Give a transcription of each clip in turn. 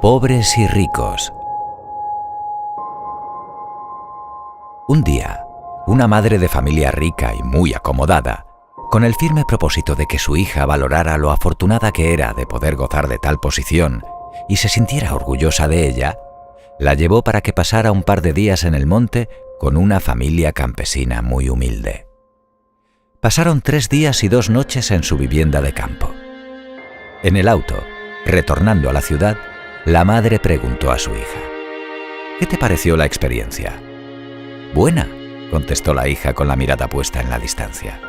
Pobres y ricos. Un día, una madre de familia rica y muy acomodada, con el firme propósito de que su hija valorara lo afortunada que era de poder gozar de tal posición y se sintiera orgullosa de ella, la llevó para que pasara un par de días en el monte con una familia campesina muy humilde. Pasaron 3 días y 2 noches en su vivienda de campo. En el auto, retornando a la ciudad, la madre preguntó a su hija: «¿Qué te pareció la experiencia?» «Buena», contestó la hija con la mirada puesta en la distancia.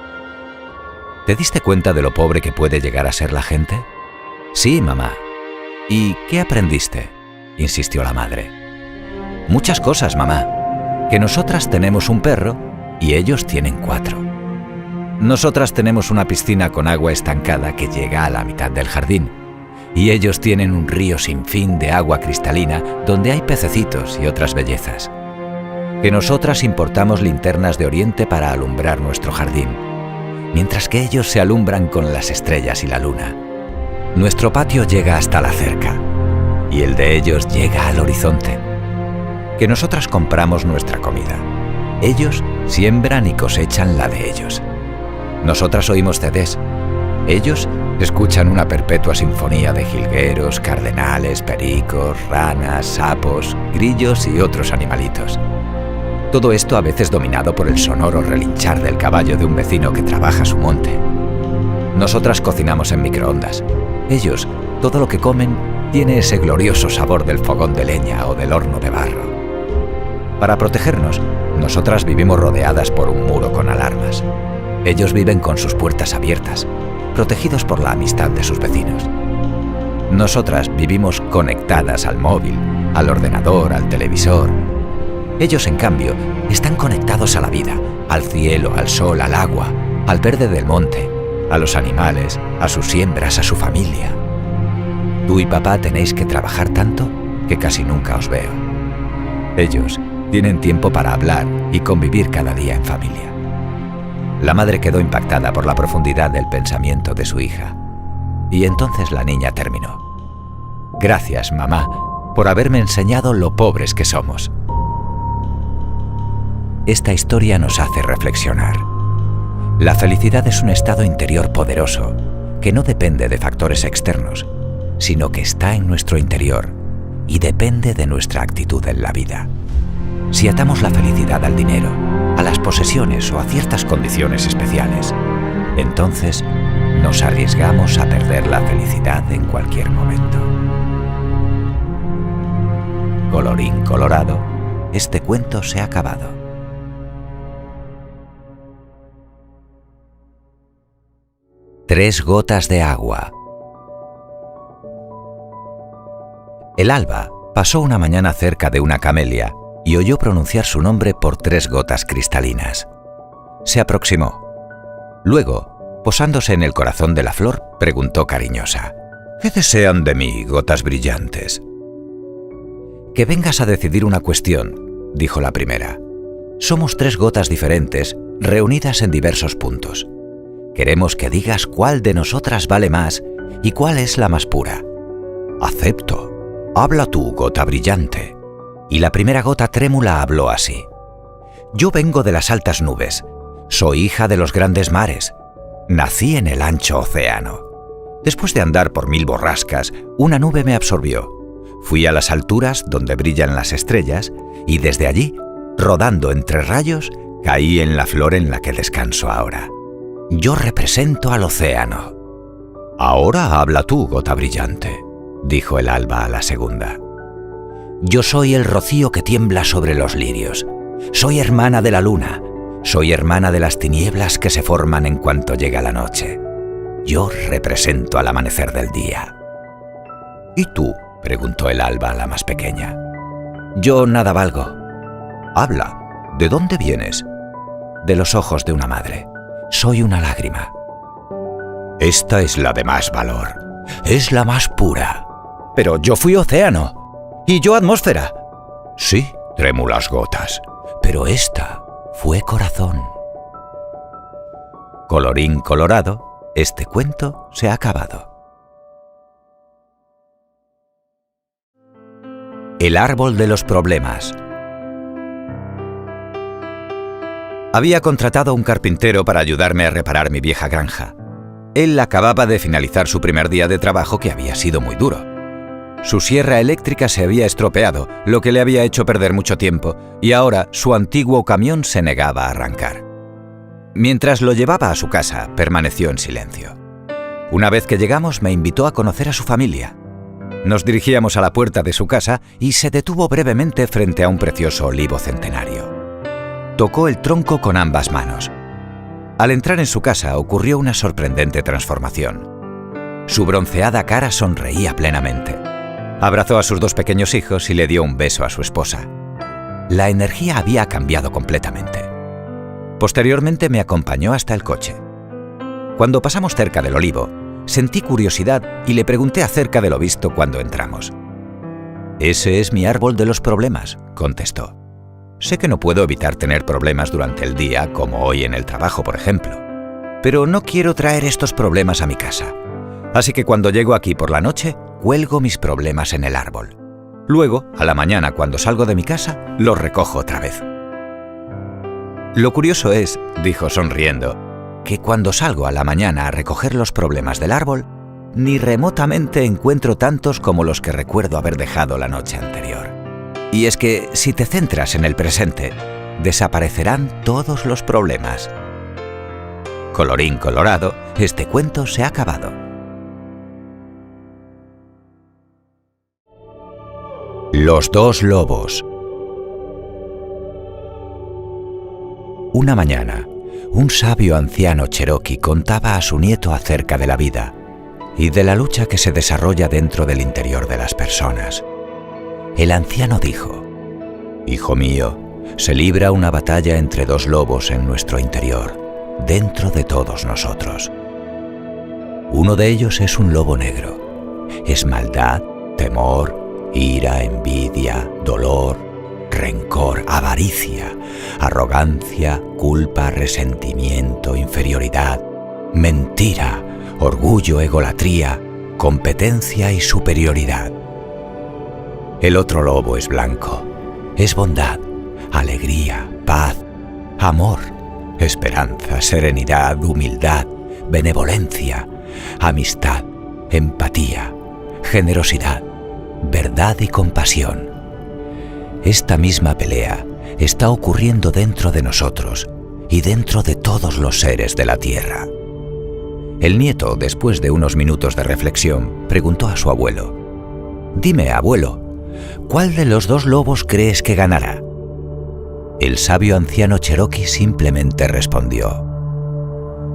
«¿Te diste cuenta de lo pobre que puede llegar a ser la gente?» «Sí, mamá». «¿Y qué aprendiste?», insistió la madre. «Muchas cosas, mamá. Que nosotras tenemos un perro y ellos tienen 4. Nosotras tenemos una piscina con agua estancada que llega a la mitad del jardín, y ellos tienen un río sin fin de agua cristalina donde hay pececitos y otras bellezas. Que nosotras importamos linternas de Oriente para alumbrar nuestro jardín, mientras que ellos se alumbran con las estrellas y la luna. Nuestro patio llega hasta la cerca, y el de ellos llega al horizonte. Que nosotras compramos nuestra comida. Ellos siembran y cosechan la de ellos. Nosotras oímos CDs. Ellos escuchan una perpetua sinfonía de jilgueros, cardenales, pericos, ranas, sapos, grillos y otros animalitos. Todo esto a veces dominado por el sonoro relinchar del caballo de un vecino que trabaja su monte. Nosotras cocinamos en microondas. Ellos, todo lo que comen, tiene ese glorioso sabor del fogón de leña o del horno de barro. Para protegernos, nosotras vivimos rodeadas por un muro con alarmas. Ellos viven con sus puertas abiertas, protegidos por la amistad de sus vecinos. Nosotras vivimos conectadas al móvil, al ordenador, al televisor. Ellos, en cambio, están conectados a la vida, al cielo, al sol, al agua, al verde del monte, a los animales, a sus siembras, a su familia. Tú y papá tenéis que trabajar tanto que casi nunca os veo. Ellos tienen tiempo para hablar y convivir cada día en familia». La madre quedó impactada por la profundidad del pensamiento de su hija. Y entonces la niña terminó: «Gracias, mamá, por haberme enseñado lo pobres que somos». Esta historia nos hace reflexionar. La felicidad es un estado interior poderoso que no depende de factores externos, sino que está en nuestro interior y depende de nuestra actitud en la vida. Si atamos la felicidad al dinero, a las posesiones o a ciertas condiciones especiales, entonces nos arriesgamos a perder la felicidad en cualquier momento. Colorín colorado, este cuento se ha acabado. Tres gotas de agua. El alba pasó una mañana cerca de una camelia y oyó pronunciar su nombre por 3 gotas cristalinas. Se aproximó. Luego, posándose en el corazón de la flor, preguntó cariñosa: «¿Qué desean de mí, gotas brillantes?» «Que vengas a decidir una cuestión», dijo la primera. «Somos 3 gotas diferentes, reunidas en diversos puntos. Queremos que digas cuál de nosotras vale más y cuál es la más pura». «Acepto. Habla tú, gota brillante». Y la primera gota trémula habló así: «Yo vengo de las altas nubes, soy hija de los grandes mares, nací en el ancho océano. Después de andar por 1000 borrascas, una nube me absorbió. Fui a las alturas donde brillan las estrellas y desde allí, rodando entre rayos, caí en la flor en la que descanso ahora. Yo represento al océano». «Ahora habla tú, gota brillante», dijo el alba a la segunda. «Yo soy el rocío que tiembla sobre los lirios. Soy hermana de la luna. Soy hermana de las tinieblas que se forman en cuanto llega la noche. Yo represento al amanecer del día». «¿Y tú?», preguntó el alba a la más pequeña. «Yo nada valgo». «Habla. ¿De dónde vienes?» «De los ojos de una madre. Soy una lágrima». «Esta es la de más valor. Es la más pura». «Pero yo fui océano. ¿Y yo atmósfera?» «Sí, trémulas gotas, pero esta fue corazón». Colorín colorado, este cuento se ha acabado. El árbol de los problemas. Había contratado a un carpintero para ayudarme a reparar mi vieja granja. Él acababa de finalizar su primer día de trabajo, que había sido muy duro. Su sierra eléctrica se había estropeado, lo que le había hecho perder mucho tiempo, y ahora su antiguo camión se negaba a arrancar. Mientras lo llevaba a su casa, permaneció en silencio. Una vez que llegamos, me invitó a conocer a su familia. Nos dirigíamos a la puerta de su casa y se detuvo brevemente frente a un precioso olivo centenario. Tocó el tronco con ambas manos. Al entrar en su casa ocurrió una sorprendente transformación. Su bronceada cara sonreía plenamente. Abrazó a sus 2 pequeños hijos y le dio un beso a su esposa. La energía había cambiado completamente. Posteriormente me acompañó hasta el coche. Cuando pasamos cerca del olivo, sentí curiosidad y le pregunté acerca de lo visto cuando entramos. «Ese es mi árbol de los problemas», contestó. «Sé que no puedo evitar tener problemas durante el día, como hoy en el trabajo, por ejemplo. Pero no quiero traer estos problemas a mi casa. Así que cuando llego aquí por la noche, cuelgo mis problemas en el árbol. Luego, a la mañana, cuando salgo de mi casa, los recojo otra vez». «Lo curioso es», dijo sonriendo, «que cuando salgo a la mañana a recoger los problemas del árbol, ni remotamente encuentro tantos como los que recuerdo haber dejado la noche anterior. Y es que, si te centras en el presente, desaparecerán todos los problemas». Colorín colorado, este cuento se ha acabado. Los 2 lobos. Una mañana, un sabio anciano cherokee contaba a su nieto acerca de la vida y de la lucha que se desarrolla dentro del interior de las personas. El anciano dijo: «Hijo mío, se libra una batalla entre 2 lobos en nuestro interior, dentro de todos nosotros. Uno de ellos es un lobo negro. Es maldad, temor, ira, envidia, dolor, rencor, avaricia, arrogancia, culpa, resentimiento, inferioridad, mentira, orgullo, egolatría, competencia y superioridad. El otro lobo es blanco. Es bondad, alegría, paz, amor, esperanza, serenidad, humildad, benevolencia, amistad, empatía, generosidad, verdad y compasión. Esta misma pelea está ocurriendo dentro de nosotros y dentro de todos los seres de la tierra». El nieto, después de unos minutos de reflexión, preguntó a su abuelo: «Dime, abuelo, ¿cuál de los 2 lobos crees que ganará?». El sabio anciano cherokee simplemente respondió: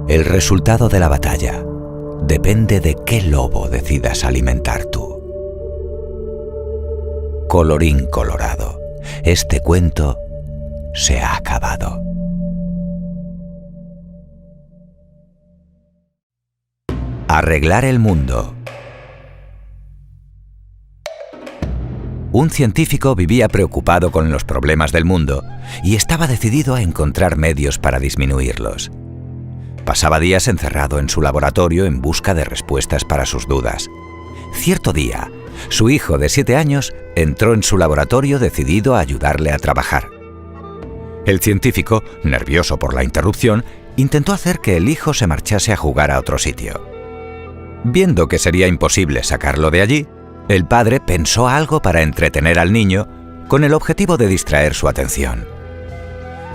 «El resultado de la batalla depende de qué lobo decidas alimentar tú». Colorín colorado, este cuento se ha acabado. Arreglar el mundo. Un científico vivía preocupado con los problemas del mundo y estaba decidido a encontrar medios para disminuirlos. Pasaba días encerrado en su laboratorio en busca de respuestas para sus dudas. Cierto día, su hijo de 7 años entró en su laboratorio decidido a ayudarle a trabajar. El científico, nervioso por la interrupción, intentó hacer que el hijo se marchase a jugar a otro sitio. Viendo que sería imposible sacarlo de allí, el padre pensó algo para entretener al niño con el objetivo de distraer su atención.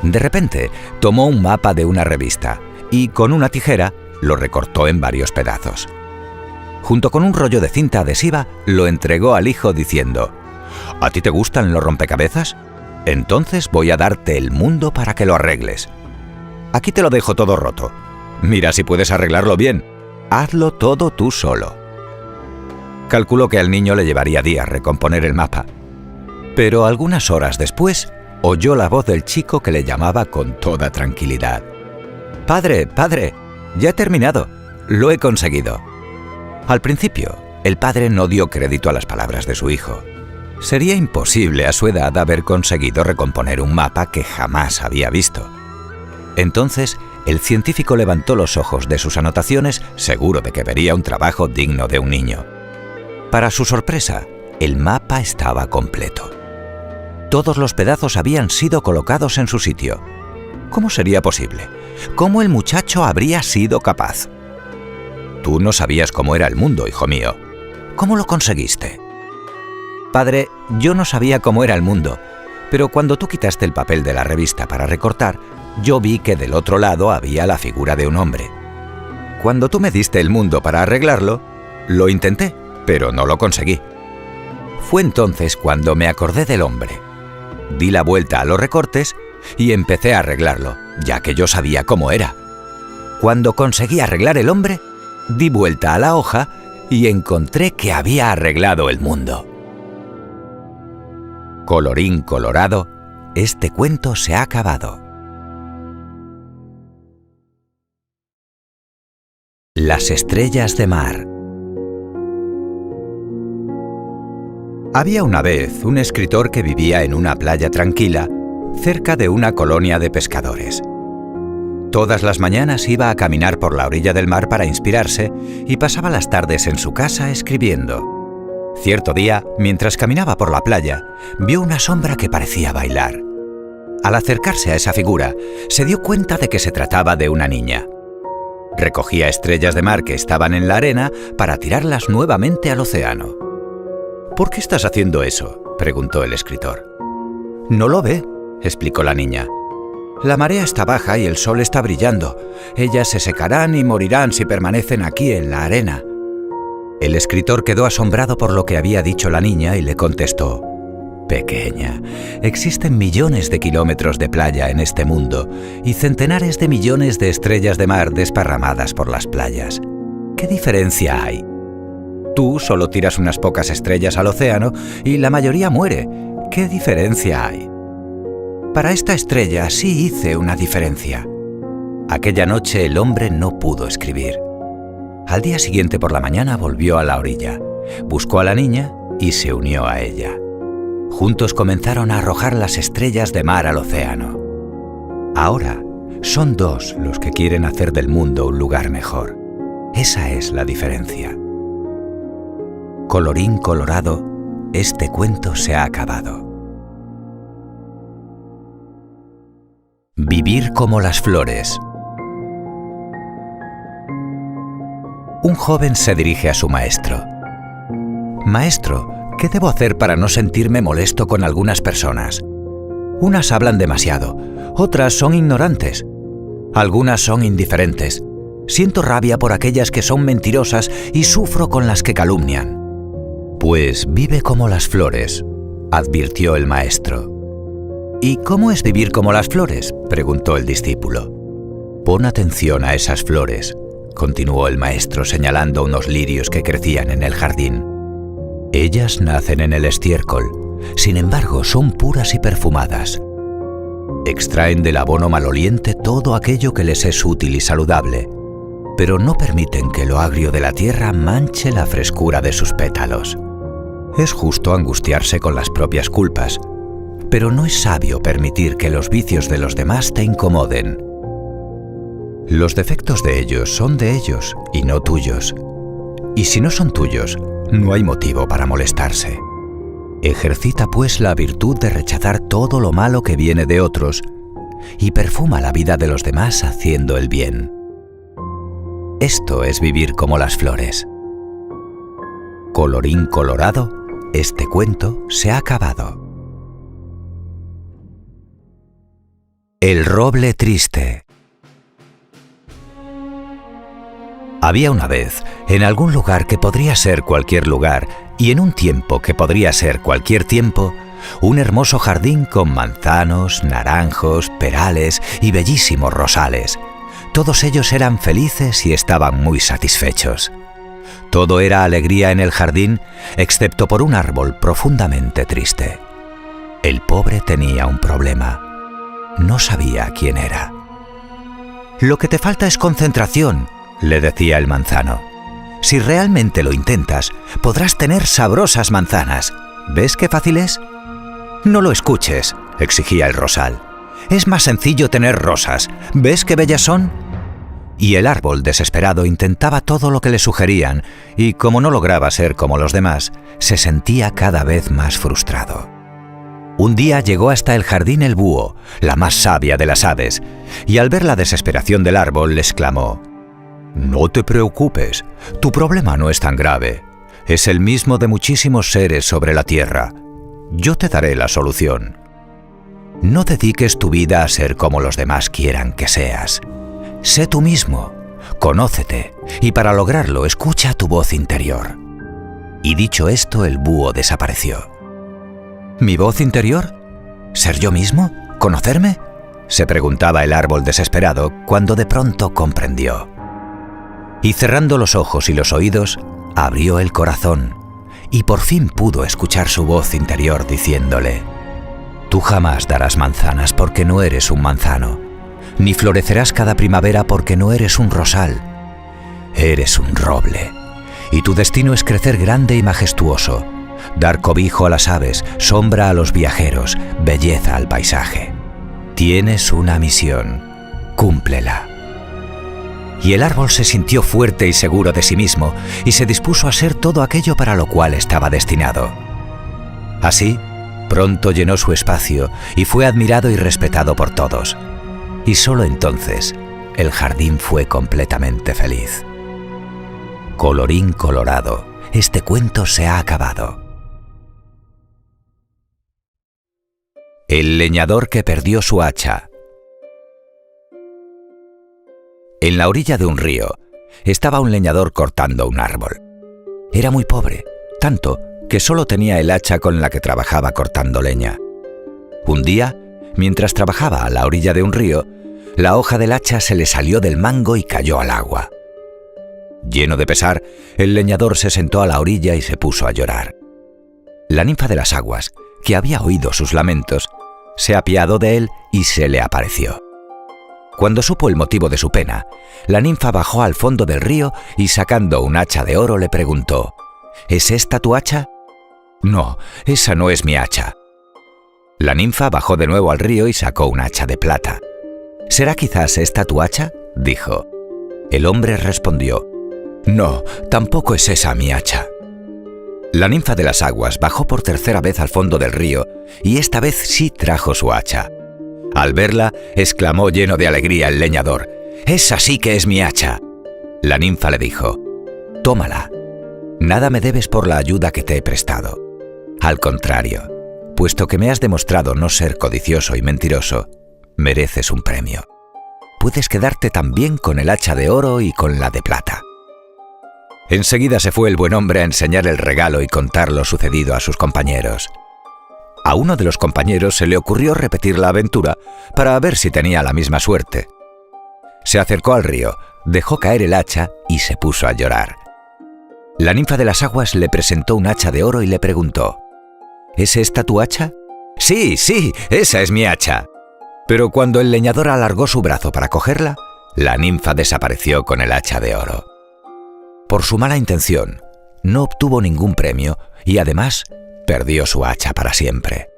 De repente, tomó un mapa de una revista y, con una tijera, lo recortó en varios pedazos. Junto con un rollo de cinta adhesiva, lo entregó al hijo diciendo: «¿A ti te gustan los rompecabezas? Entonces voy a darte el mundo para que lo arregles. Aquí te lo dejo todo roto. Mira si puedes arreglarlo bien. Hazlo todo tú solo». Calculó que al niño le llevaría días recomponer el mapa. Pero algunas horas después, oyó la voz del chico que le llamaba con toda tranquilidad: «Padre, padre, ya he terminado. Lo he conseguido». Al principio, el padre no dio crédito a las palabras de su hijo. Sería imposible a su edad haber conseguido recomponer un mapa que jamás había visto. Entonces, el científico levantó los ojos de sus anotaciones, seguro de que vería un trabajo digno de un niño. Para su sorpresa, El mapa estaba completo. Todos los pedazos habían sido colocados en su sitio. ¿Cómo sería posible? ¿Cómo el muchacho habría sido capaz? Tú no sabías cómo era el mundo, hijo mío. ¿Cómo lo conseguiste? Padre, yo no sabía cómo era el mundo, pero cuando tú quitaste el papel de la revista para recortar, yo vi que del otro lado había la figura de un hombre. Cuando tú me diste el mundo para arreglarlo, lo intenté, pero no lo conseguí. Fue entonces cuando me acordé del hombre. Di la vuelta a los recortes y empecé a arreglarlo, ya que yo sabía cómo era. Cuando conseguí arreglar el hombre, di vuelta a la hoja y encontré que había arreglado el mundo. Colorín colorado, este cuento se ha acabado. Las estrellas de mar. Había una vez un escritor que vivía en una playa tranquila, cerca de una colonia de pescadores. Todas las mañanas iba a caminar por la orilla del mar para inspirarse y pasaba las tardes en su casa escribiendo. Cierto día, mientras caminaba por la playa, vio una sombra que parecía bailar. Al acercarse a esa figura, se dio cuenta de que se trataba de una niña. Recogía estrellas de mar que estaban en la arena para tirarlas nuevamente al océano. ¿Por qué estás haciendo eso?, preguntó el escritor. No lo ve, explicó la niña. La marea está baja y el sol está brillando. Ellas se secarán y morirán si permanecen aquí en la arena. El escritor quedó asombrado por lo que había dicho la niña y le contestó: Pequeña, existen millones de kilómetros de playa en este mundo y centenares de millones de estrellas de mar desparramadas por las playas. ¿Qué diferencia hay? Tú solo tiras unas pocas estrellas al océano y la mayoría muere. ¿Qué diferencia hay? Para esta estrella sí hice una diferencia. Aquella noche el hombre no pudo escribir. Al día siguiente por la mañana volvió a la orilla, buscó a la niña y se unió a ella. Juntos comenzaron a arrojar las estrellas de mar al océano. Ahora son dos los que quieren hacer del mundo un lugar mejor. Esa es la diferencia. Colorín colorado, este cuento se ha acabado. Vivir como las flores. Un joven se dirige a su maestro. Maestro, ¿qué debo hacer para no sentirme molesto con algunas personas? Unas hablan demasiado, otras son ignorantes, algunas son indiferentes. Siento rabia por aquellas que son mentirosas y sufro con las que calumnian. Pues vive como las flores, advirtió el maestro. ¿Y cómo es vivir como las flores?, preguntó el discípulo. Pon atención a esas flores, continuó el maestro señalando unos lirios que crecían en el jardín. Ellas nacen en el estiércol, sin embargo son puras y perfumadas. Extraen del abono maloliente todo aquello que les es útil y saludable, pero no permiten que lo agrio de la tierra manche la frescura de sus pétalos. Es justo angustiarse con las propias culpas, pero no es sabio permitir que los vicios de los demás te incomoden. Los defectos de ellos son de ellos y no tuyos. Y si no son tuyos, no hay motivo para molestarse. Ejercita pues la virtud de rechazar todo lo malo que viene de otros y perfuma la vida de los demás haciendo el bien. Esto es vivir como las flores. Colorín colorado, este cuento se ha acabado. El roble triste. Había una vez, en algún lugar que podría ser cualquier lugar y en un tiempo que podría ser cualquier tiempo, un hermoso jardín con manzanos, naranjos, perales y bellísimos rosales. Todos ellos eran felices y estaban muy satisfechos. Todo era alegría en el jardín, excepto por un árbol profundamente triste. El pobre tenía un problema. No sabía quién era. Lo que te falta es concentración, le decía el manzano. Si realmente lo intentas, podrás tener sabrosas manzanas. ¿Ves qué fácil es? No lo escuches, exigía el rosal. Es más sencillo tener rosas. ¿Ves qué bellas son? Y el árbol, desesperado, intentaba todo lo que le sugerían y, como no lograba ser como los demás, se sentía cada vez más frustrado. Un día llegó hasta el jardín el búho, la más sabia de las aves, y al ver la desesperación del árbol le exclamó: «No te preocupes, tu problema no es tan grave. Es el mismo de muchísimos seres sobre la tierra. Yo te daré la solución. No dediques tu vida a ser como los demás quieran que seas. Sé tú mismo, conócete, y para lograrlo escucha tu voz interior». Y dicho esto, el búho desapareció. ¿Mi voz interior? ¿Ser yo mismo? ¿Conocerme?, se preguntaba el árbol desesperado cuando de pronto comprendió. Y cerrando los ojos y los oídos, abrió el corazón y por fin pudo escuchar su voz interior diciéndole: «Tú jamás darás manzanas porque no eres un manzano, ni florecerás cada primavera porque no eres un rosal. Eres un roble, y tu destino es crecer grande y majestuoso, dar cobijo a las aves, sombra a los viajeros, belleza al paisaje. Tienes una misión, cúmplela». Y el árbol se sintió fuerte y seguro de sí mismo y se dispuso a ser todo aquello para lo cual estaba destinado. Así, pronto llenó su espacio y fue admirado y respetado por todos. Y solo entonces, el jardín fue completamente feliz. Colorín colorado, este cuento se ha acabado. El leñador que perdió su hacha. En la orilla de un río estaba un leñador cortando un árbol. Era muy pobre, tanto que solo tenía el hacha con la que trabajaba cortando leña. Un día, mientras trabajaba a la orilla de un río, la hoja del hacha se le salió del mango y cayó al agua. Lleno de pesar, el leñador se sentó a la orilla y se puso a llorar. La ninfa de las aguas, que había oído sus lamentos, se apiadó de él y se le apareció. Cuando supo el motivo de su pena, la ninfa bajó al fondo del río y sacando un hacha de oro le preguntó: «¿Es esta tu hacha?». «No, esa no es mi hacha». La ninfa bajó de nuevo al río y sacó un hacha de plata. «¿Será quizás esta tu hacha?», dijo. El hombre respondió: «No, tampoco es esa mi hacha». La ninfa de las aguas bajó por tercera vez al fondo del río y esta vez sí trajo su hacha. Al verla, exclamó lleno de alegría el leñador: «¡Esa sí que es mi hacha!». La ninfa le dijo: «Tómala. Nada me debes por la ayuda que te he prestado. Al contrario, puesto que me has demostrado no ser codicioso y mentiroso, mereces un premio. Puedes quedarte también con el hacha de oro y con la de plata». Enseguida se fue el buen hombre a enseñar el regalo y contar lo sucedido a sus compañeros. A uno de los compañeros se le ocurrió repetir la aventura para ver si tenía la misma suerte. Se acercó al río, dejó caer el hacha y se puso a llorar. La ninfa de las aguas le presentó un hacha de oro y le preguntó: «¿Es esta tu hacha?». «Sí, sí, esa es mi hacha». Pero cuando el leñador alargó su brazo para cogerla, la ninfa desapareció con el hacha de oro. Por su mala intención, no obtuvo ningún premio y además perdió su hacha para siempre.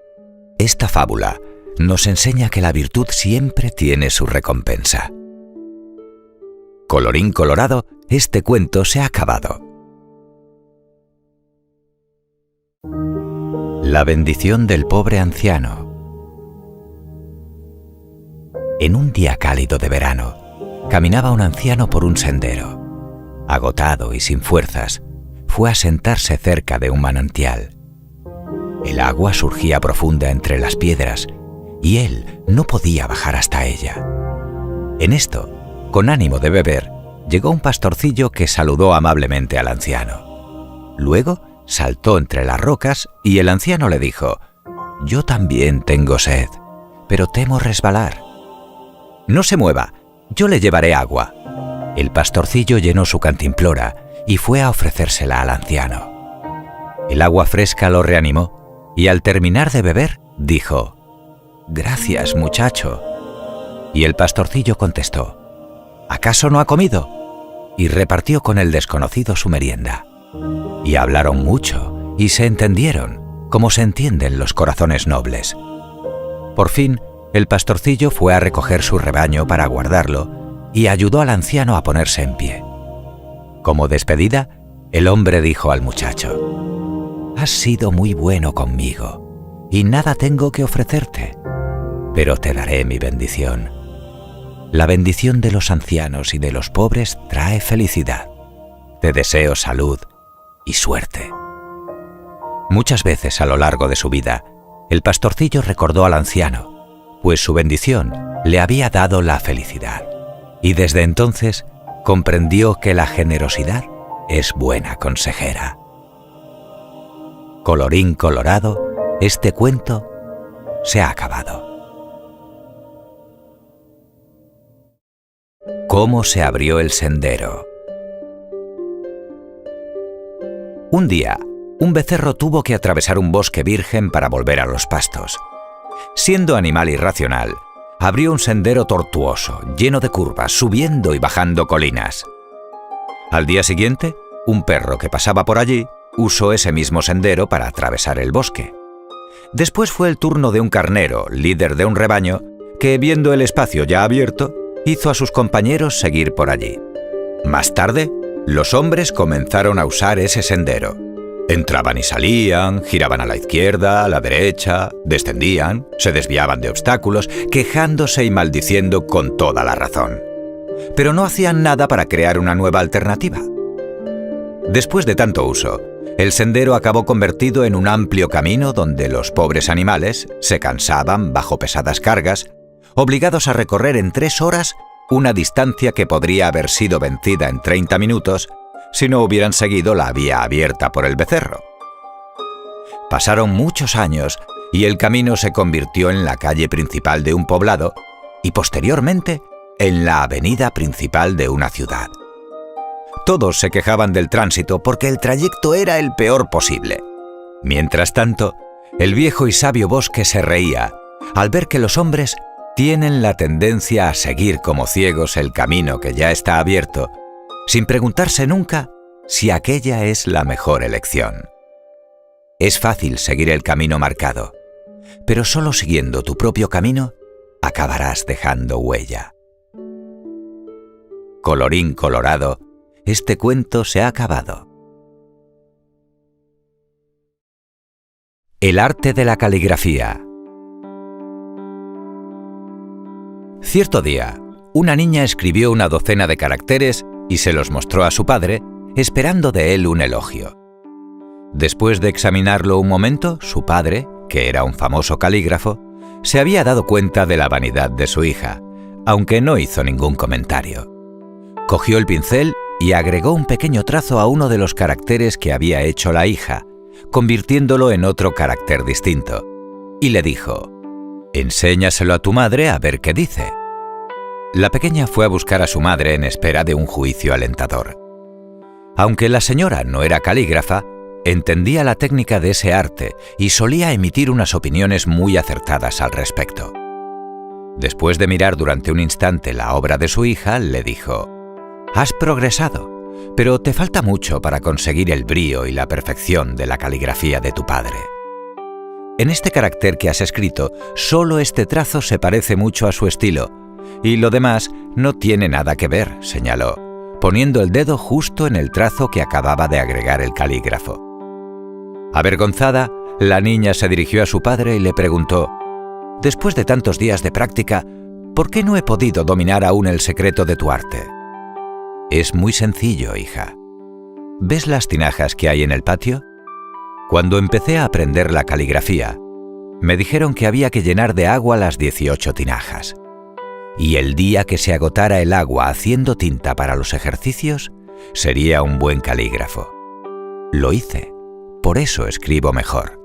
Esta fábula nos enseña que la virtud siempre tiene su recompensa. Colorín colorado, este cuento se ha acabado. La bendición del pobre anciano. En un día cálido de verano, caminaba un anciano por un sendero. Agotado y sin fuerzas, fue a sentarse cerca de un manantial. El agua surgía profunda entre las piedras y él no podía bajar hasta ella. En esto, con ánimo de beber, llegó un pastorcillo que saludó amablemente al anciano. Luego saltó entre las rocas y el anciano le dijo: «Yo también tengo sed, pero temo resbalar». «No se mueva, yo le llevaré agua». El pastorcillo llenó su cantimplora y fue a ofrecérsela al anciano. El agua fresca lo reanimó y al terminar de beber, dijo: «Gracias, muchacho». Y el pastorcillo contestó: «¿Acaso no ha comido?». Y repartió con el desconocido su merienda. Y hablaron mucho y se entendieron, como se entienden los corazones nobles. Por fin, el pastorcillo fue a recoger su rebaño para guardarlo y ayudó al anciano a ponerse en pie. Como despedida, el hombre dijo al muchacho: «Has sido muy bueno conmigo y nada tengo que ofrecerte, pero te daré mi bendición. La bendición de los ancianos y de los pobres trae felicidad. Te deseo salud y suerte». Muchas veces a lo largo de su vida, el pastorcillo recordó al anciano, pues su bendición le había dado la felicidad, y desde entonces comprendió que la generosidad es buena consejera. Colorín colorado, este cuento se ha acabado. ¿Cómo se abrió el sendero? Un día, un becerro tuvo que atravesar un bosque virgen para volver a los pastos. Siendo animal irracional, abrió un sendero tortuoso, lleno de curvas, subiendo y bajando colinas. Al día siguiente, un perro que pasaba por allí usó ese mismo sendero para atravesar el bosque. Después fue el turno de un carnero, líder de un rebaño, que, viendo el espacio ya abierto, hizo a sus compañeros seguir por allí. Más tarde, los hombres comenzaron a usar ese sendero. Entraban y salían, giraban a la izquierda, a la derecha, descendían, se desviaban de obstáculos, quejándose y maldiciendo con toda la razón. Pero no hacían nada para crear una nueva alternativa. Después de tanto uso, el sendero acabó convertido en un amplio camino donde los pobres animales se cansaban bajo pesadas cargas, obligados a recorrer en 3 horas una distancia que podría haber sido vencida en 30 minutos si no hubieran seguido la vía abierta por el becerro. Pasaron muchos años y el camino se convirtió en la calle principal de un poblado y posteriormente en la avenida principal de una ciudad. Todos se quejaban del tránsito porque el trayecto era el peor posible. Mientras tanto, el viejo y sabio bosque se reía al ver que los hombres tienen la tendencia a seguir como ciegos el camino que ya está abierto, sin preguntarse nunca si aquella es la mejor elección. Es fácil seguir el camino marcado, pero solo siguiendo tu propio camino acabarás dejando huella. Colorín colorado, este cuento se ha acabado. El arte de la caligrafía. Cierto día, una niña escribió una docena de caracteres y se los mostró a su padre, esperando de él un elogio. Después de examinarlo un momento, su padre, que era un famoso calígrafo, se había dado cuenta de la vanidad de su hija, aunque no hizo ningún comentario. Cogió el pincel y agregó un pequeño trazo a uno de los caracteres que había hecho la hija, convirtiéndolo en otro carácter distinto, y le dijo: «Enséñaselo a tu madre a ver qué dice». La pequeña fue a buscar a su madre en espera de un juicio alentador. Aunque la señora no era calígrafa, entendía la técnica de ese arte y solía emitir unas opiniones muy acertadas al respecto. Después de mirar durante un instante la obra de su hija, le dijo: «Has progresado, pero te falta mucho para conseguir el brío y la perfección de la caligrafía de tu padre. En este carácter que has escrito, solo este trazo se parece mucho a su estilo, y lo demás no tiene nada que ver», señaló, poniendo el dedo justo en el trazo que acababa de agregar el calígrafo. Avergonzada, la niña se dirigió a su padre y le preguntó: «Después de tantos días de práctica, ¿por qué no he podido dominar aún el secreto de tu arte?». «Es muy sencillo, hija. ¿Ves las tinajas que hay en el patio? Cuando empecé a aprender la caligrafía, me dijeron que había que llenar de agua las 18 tinajas. Y el día que se agotara el agua haciendo tinta para los ejercicios, sería un buen calígrafo. Lo hice, por eso escribo mejor».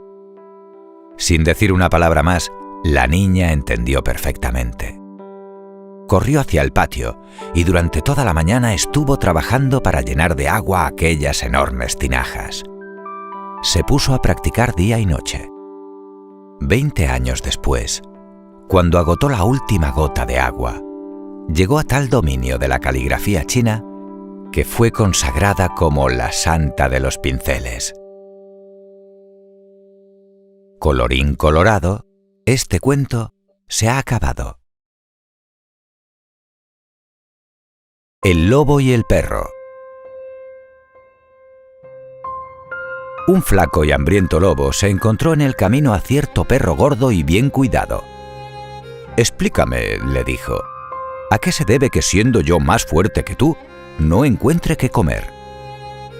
Sin decir una palabra más, la niña entendió perfectamente. Corrió hacia el patio y durante toda la mañana estuvo trabajando para llenar de agua aquellas enormes tinajas. Se puso a practicar día y noche. 20 años después, cuando agotó la última gota de agua, llegó a tal dominio de la caligrafía china que fue consagrada como la santa de los pinceles. Colorín colorado, este cuento se ha acabado. El lobo y el perro. Un flaco y hambriento lobo se encontró en el camino a cierto perro gordo y bien cuidado. «Explícame», le dijo, «¿a qué se debe que, siendo yo más fuerte que tú, no encuentre qué comer?»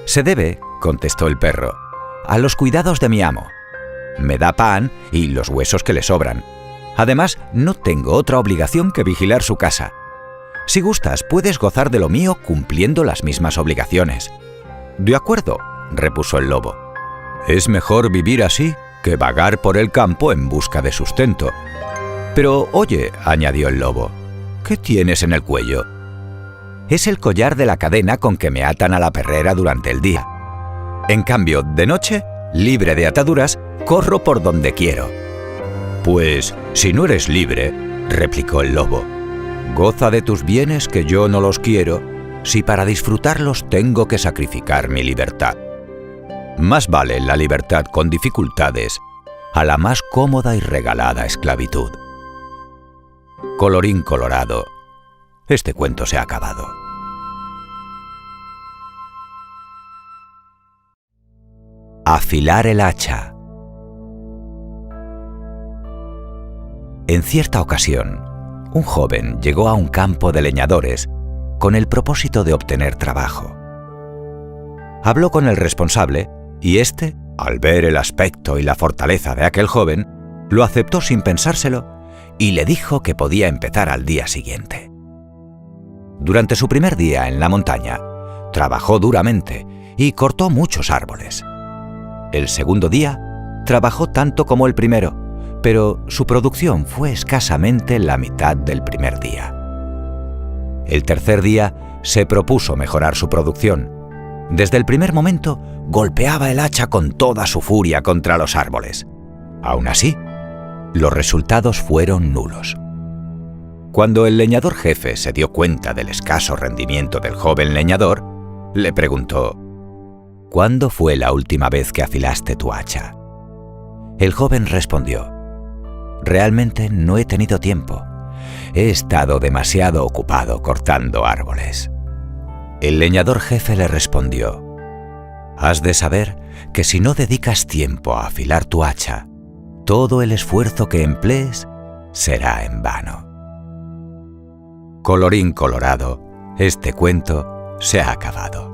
«Se debe», contestó el perro, «a los cuidados de mi amo. Me da pan y los huesos que le sobran. Además, no tengo otra obligación que vigilar su casa. Si gustas, puedes gozar de lo mío cumpliendo las mismas obligaciones». «De acuerdo», repuso el lobo. «Es mejor vivir así que vagar por el campo en busca de sustento». «Pero oye», añadió el lobo, «¿qué tienes en el cuello?» «Es el collar de la cadena con que me atan a la perrera durante el día. En cambio, de noche, libre de ataduras, corro por donde quiero». «Pues, si no eres libre», replicó el lobo, «goza de tus bienes que yo no los quiero, si para disfrutarlos tengo que sacrificar mi libertad. Más vale la libertad con dificultades a la más cómoda y regalada esclavitud». Colorín colorado, este cuento se ha acabado. Afilar el hacha. En cierta ocasión, un joven llegó a un campo de leñadores con el propósito de obtener trabajo. Habló con el responsable y éste, al ver el aspecto y la fortaleza de aquel joven, lo aceptó sin pensárselo y le dijo que podía empezar al día siguiente. Durante su primer día en la montaña, trabajó duramente y cortó muchos árboles. El segundo día, trabajó tanto como el primero, pero su producción fue escasamente la mitad del primer día. El tercer día se propuso mejorar su producción. Desde el primer momento, golpeaba el hacha con toda su furia contra los árboles. Aún así, los resultados fueron nulos. Cuando el leñador jefe se dio cuenta del escaso rendimiento del joven leñador, le preguntó: «¿Cuándo fue la última vez que afilaste tu hacha?» El joven respondió: «Realmente no he tenido tiempo. He estado demasiado ocupado cortando árboles». El leñador jefe le respondió: «Has de saber que si no dedicas tiempo a afilar tu hacha, todo el esfuerzo que emplees será en vano». Colorín colorado, este cuento se ha acabado.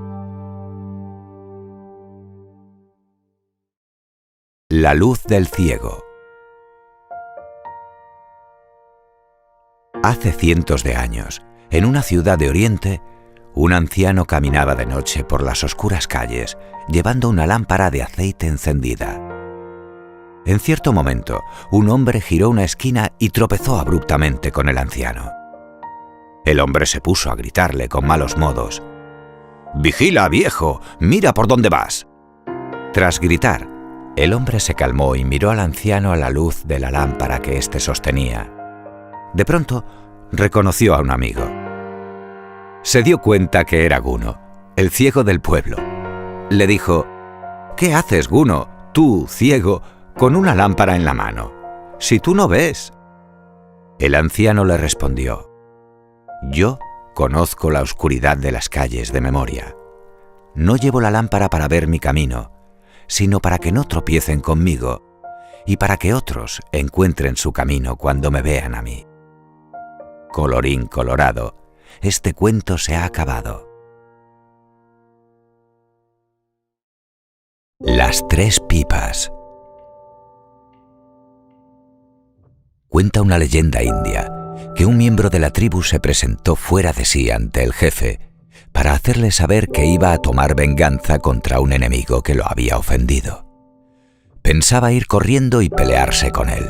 La luz del ciego. Hace cientos de años, en una ciudad de Oriente, un anciano caminaba de noche por las oscuras calles, llevando una lámpara de aceite encendida. En cierto momento, un hombre giró una esquina y tropezó abruptamente con el anciano. El hombre se puso a gritarle con malos modos: «¡Vigila, viejo! ¡Mira por dónde vas!». Tras gritar, el hombre se calmó y miró al anciano a la luz de la lámpara que éste sostenía. De pronto, reconoció a un amigo. Se dio cuenta que era Guno, el ciego del pueblo. Le dijo: «¿Qué haces, Guno, tú, ciego, con una lámpara en la mano? Si tú no ves». El anciano le respondió: «Yo conozco la oscuridad de las calles de memoria. No llevo la lámpara para ver mi camino, sino para que no tropiecen conmigo y para que otros encuentren su camino cuando me vean a mí». Colorín colorado, este cuento se ha acabado. Las tres pipas. Cuenta una leyenda india que un miembro de la tribu se presentó fuera de sí ante el jefe para hacerle saber que iba a tomar venganza contra un enemigo que lo había ofendido. Pensaba ir corriendo y pelearse con él.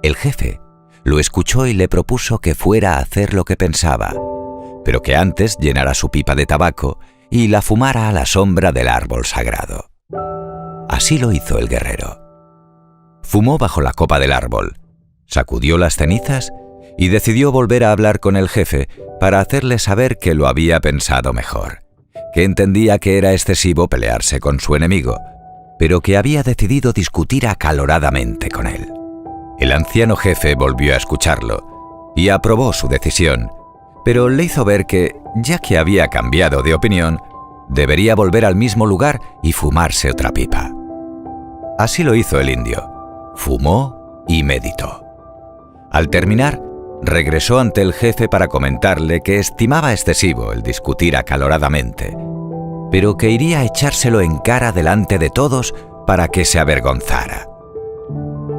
El jefe lo escuchó y le propuso que fuera a hacer lo que pensaba, pero que antes llenara su pipa de tabaco y la fumara a la sombra del árbol sagrado. Así lo hizo el guerrero. Fumó bajo la copa del árbol, sacudió las cenizas y decidió volver a hablar con el jefe para hacerle saber que lo había pensado mejor, que entendía que era excesivo pelearse con su enemigo, pero que había decidido discutir acaloradamente con él. El anciano jefe volvió a escucharlo y aprobó su decisión, pero le hizo ver que, ya que había cambiado de opinión, debería volver al mismo lugar y fumarse otra pipa. Así lo hizo el indio. Fumó y meditó. Al terminar, regresó ante el jefe para comentarle que estimaba excesivo el discutir acaloradamente, pero que iría a echárselo en cara delante de todos para que se avergonzara.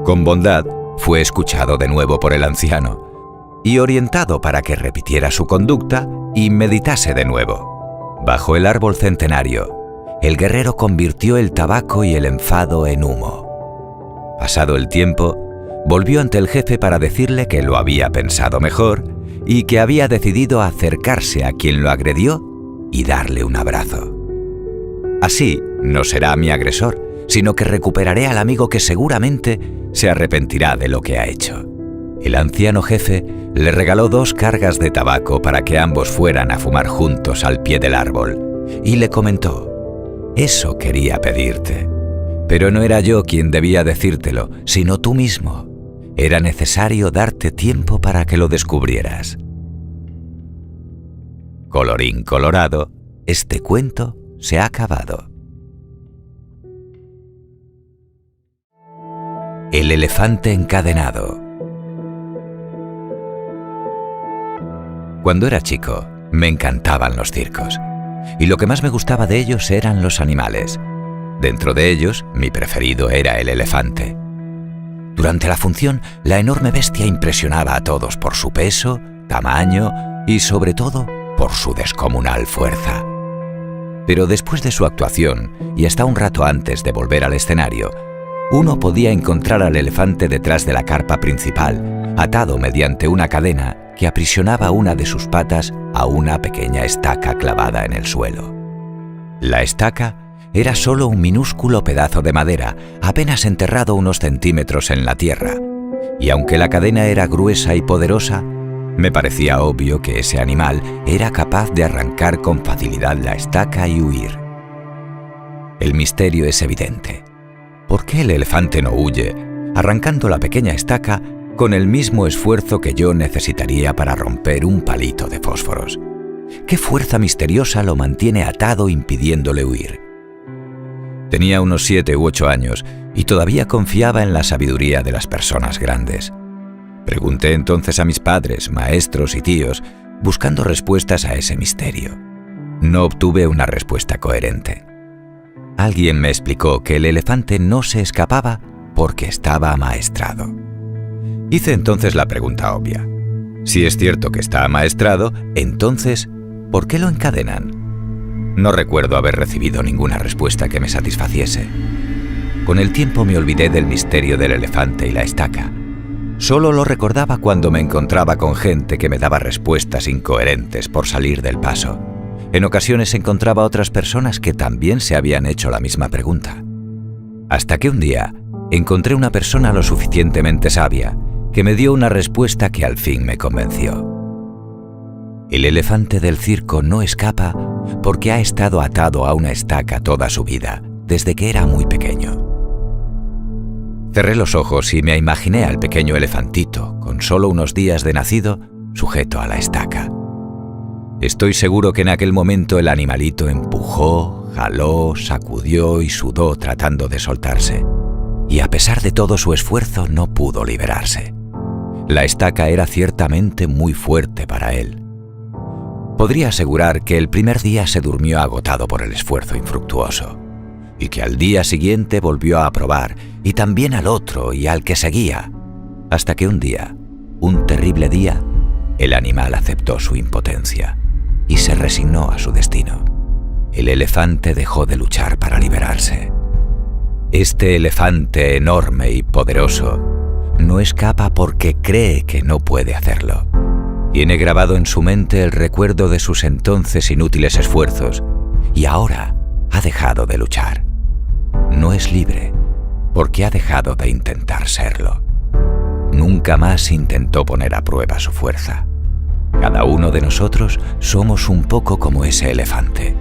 Con bondad, fue escuchado de nuevo por el anciano y orientado para que repitiera su conducta y meditase de nuevo. Bajo el árbol centenario, el guerrero convirtió el tabaco y el enfado en humo. Pasado el tiempo, volvió ante el jefe para decirle que lo había pensado mejor y que había decidido acercarse a quien lo agredió y darle un abrazo. Así no será mi agresor, sino que recuperaré al amigo que seguramente se arrepentirá de lo que ha hecho. El anciano jefe le regaló 2 cargas de tabaco para que ambos fueran a fumar juntos al pie del árbol y le comentó: «Eso quería pedirte, pero no era yo quien debía decírtelo, sino tú mismo. Era necesario darte tiempo para que lo descubrieras». Colorín colorado, este cuento se ha acabado. El elefante encadenado. Cuando era chico, me encantaban los circos, y lo que más me gustaba de ellos eran los animales. Dentro de ellos, mi preferido era el elefante. Durante la función, la enorme bestia impresionaba a todos por su peso, tamaño y, sobre todo, por su descomunal fuerza. Pero después de su actuación, y hasta un rato antes de volver al escenario, uno podía encontrar al elefante detrás de la carpa principal, atado mediante una cadena que aprisionaba una de sus patas a una pequeña estaca clavada en el suelo. La estaca era solo un minúsculo pedazo de madera, apenas enterrado unos centímetros en la tierra, y aunque la cadena era gruesa y poderosa, me parecía obvio que ese animal era capaz de arrancar con facilidad la estaca y huir. El misterio es evidente. ¿Por qué el elefante no huye, arrancando la pequeña estaca con el mismo esfuerzo que yo necesitaría para romper un palito de fósforos? ¿Qué fuerza misteriosa lo mantiene atado impidiéndole huir? Tenía unos 7 u 8 años y todavía confiaba en la sabiduría de las personas grandes. Pregunté entonces a mis padres, maestros y tíos, buscando respuestas a ese misterio. No obtuve una respuesta coherente. Alguien me explicó que el elefante no se escapaba porque estaba amaestrado. Hice entonces la pregunta obvia. Si es cierto que está amaestrado, entonces, ¿por qué lo encadenan? No recuerdo haber recibido ninguna respuesta que me satisfaciese. Con el tiempo me olvidé del misterio del elefante y la estaca. Solo lo recordaba cuando me encontraba con gente que me daba respuestas incoherentes por salir del paso. En ocasiones encontraba otras personas que también se habían hecho la misma pregunta. Hasta que un día encontré una persona lo suficientemente sabia que me dio una respuesta que al fin me convenció. El elefante del circo no escapa porque ha estado atado a una estaca toda su vida, desde que era muy pequeño. Cerré los ojos y me imaginé al pequeño elefantito, con solo unos días de nacido, sujeto a la estaca. Estoy seguro que en aquel momento el animalito empujó, jaló, sacudió y sudó tratando de soltarse. Y a pesar de todo su esfuerzo no pudo liberarse. La estaca era ciertamente muy fuerte para él. Podría asegurar que el primer día se durmió agotado por el esfuerzo infructuoso, y que al día siguiente volvió a probar, y también al otro y al que seguía, hasta que un día, un terrible día, el animal aceptó su impotencia y se resignó a su destino. El elefante dejó de luchar para liberarse. Este elefante enorme y poderoso no escapa porque cree que no puede hacerlo. Tiene grabado en su mente el recuerdo de sus entonces inútiles esfuerzos y ahora ha dejado de luchar. No es libre porque ha dejado de intentar serlo. Nunca más intentó poner a prueba su fuerza. Cada uno de nosotros somos un poco como ese elefante.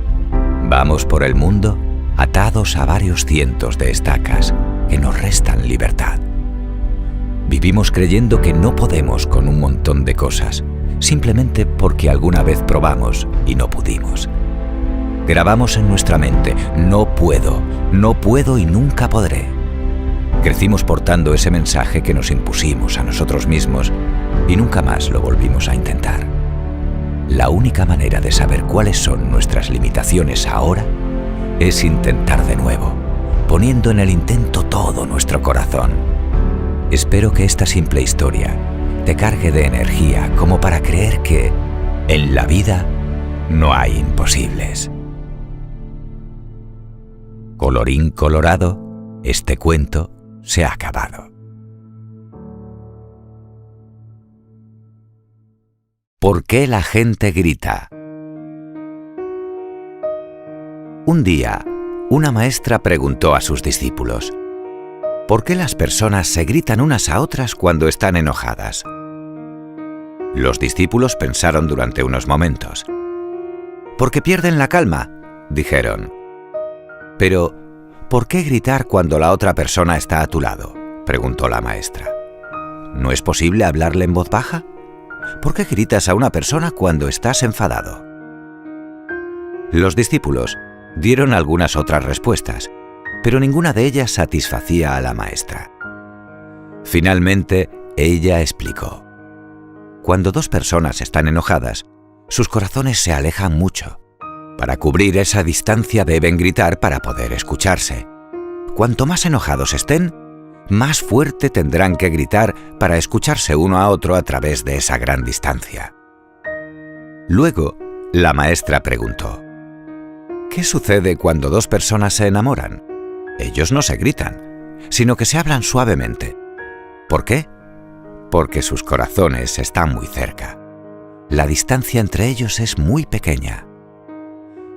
Vamos por el mundo atados a varios cientos de estacas que nos restan libertad. Vivimos creyendo que no podemos con un montón de cosas simplemente porque alguna vez probamos y no pudimos. Grabamos en nuestra mente: no puedo y nunca podré. Crecimos portando ese mensaje que nos impusimos a nosotros mismos y nunca más lo volvimos a intentar. La única manera de saber cuáles son nuestras limitaciones ahora es intentar de nuevo, poniendo en el intento todo nuestro corazón. Espero que esta simple historia te cargue de energía como para creer que en la vida no hay imposibles. Colorín colorado, este cuento se ha acabado. ¿Por qué la gente grita? Un día, una maestra preguntó a sus discípulos: ¿por qué las personas se gritan unas a otras cuando están enojadas? Los discípulos pensaron durante unos momentos. «Porque pierden la calma», dijeron. «Pero, ¿por qué gritar cuando la otra persona está a tu lado?», preguntó la maestra. «¿No es posible hablarle en voz baja? ¿Por qué gritas a una persona cuando estás enfadado?». Los discípulos dieron algunas otras respuestas, pero ninguna de ellas satisfacía a la maestra. Finalmente, ella explicó: cuando dos personas están enojadas, sus corazones se alejan mucho. Para cubrir esa distancia deben gritar para poder escucharse. Cuanto más enojados estén, más fuerte tendrán que gritar para escucharse uno a otro a través de esa gran distancia. Luego, la maestra preguntó: ¿qué sucede cuando dos personas se enamoran? Ellos no se gritan, sino que se hablan suavemente. ¿Por qué? Porque sus corazones están muy cerca. La distancia entre ellos es muy pequeña.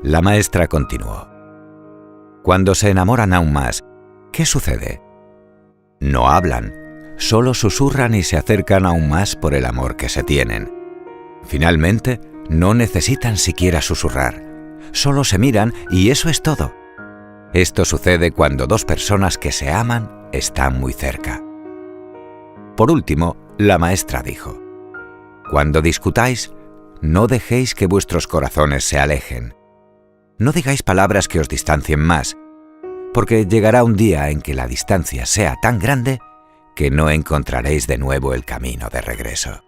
La maestra continuó: cuando se enamoran aún más, ¿qué sucede? No hablan, solo susurran y se acercan aún más por el amor que se tienen. Finalmente, no necesitan siquiera susurrar, solo se miran y eso es todo. Esto sucede cuando dos personas que se aman están muy cerca. Por último, la maestra dijo: cuando discutáis, no dejéis que vuestros corazones se alejen. No digáis palabras que os distancien más, porque llegará un día en que la distancia sea tan grande que no encontraréis de nuevo el camino de regreso.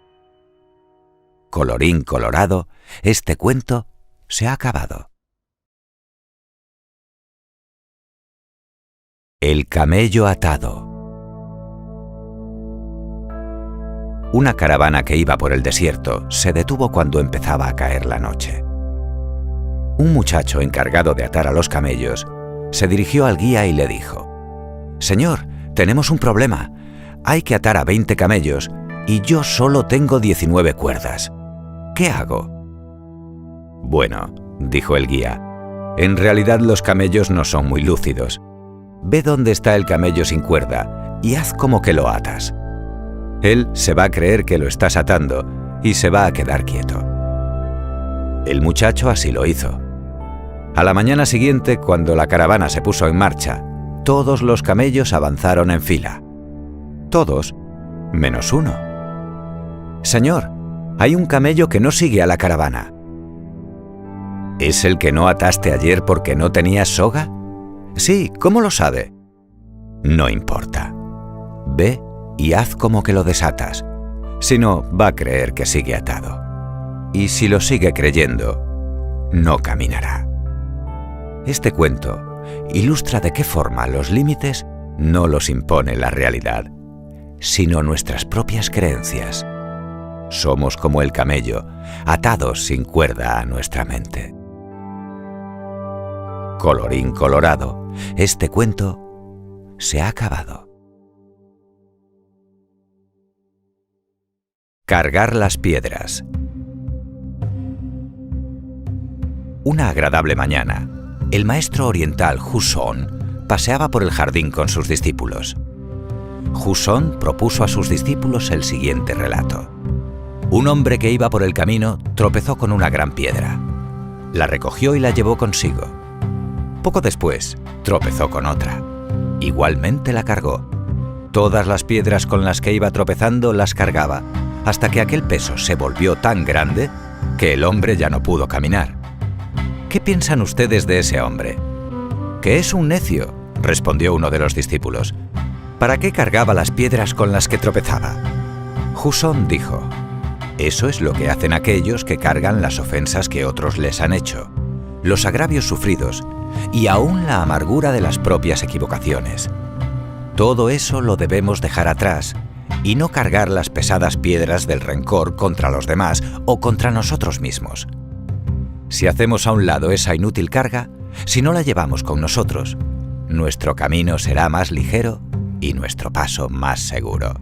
Colorín colorado, este cuento se ha acabado. El camello atado. Una caravana que iba por el desierto se detuvo cuando empezaba a caer la noche. Un muchacho encargado de atar a los camellos se dirigió al guía y le dijo: «Señor, tenemos un problema. Hay que atar a 20 camellos y yo solo tengo 19 cuerdas. ¿Qué hago?». «Bueno», dijo el guía, «en realidad los camellos no son muy lúcidos. Ve dónde está el camello sin cuerda y haz como que lo atas. Él se va a creer que lo estás atando y se va a quedar quieto». El muchacho así lo hizo. A la mañana siguiente, cuando la caravana se puso en marcha, todos los camellos avanzaron en fila. Todos, menos uno. «Señor, hay un camello que no sigue a la caravana». «¿Es el que no ataste ayer porque no tenías soga?». «Sí, ¿cómo lo sabe?». «No importa. Ve y haz como que lo desatas. Si no, va a creer que sigue atado. Y si lo sigue creyendo, no caminará». Este cuento ilustra de qué forma los límites no los impone la realidad, sino nuestras propias creencias. Somos como el camello, atados sin cuerda a nuestra mente. Colorín colorado, este cuento se ha acabado. Cargar las piedras. Una agradable mañana, el maestro oriental Huson paseaba por el jardín con sus discípulos. Huson propuso a sus discípulos el siguiente relato. Un hombre que iba por el camino tropezó con una gran piedra. La recogió y la llevó consigo. Poco después, tropezó con otra. Igualmente la cargó. Todas las piedras con las que iba tropezando las cargaba, hasta que aquel peso se volvió tan grande que el hombre ya no pudo caminar. ¿Qué piensan ustedes de ese hombre? «Que es un necio», respondió uno de los discípulos. «¿Para qué cargaba las piedras con las que tropezaba?» Jusón dijo: «Eso es lo que hacen aquellos que cargan las ofensas que otros les han hecho, los agravios sufridos y aún la amargura de las propias equivocaciones. Todo eso lo debemos dejar atrás y no cargar las pesadas piedras del rencor contra los demás o contra nosotros mismos. Si hacemos a un lado esa inútil carga, si no la llevamos con nosotros, nuestro camino será más ligero y nuestro paso más seguro».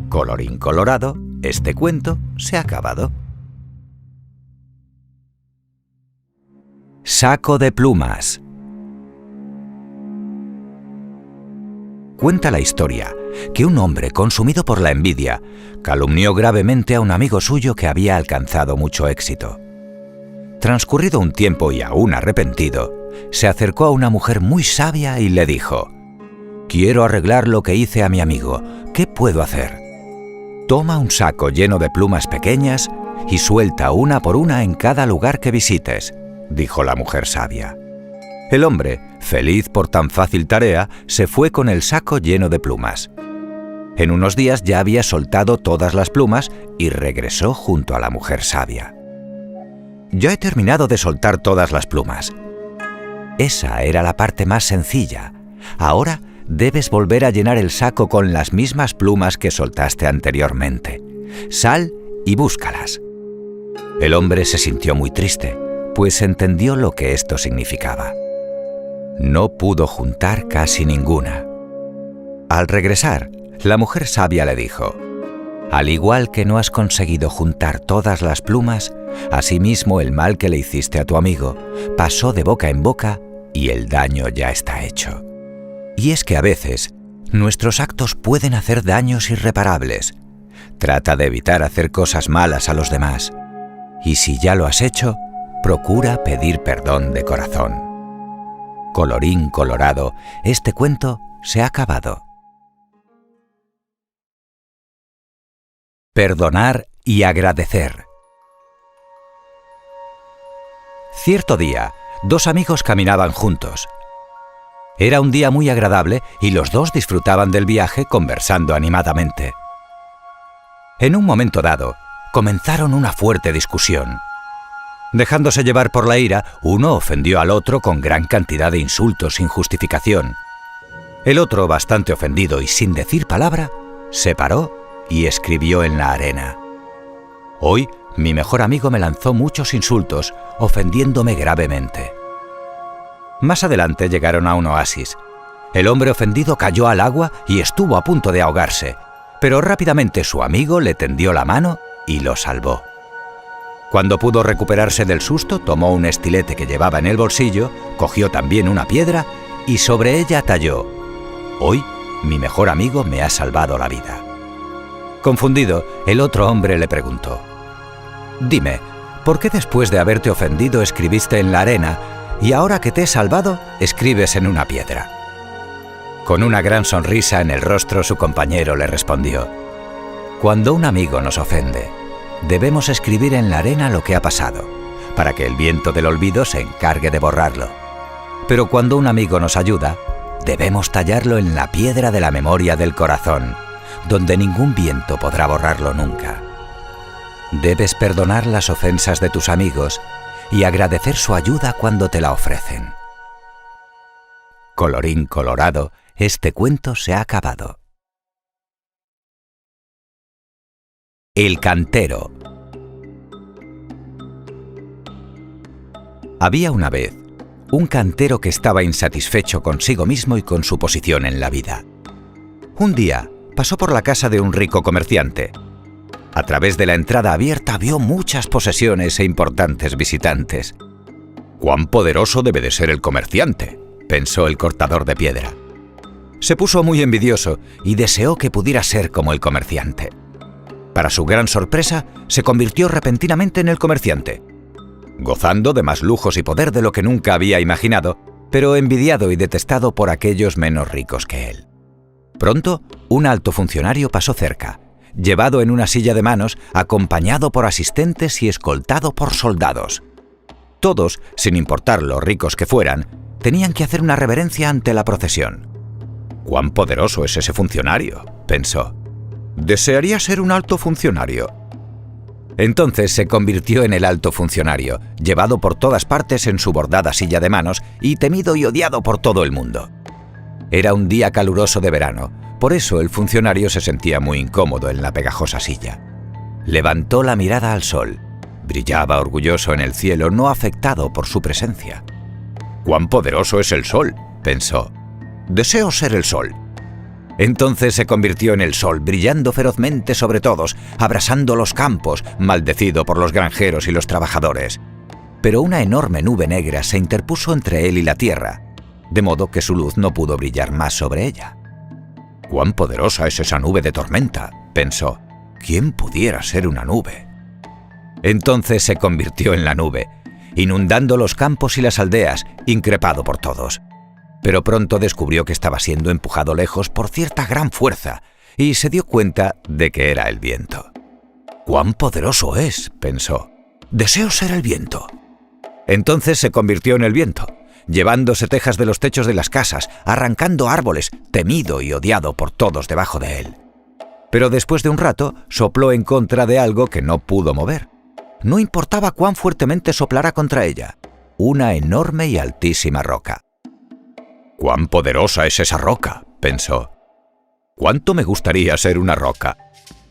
Colorín colorado, este cuento se ha acabado. Saco de plumas. Cuenta la historia que un hombre consumido por la envidia calumnió gravemente a un amigo suyo que había alcanzado mucho éxito. Transcurrido un tiempo y aún arrepentido, se acercó a una mujer muy sabia y le dijo: «Quiero arreglar lo que hice a mi amigo. ¿Qué puedo hacer?» «Toma un saco lleno de plumas pequeñas y suelta una por una en cada lugar que visites», dijo la mujer sabia. El hombre, feliz por tan fácil tarea, se fue con el saco lleno de plumas. En unos días ya había soltado todas las plumas y regresó junto a la mujer sabia. «Ya he terminado de soltar todas las plumas». «Esa era la parte más sencilla. Ahora debes volver a llenar el saco con las mismas plumas que soltaste anteriormente. Sal y búscalas». El hombre se sintió muy triste, pues entendió lo que esto significaba. No pudo juntar casi ninguna. Al regresar, la mujer sabia le dijo: «Al igual que no has conseguido juntar todas las plumas, asimismo el mal que le hiciste a tu amigo pasó de boca en boca y el daño ya está hecho». Y es que a veces nuestros actos pueden hacer daños irreparables. Trata de evitar hacer cosas malas a los demás. Y si ya lo has hecho, procura pedir perdón de corazón. Colorín colorado, este cuento se ha acabado. Perdonar y agradecer. Cierto día, dos amigos caminaban juntos. Era un día muy agradable y los dos disfrutaban del viaje conversando animadamente. En un momento dado, comenzaron una fuerte discusión. Dejándose llevar por la ira, uno ofendió al otro con gran cantidad de insultos sin justificación. El otro, bastante ofendido y sin decir palabra, se paró y escribió en la arena: «Hoy mi mejor amigo me lanzó muchos insultos, ofendiéndome gravemente». Más adelante llegaron a un oasis. El hombre ofendido cayó al agua y estuvo a punto de ahogarse, pero rápidamente su amigo le tendió la mano y lo salvó. Cuando pudo recuperarse del susto, tomó un estilete que llevaba en el bolsillo, cogió también una piedra y sobre ella talló: «Hoy mi mejor amigo me ha salvado la vida». Confundido, el otro hombre le preguntó: «Dime, ¿por qué después de haberte ofendido escribiste en la arena y ahora que te he salvado, escribes en una piedra?» Con una gran sonrisa en el rostro, su compañero le respondió: «Cuando un amigo nos ofende, debemos escribir en la arena lo que ha pasado, para que el viento del olvido se encargue de borrarlo. Pero cuando un amigo nos ayuda, debemos tallarlo en la piedra de la memoria del corazón, donde ningún viento podrá borrarlo nunca. Debes perdonar las ofensas de tus amigos y agradecer su ayuda cuando te la ofrecen». Colorín colorado, este cuento se ha acabado. El cantero. Había una vez un cantero que estaba insatisfecho consigo mismo y con su posición en la vida. Un día pasó por la casa de un rico comerciante. A través de la entrada abierta vio muchas posesiones e importantes visitantes. «Cuán poderoso debe de ser el comerciante», pensó el cortador de piedra. Se puso muy envidioso y deseó que pudiera ser como el comerciante. Para su gran sorpresa, se convirtió repentinamente en el comerciante, gozando de más lujos y poder de lo que nunca había imaginado, pero envidiado y detestado por aquellos menos ricos que él. Pronto, un alto funcionario pasó cerca, llevado en una silla de manos, acompañado por asistentes y escoltado por soldados. Todos, sin importar lo ricos que fueran, tenían que hacer una reverencia ante la procesión. «¿Cuán poderoso es ese funcionario?», pensó. «Desearía ser un alto funcionario». Entonces se convirtió en el alto funcionario, llevado por todas partes en su bordada silla de manos y temido y odiado por todo el mundo. Era un día caluroso de verano, por eso el funcionario se sentía muy incómodo en la pegajosa silla. Levantó la mirada al sol. Brillaba orgulloso en el cielo, no afectado por su presencia. «¿Cuán poderoso es el sol?», pensó. «Deseo ser el sol». Entonces se convirtió en el sol, brillando ferozmente sobre todos, abrasando los campos, maldecido por los granjeros y los trabajadores. Pero una enorme nube negra se interpuso entre él y la tierra, de modo que su luz no pudo brillar más sobre ella. «¿Cuán poderosa es esa nube de tormenta?», pensó. «¿Quién pudiera ser una nube?». Entonces se convirtió en la nube, inundando los campos y las aldeas, increpado por todos. Pero pronto descubrió que estaba siendo empujado lejos por cierta gran fuerza y se dio cuenta de que era el viento. «¿Cuán poderoso es?», pensó. «Deseo ser el viento». Entonces se convirtió en el viento, llevándose tejas de los techos de las casas, arrancando árboles, temido y odiado por todos debajo de él. Pero después de un rato sopló en contra de algo que no pudo mover. No importaba cuán fuertemente soplara contra ella, una enorme y altísima roca. «¿Cuán poderosa es esa roca?», pensó. «¿Cuánto me gustaría ser una roca?».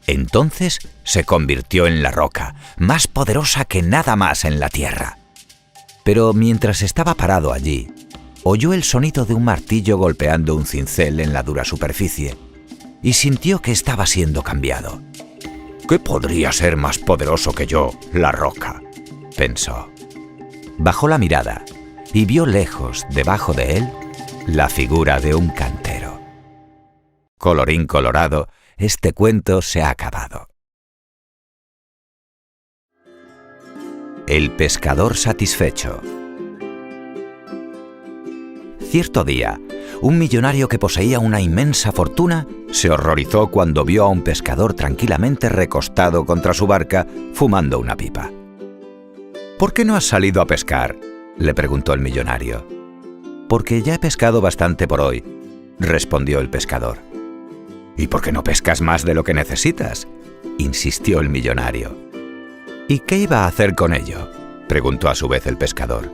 Entonces se convirtió en la roca, más poderosa que nada más en la tierra. Pero mientras estaba parado allí, oyó el sonido de un martillo golpeando un cincel en la dura superficie y sintió que estaba siendo cambiado. «¿Qué podría ser más poderoso que yo, la roca?», pensó. Bajó la mirada y vio lejos, debajo de él, la figura de un cantero. Colorín colorado, este cuento se ha acabado. El pescador satisfecho. Cierto día, un millonario que poseía una inmensa fortuna se horrorizó cuando vio a un pescador tranquilamente recostado contra su barca, fumando una pipa. «¿Por qué no has salido a pescar?», le preguntó el millonario. «Porque ya he pescado bastante por hoy», respondió el pescador. «¿Y por qué no pescas más de lo que necesitas?», insistió el millonario. «¿Y qué iba a hacer con ello?», preguntó a su vez el pescador.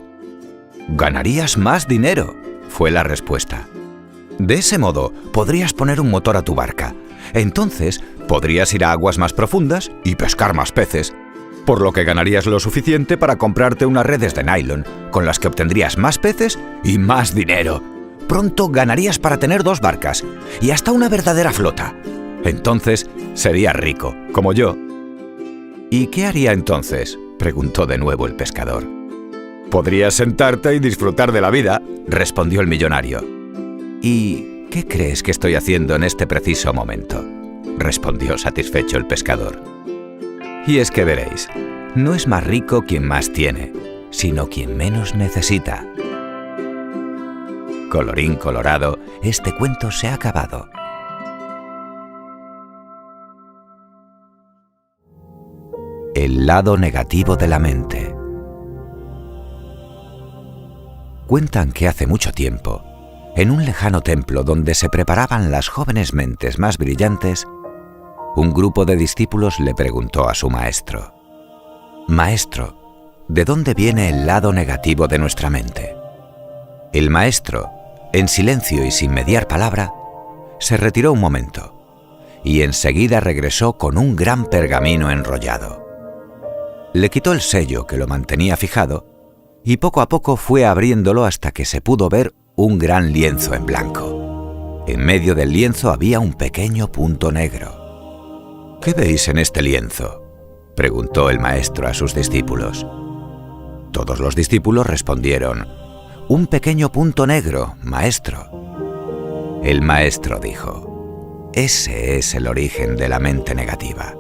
«Ganarías más dinero», fue la respuesta. «De ese modo podrías poner un motor a tu barca. Entonces podrías ir a aguas más profundas y pescar más peces, por lo que ganarías lo suficiente para comprarte unas redes de nylon, con las que obtendrías más peces y más dinero. Pronto ganarías para tener 2 barcas y hasta una verdadera flota. Entonces serías rico, como yo». «¿Y qué haría entonces?», preguntó de nuevo el pescador. «Podrías sentarte y disfrutar de la vida», respondió el millonario. «¿Y qué crees que estoy haciendo en este preciso momento?», respondió satisfecho el pescador. «Y es que veréis, no es más rico quien más tiene, sino quien menos necesita». Colorín colorado, este cuento se ha acabado. El lado negativo de la mente. Cuentan que hace mucho tiempo, en un lejano templo donde se preparaban las jóvenes mentes más brillantes, un grupo de discípulos le preguntó a su maestro: «Maestro, ¿de dónde viene el lado negativo de nuestra mente?». El maestro, en silencio y sin mediar palabra, se retiró un momento y enseguida regresó con un gran pergamino enrollado. Le quitó el sello que lo mantenía fijado y poco a poco fue abriéndolo hasta que se pudo ver un gran lienzo en blanco. En medio del lienzo había un pequeño punto negro. «¿Qué veis en este lienzo?», preguntó el maestro a sus discípulos. Todos los discípulos respondieron: «Un pequeño punto negro, maestro». El maestro dijo: «Ese es el origen de la mente negativa.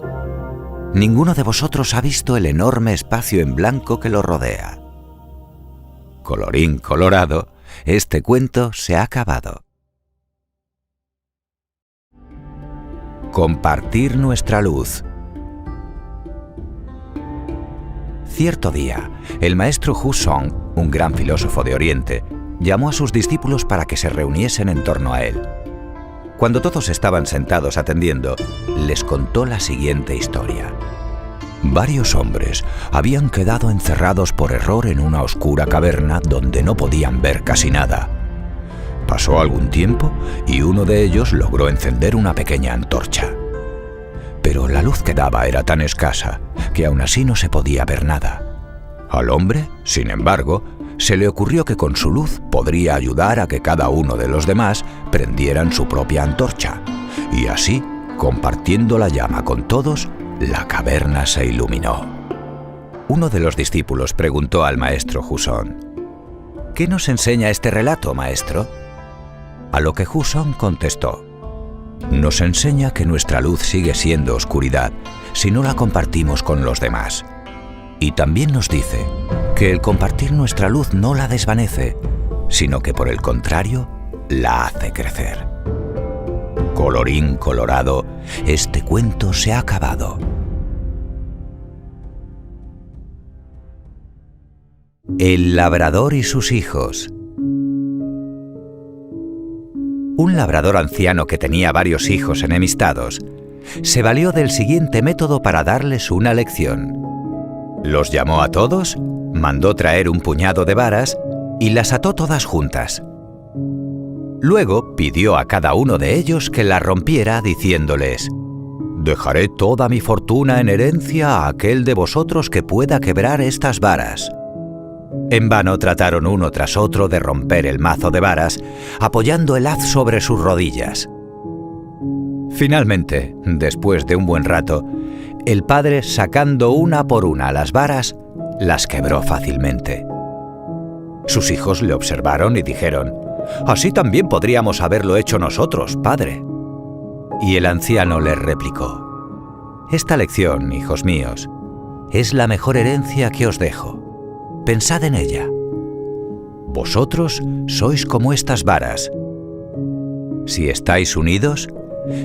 Ninguno de vosotros ha visto el enorme espacio en blanco que lo rodea». Colorín colorado, este cuento se ha acabado. Compartir nuestra luz. Cierto día, el maestro Husong, un gran filósofo de Oriente, llamó a sus discípulos para que se reuniesen en torno a él. Cuando todos estaban sentados atendiendo, les contó la siguiente historia. Varios hombres habían quedado encerrados por error en una oscura caverna donde no podían ver casi nada. Pasó algún tiempo y uno de ellos logró encender una pequeña antorcha. Pero la luz que daba era tan escasa que aún así no se podía ver nada. Al hombre, sin embargo, se le ocurrió que con su luz podría ayudar a que cada uno de los demás prendieran su propia antorcha. Y así, compartiendo la llama con todos, la caverna se iluminó. Uno de los discípulos preguntó al maestro Husong: ¿qué nos enseña este relato, maestro? A lo que Husong contestó: nos enseña que nuestra luz sigue siendo oscuridad si no la compartimos con los demás. Y también nos dice que el compartir nuestra luz no la desvanece, sino que por el contrario, la hace crecer. Colorín colorado, este cuento se ha acabado. El labrador y sus hijos. Un labrador anciano que tenía varios hijos enemistados se valió del siguiente método para darles una lección. Los llamó a todos, mandó traer un puñado de varas y las ató todas juntas. Luego pidió a cada uno de ellos que las rompiera, diciéndoles: «Dejaré toda mi fortuna en herencia a aquel de vosotros que pueda quebrar estas varas». En vano trataron uno tras otro de romper el mazo de varas, apoyando el haz sobre sus rodillas. Finalmente, después de un buen rato, el padre, sacando una por una las varas, las quebró fácilmente. Sus hijos le observaron y dijeron: «Así también podríamos haberlo hecho nosotros, padre». Y el anciano les replicó: «Esta lección, hijos míos, es la mejor herencia que os dejo. Pensad en ella. Vosotros sois como estas varas. Si estáis unidos,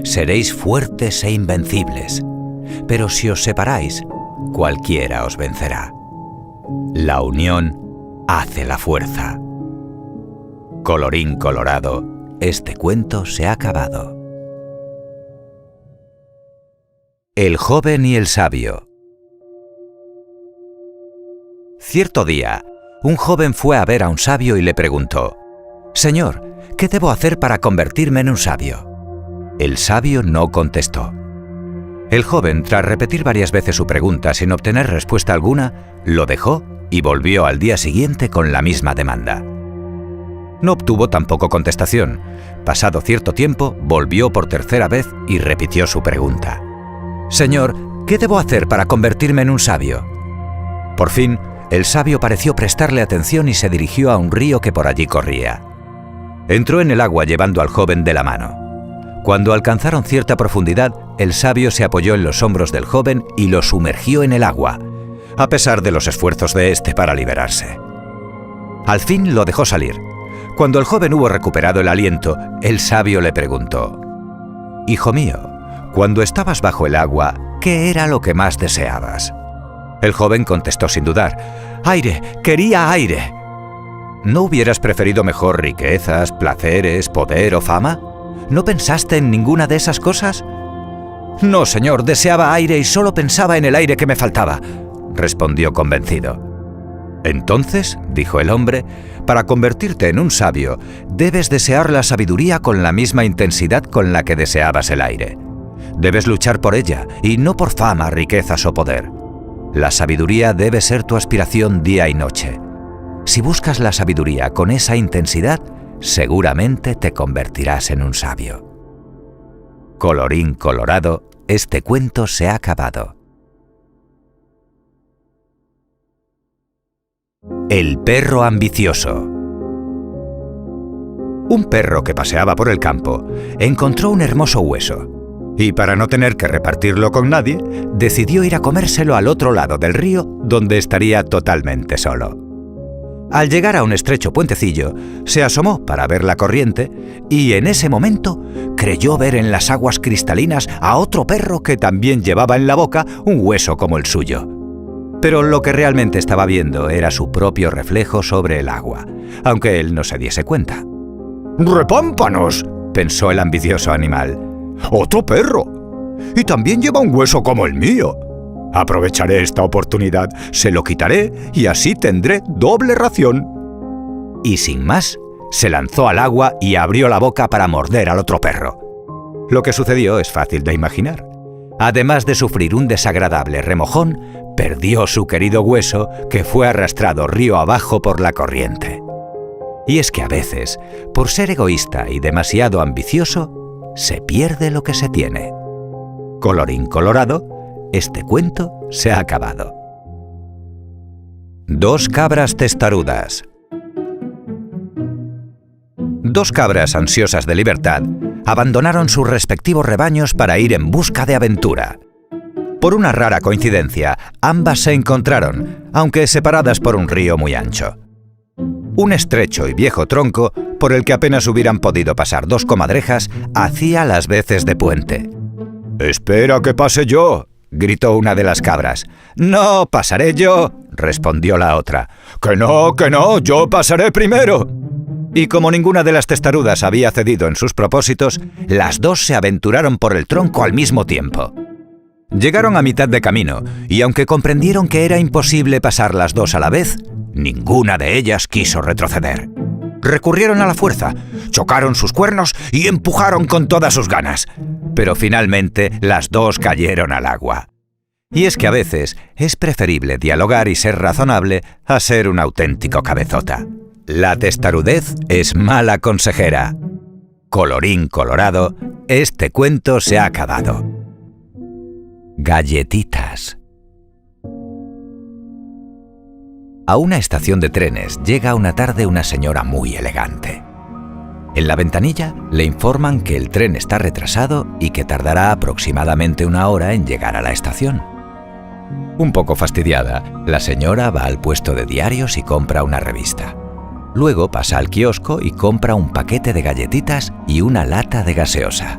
seréis fuertes e invencibles, pero si os separáis, cualquiera os vencerá. La unión hace la fuerza». Colorín colorado, este cuento se ha acabado. El joven y el sabio. Cierto día, un joven fue a ver a un sabio y le preguntó: «Señor, ¿qué debo hacer para convertirme en un sabio?». El sabio no contestó. El joven, tras repetir varias veces su pregunta sin obtener respuesta alguna, lo dejó y volvió al día siguiente con la misma demanda. No obtuvo tampoco contestación. Pasado cierto tiempo, volvió por tercera vez y repitió su pregunta: «Señor, ¿qué debo hacer para convertirme en un sabio?». Por fin, el sabio pareció prestarle atención y se dirigió a un río que por allí corría. Entró en el agua llevando al joven de la mano. Cuando alcanzaron cierta profundidad, el sabio se apoyó en los hombros del joven y lo sumergió en el agua, a pesar de los esfuerzos de éste para liberarse. Al fin lo dejó salir. Cuando el joven hubo recuperado el aliento, el sabio le preguntó: «Hijo mío, cuando estabas bajo el agua, ¿qué era lo que más deseabas?». El joven contestó sin dudar: «Aire, quería aire». ¿No hubieras preferido mejor riquezas, placeres, poder o fama? ¿No pensaste en ninguna de esas cosas? «No, señor, deseaba aire y solo pensaba en el aire que me faltaba», respondió convencido. «Entonces», dijo el hombre, «para convertirte en un sabio, debes desear la sabiduría con la misma intensidad con la que deseabas el aire. Debes luchar por ella, y no por fama, riquezas o poder. La sabiduría debe ser tu aspiración día y noche. Si buscas la sabiduría con esa intensidad, seguramente te convertirás en un sabio». Colorín colorado, este cuento se ha acabado. El perro ambicioso. Un perro que paseaba por el campo encontró un hermoso hueso y, para no tener que repartirlo con nadie, decidió ir a comérselo al otro lado del río, donde estaría totalmente solo. Al llegar a un estrecho puentecillo, se asomó para ver la corriente y en ese momento creyó ver en las aguas cristalinas a otro perro que también llevaba en la boca un hueso como el suyo. Pero lo que realmente estaba viendo era su propio reflejo sobre el agua, aunque él no se diese cuenta. «¡Repámpanos!», pensó el ambicioso animal. «¡Otro perro! Y también lleva un hueso como el mío. Aprovecharé esta oportunidad, se lo quitaré y así tendré doble ración». Y sin más, se lanzó al agua y abrió la boca para morder al otro perro. Lo que sucedió es fácil de imaginar. Además de sufrir un desagradable remojón, perdió su querido hueso que fue arrastrado río abajo por la corriente. Y es que a veces, por ser egoísta y demasiado ambicioso, se pierde lo que se tiene. Colorín colorado, este cuento se ha acabado. Dos cabras testarudas. Dos cabras ansiosas de libertad abandonaron sus respectivos rebaños para ir en busca de aventura. Por una rara coincidencia, ambas se encontraron, aunque separadas por un río muy ancho. Un estrecho y viejo tronco, por el que apenas hubieran podido pasar dos comadrejas, hacía las veces de puente. «¡Espera que pase yo!», gritó una de las cabras. «No, pasaré yo», respondió la otra. Que no, yo pasaré primero». Y como ninguna de las testarudas había cedido en sus propósitos, las dos se aventuraron por el tronco al mismo tiempo. Llegaron a mitad de camino, y aunque comprendieron que era imposible pasar las dos a la vez, ninguna de ellas quiso retroceder. Recurrieron a la fuerza, chocaron sus cuernos y empujaron con todas sus ganas. Pero finalmente las dos cayeron al agua. Y es que a veces es preferible dialogar y ser razonable a ser un auténtico cabezota. La testarudez es mala consejera. Colorín colorado, este cuento se ha acabado. Galletitas. A una estación de trenes llega una tarde una señora muy elegante. En la ventanilla le informan que el tren está retrasado y que tardará aproximadamente una hora en llegar a la estación. Un poco fastidiada, la señora va al puesto de diarios y compra una revista. Luego pasa al kiosco y compra un paquete de galletitas y una lata de gaseosa.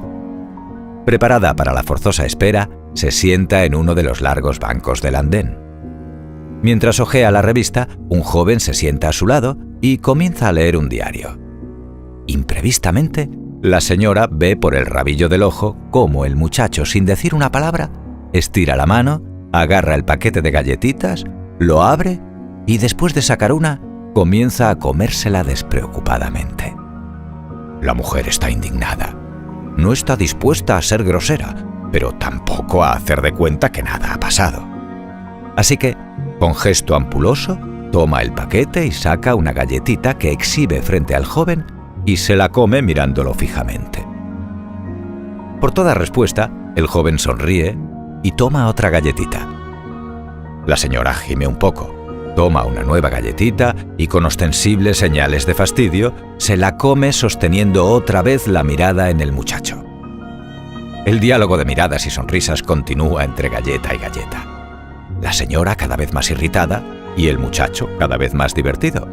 Preparada para la forzosa espera, se sienta en uno de los largos bancos del andén. Mientras hojea la revista, un joven se sienta a su lado y comienza a leer un diario. Imprevistamente, la señora ve por el rabillo del ojo cómo el muchacho, sin decir una palabra, estira la mano, agarra el paquete de galletitas, lo abre y después de sacar una, comienza a comérsela despreocupadamente. La mujer está indignada. No está dispuesta a ser grosera, pero tampoco a hacer de cuenta que nada ha pasado. Así que, con gesto ampuloso, toma el paquete y saca una galletita que exhibe frente al joven y se la come mirándolo fijamente. Por toda respuesta, el joven sonríe y toma otra galletita. La señora gime un poco, toma una nueva galletita y con ostensibles señales de fastidio, se la come sosteniendo otra vez la mirada en el muchacho. El diálogo de miradas y sonrisas continúa entre galleta y galleta. La señora cada vez más irritada y el muchacho cada vez más divertido.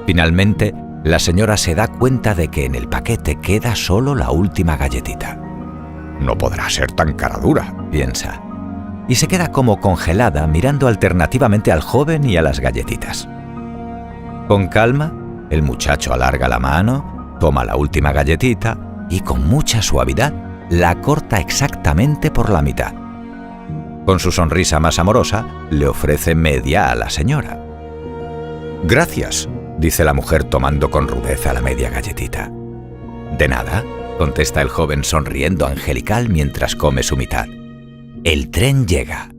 Finalmente, la señora se da cuenta de que en el paquete queda solo la última galletita. No podrá ser tan cara dura, piensa, y se queda como congelada mirando alternativamente al joven y a las galletitas. Con calma, el muchacho alarga la mano, toma la última galletita y con mucha suavidad la corta exactamente por la mitad. Con su sonrisa más amorosa, le ofrece media a la señora. «Gracias», dice la mujer tomando con rudeza la media galletita. «De nada», contesta el joven sonriendo angelical mientras come su mitad. El tren llega.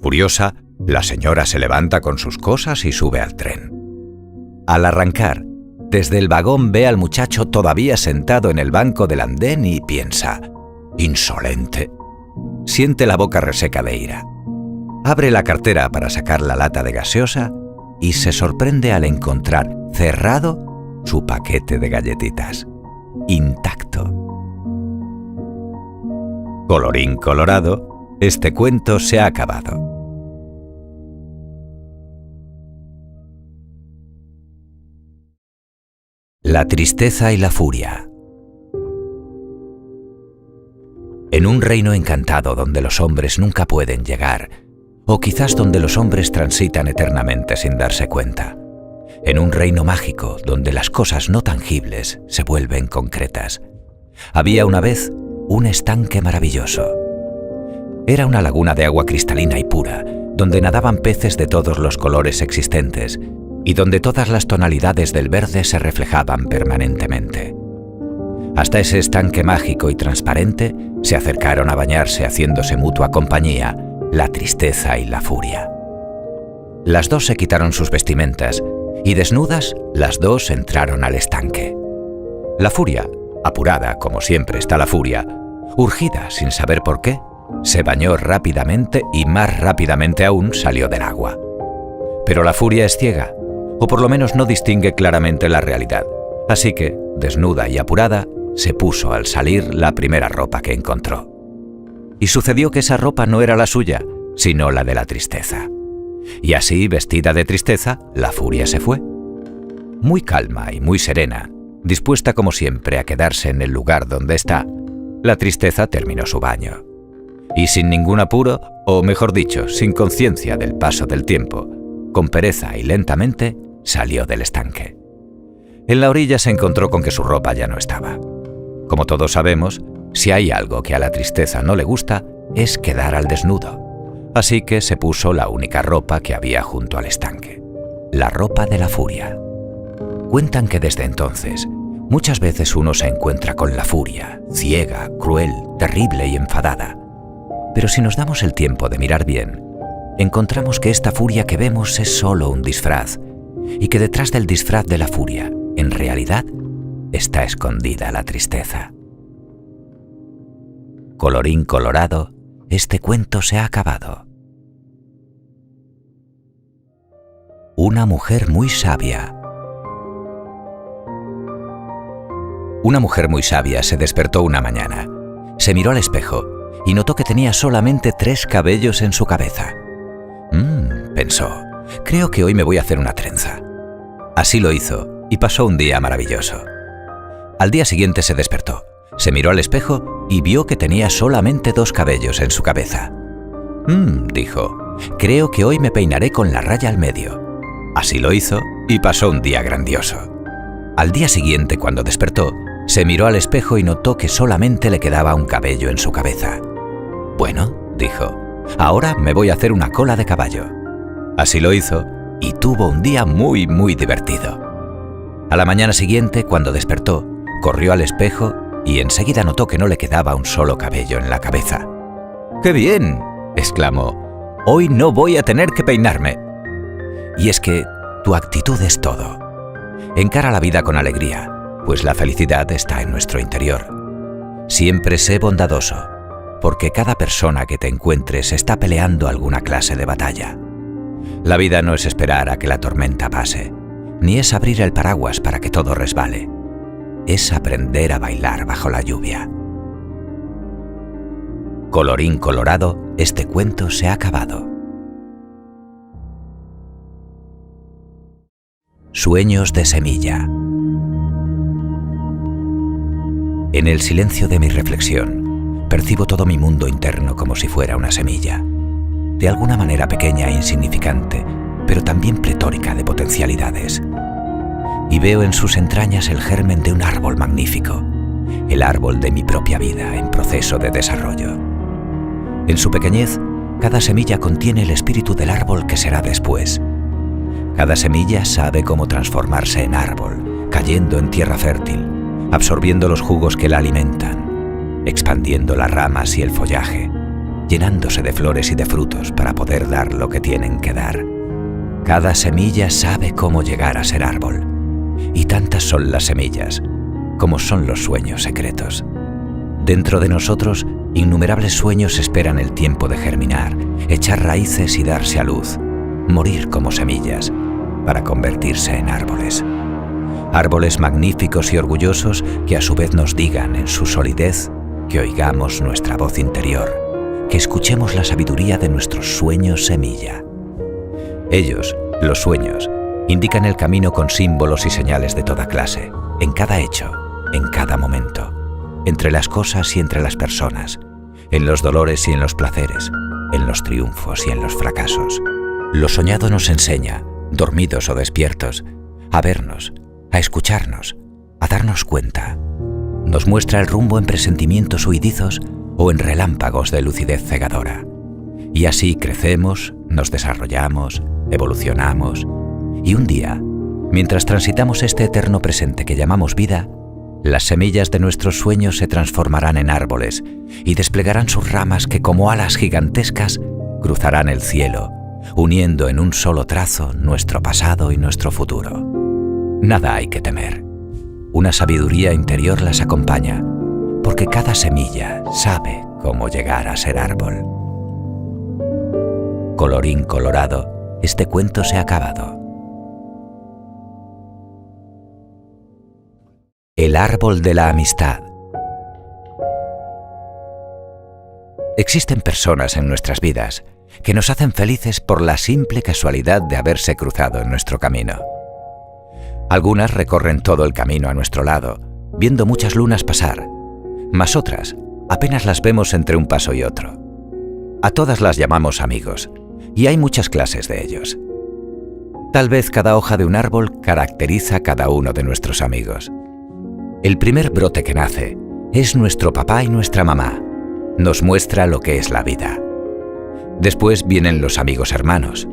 Furiosa, la señora se levanta con sus cosas y sube al tren. Al arrancar, desde el vagón ve al muchacho todavía sentado en el banco del andén y piensa: «Insolente». Siente la boca reseca de ira. Abre la cartera para sacar la lata de gaseosa y se sorprende al encontrar cerrado su paquete de galletitas, intacto. Colorín colorado, este cuento se ha acabado. La tristeza y la furia. En un reino encantado donde los hombres nunca pueden llegar, o quizás donde los hombres transitan eternamente sin darse cuenta. En un reino mágico donde las cosas no tangibles se vuelven concretas. Había una vez un estanque maravilloso. Era una laguna de agua cristalina y pura, donde nadaban peces de todos los colores existentes y donde todas las tonalidades del verde se reflejaban permanentemente. Hasta ese estanque mágico y transparente se acercaron a bañarse haciéndose mutua compañía la tristeza y la furia. Las dos se quitaron sus vestimentas y desnudas las dos entraron al estanque. La furia, apurada como siempre está la furia, urgida sin saber por qué, se bañó rápidamente y más rápidamente aún salió del agua. Pero la furia es ciega, o por lo menos no distingue claramente la realidad, así que, desnuda y apurada, se puso al salir la primera ropa que encontró. Y sucedió que esa ropa no era la suya, sino la de la tristeza. Y así, vestida de tristeza, la furia se fue. Muy calma y muy serena, dispuesta como siempre a quedarse en el lugar donde está, la tristeza terminó su baño. Y sin ningún apuro, o mejor dicho, sin conciencia del paso del tiempo, con pereza y lentamente, salió del estanque. En la orilla se encontró con que su ropa ya no estaba. Como todos sabemos, si hay algo que a la tristeza no le gusta, es quedar al desnudo. Así que se puso la única ropa que había junto al estanque, la ropa de la furia. Cuentan que desde entonces, muchas veces uno se encuentra con la furia, ciega, cruel, terrible y enfadada. Pero si nos damos el tiempo de mirar bien, encontramos que esta furia que vemos es solo un disfraz, y que detrás del disfraz de la furia, en realidad, está escondida la tristeza. Colorín colorado, este cuento se ha acabado. Una mujer muy sabia. Una mujer muy sabia se despertó una mañana, se miró al espejo y notó que tenía solamente 3 cabellos en su cabeza. Pensó, creo que hoy me voy a hacer una trenza. Así lo hizo y pasó un día maravilloso. Al día siguiente se despertó, se miró al espejo y vio que tenía solamente 2 cabellos en su cabeza. Dijo, creo que hoy me peinaré con la raya al medio. Así lo hizo y pasó un día grandioso. Al día siguiente, cuando despertó, se miró al espejo y notó que solamente le quedaba un cabello en su cabeza. Bueno, dijo, ahora me voy a hacer una cola de caballo. Así lo hizo y tuvo un día muy, muy divertido. A la mañana siguiente, cuando despertó, corrió al espejo y enseguida notó que no le quedaba un solo cabello en la cabeza. ¡Qué bien!, exclamó. Hoy no voy a tener que peinarme. Y es que tu actitud es todo. Encara la vida con alegría, pues la felicidad está en nuestro interior. Siempre sé bondadoso, porque cada persona que te encuentres está peleando alguna clase de batalla. La vida no es esperar a que la tormenta pase, ni es abrir el paraguas para que todo resbale. Es aprender a bailar bajo la lluvia. Colorín colorado, este cuento se ha acabado. Sueños de semilla. En el silencio de mi reflexión, percibo todo mi mundo interno como si fuera una semilla, de alguna manera pequeña e insignificante, pero también pletórica de potencialidades. Y veo en sus entrañas el germen de un árbol magnífico, el árbol de mi propia vida en proceso de desarrollo. En su pequeñez, cada semilla contiene el espíritu del árbol que será después. Cada semilla sabe cómo transformarse en árbol, cayendo en tierra fértil, absorbiendo los jugos que la alimentan, expandiendo las ramas y el follaje, llenándose de flores y de frutos para poder dar lo que tienen que dar. Cada semilla sabe cómo llegar a ser árbol. Y tantas son las semillas, como son los sueños secretos. Dentro de nosotros, innumerables sueños esperan el tiempo de germinar, echar raíces y darse a luz, morir como semillas, para convertirse en árboles. Árboles magníficos y orgullosos que a su vez nos digan en su solidez que oigamos nuestra voz interior, que escuchemos la sabiduría de nuestros sueños semilla. Ellos, los sueños, indican el camino con símbolos y señales de toda clase, en cada hecho, en cada momento, entre las cosas y entre las personas, en los dolores y en los placeres, en los triunfos y en los fracasos. Lo soñado nos enseña, dormidos o despiertos, a vernos, a escucharnos, a darnos cuenta. Nos muestra el rumbo en presentimientos huidizos o en relámpagos de lucidez cegadora. Y así crecemos, nos desarrollamos, evolucionamos, y un día, mientras transitamos este eterno presente que llamamos vida, las semillas de nuestros sueños se transformarán en árboles y desplegarán sus ramas que como alas gigantescas cruzarán el cielo, uniendo en un solo trazo nuestro pasado y nuestro futuro. Nada hay que temer. Una sabiduría interior las acompaña, porque cada semilla sabe cómo llegar a ser árbol. Colorín colorado, este cuento se ha acabado. El árbol de la amistad. Existen personas en nuestras vidas que nos hacen felices por la simple casualidad de haberse cruzado en nuestro camino. Algunas recorren todo el camino a nuestro lado, viendo muchas lunas pasar, mas otras apenas las vemos entre un paso y otro. A todas las llamamos amigos, y hay muchas clases de ellos. Tal vez cada hoja de un árbol caracteriza a cada uno de nuestros amigos. El primer brote que nace es nuestro papá y nuestra mamá. Nos muestra lo que es la vida. Después vienen los amigos hermanos,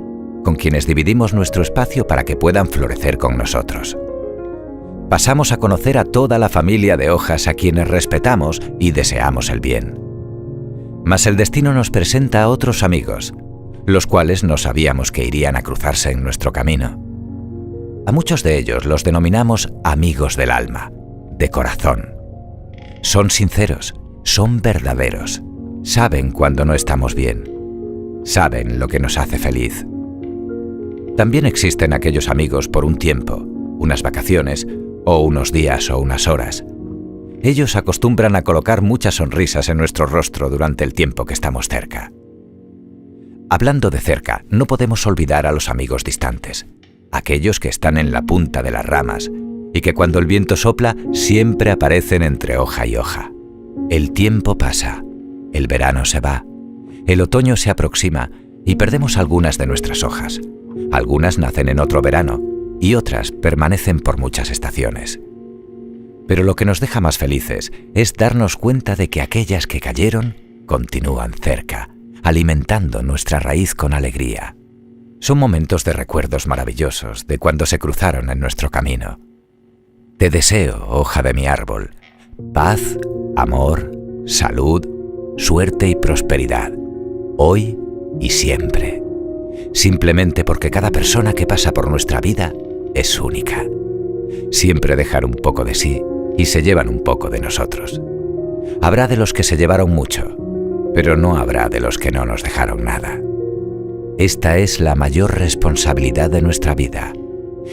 con quienes dividimos nuestro espacio para que puedan florecer con nosotros. Pasamos a conocer a toda la familia de hojas a quienes respetamos y deseamos el bien. Mas el destino nos presenta a otros amigos, los cuales no sabíamos que irían a cruzarse en nuestro camino. A muchos de ellos los denominamos amigos del alma, de corazón. Son sinceros, son verdaderos, saben cuando no estamos bien, saben lo que nos hace feliz. También existen aquellos amigos por un tiempo, unas vacaciones, o unos días o unas horas. Ellos acostumbran a colocar muchas sonrisas en nuestro rostro durante el tiempo que estamos cerca. Hablando de cerca, no podemos olvidar a los amigos distantes, aquellos que están en la punta de las ramas y que cuando el viento sopla siempre aparecen entre hoja y hoja. El tiempo pasa, el verano se va, el otoño se aproxima y perdemos algunas de nuestras hojas. Algunas nacen en otro verano y otras permanecen por muchas estaciones. Pero lo que nos deja más felices es darnos cuenta de que aquellas que cayeron continúan cerca, alimentando nuestra raíz con alegría. Son momentos de recuerdos maravillosos de cuando se cruzaron en nuestro camino. Te deseo, hoja de mi árbol, paz, amor, salud, suerte y prosperidad, hoy y siempre. Simplemente porque cada persona que pasa por nuestra vida es única. Siempre dejan un poco de sí y se llevan un poco de nosotros. Habrá de los que se llevaron mucho, pero no habrá de los que no nos dejaron nada. Esta es la mayor responsabilidad de nuestra vida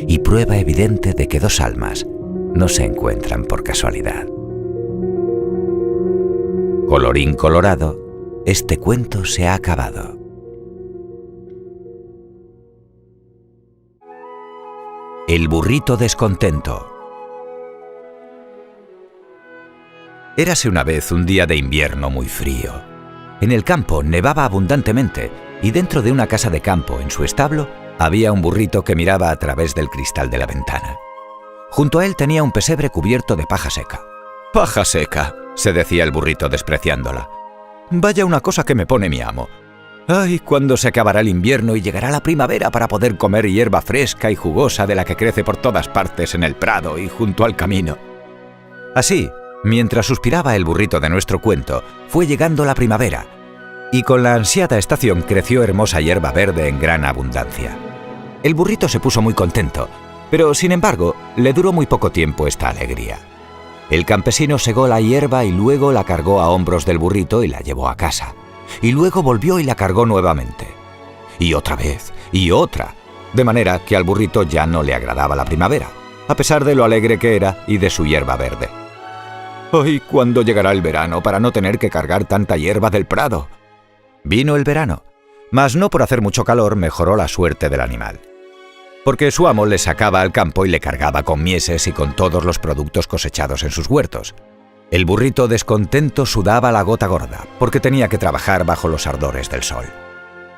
y prueba evidente de que dos almas no se encuentran por casualidad. Colorín colorado, este cuento se ha acabado. El burrito descontento. Érase una vez un día de invierno muy frío. En el campo nevaba abundantemente y dentro de una casa de campo, en su establo, había un burrito que miraba a través del cristal de la ventana. Junto a él tenía un pesebre cubierto de paja seca. «Paja seca», se decía el burrito despreciándola. «Vaya una cosa que me pone mi amo. ¡Ay, cuándo se acabará el invierno y llegará la primavera para poder comer hierba fresca y jugosa de la que crece por todas partes en el prado y junto al camino!». Así, mientras suspiraba el burrito de nuestro cuento, fue llegando la primavera, y con la ansiada estación creció hermosa hierba verde en gran abundancia. El burrito se puso muy contento, pero sin embargo, le duró muy poco tiempo esta alegría. El campesino segó la hierba y luego la cargó a hombros del burrito y la llevó a casa. Y luego volvió y la cargó nuevamente. Y otra vez, y otra, de manera que al burrito ya no le agradaba la primavera, a pesar de lo alegre que era y de su hierba verde. «¡Ay, cuándo llegará el verano para no tener que cargar tanta hierba del prado!». Vino el verano, mas no por hacer mucho calor mejoró la suerte del animal. porque su amo le sacaba al campo y le cargaba con mieses y con todos los productos cosechados en sus huertos. El burrito descontento sudaba la gota gorda, porque tenía que trabajar bajo los ardores del sol.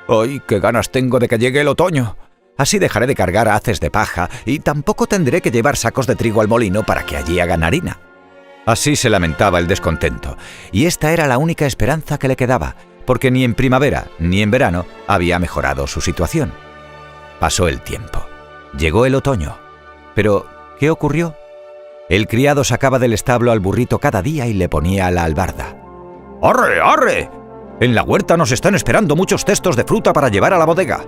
¡Ay, qué ganas tengo de que llegue el otoño! Así dejaré de cargar haces de paja y tampoco tendré que llevar sacos de trigo al molino para que allí hagan harina. Así se lamentaba el descontento, y esta era la única esperanza que le quedaba, porque ni en primavera ni en verano había mejorado su situación. Pasó el tiempo. Llegó el otoño. Pero, ¿qué ocurrió? El criado sacaba del establo al burrito cada día y le ponía a la albarda. ¡Arre, arre! En la huerta nos están esperando muchos cestos de fruta para llevar a la bodega.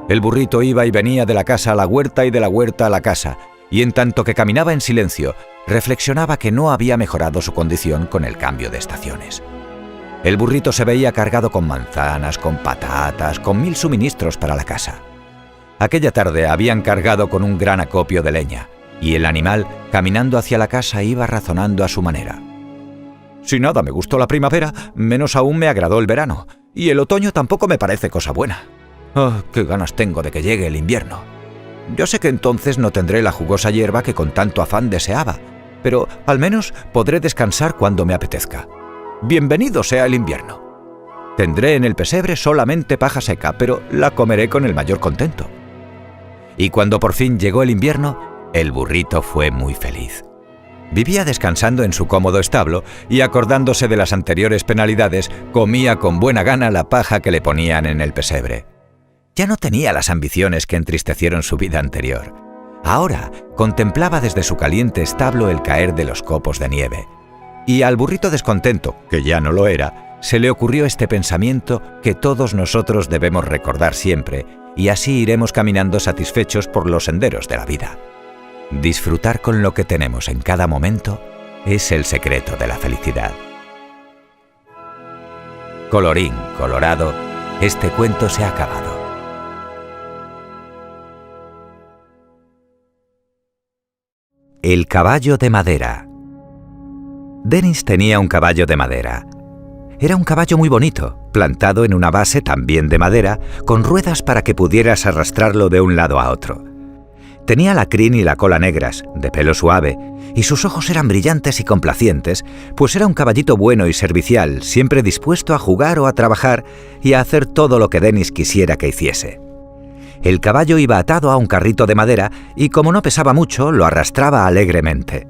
El burrito iba y venía de la casa a la huerta y de la huerta a la casa, y en tanto que caminaba en silencio, reflexionaba que no había mejorado su condición con el cambio de estaciones. El burrito se veía cargado con manzanas, con patatas, con 1000 suministros para la casa. Aquella tarde habían cargado con un gran acopio de leña, y el animal, caminando hacia la casa, iba razonando a su manera. Si nada me gustó la primavera, menos aún me agradó el verano, y el otoño tampoco me parece cosa buena. ¡Oh, qué ganas tengo de que llegue el invierno! Yo sé que entonces no tendré la jugosa hierba que con tanto afán deseaba, pero al menos podré descansar cuando me apetezca. Bienvenido sea el invierno. Tendré en el pesebre solamente paja seca, pero la comeré con el mayor contento. Y cuando por fin llegó el invierno, el burrito fue muy feliz. Vivía descansando en su cómodo establo y, acordándose de las anteriores penalidades, comía con buena gana la paja que le ponían en el pesebre. Ya no tenía las ambiciones que entristecieron su vida anterior. Ahora contemplaba desde su caliente establo el caer de los copos de nieve. Y al burrito descontento, que ya no lo era, se le ocurrió este pensamiento que todos nosotros debemos recordar siempre, y así iremos caminando satisfechos por los senderos de la vida. Disfrutar con lo que tenemos en cada momento es el secreto de la felicidad. Colorín colorado, este cuento se ha acabado. El caballo de madera. Dennis tenía un caballo de madera. Era un caballo muy bonito, plantado en una base también de madera, con ruedas para que pudieras arrastrarlo de un lado a otro. Tenía la crin y la cola negras, de pelo suave, y sus ojos eran brillantes y complacientes, pues era un caballito bueno y servicial, siempre dispuesto a jugar o a trabajar y a hacer todo lo que Dennis quisiera que hiciese. El caballo iba atado a un carrito de madera y, como no pesaba mucho, lo arrastraba alegremente.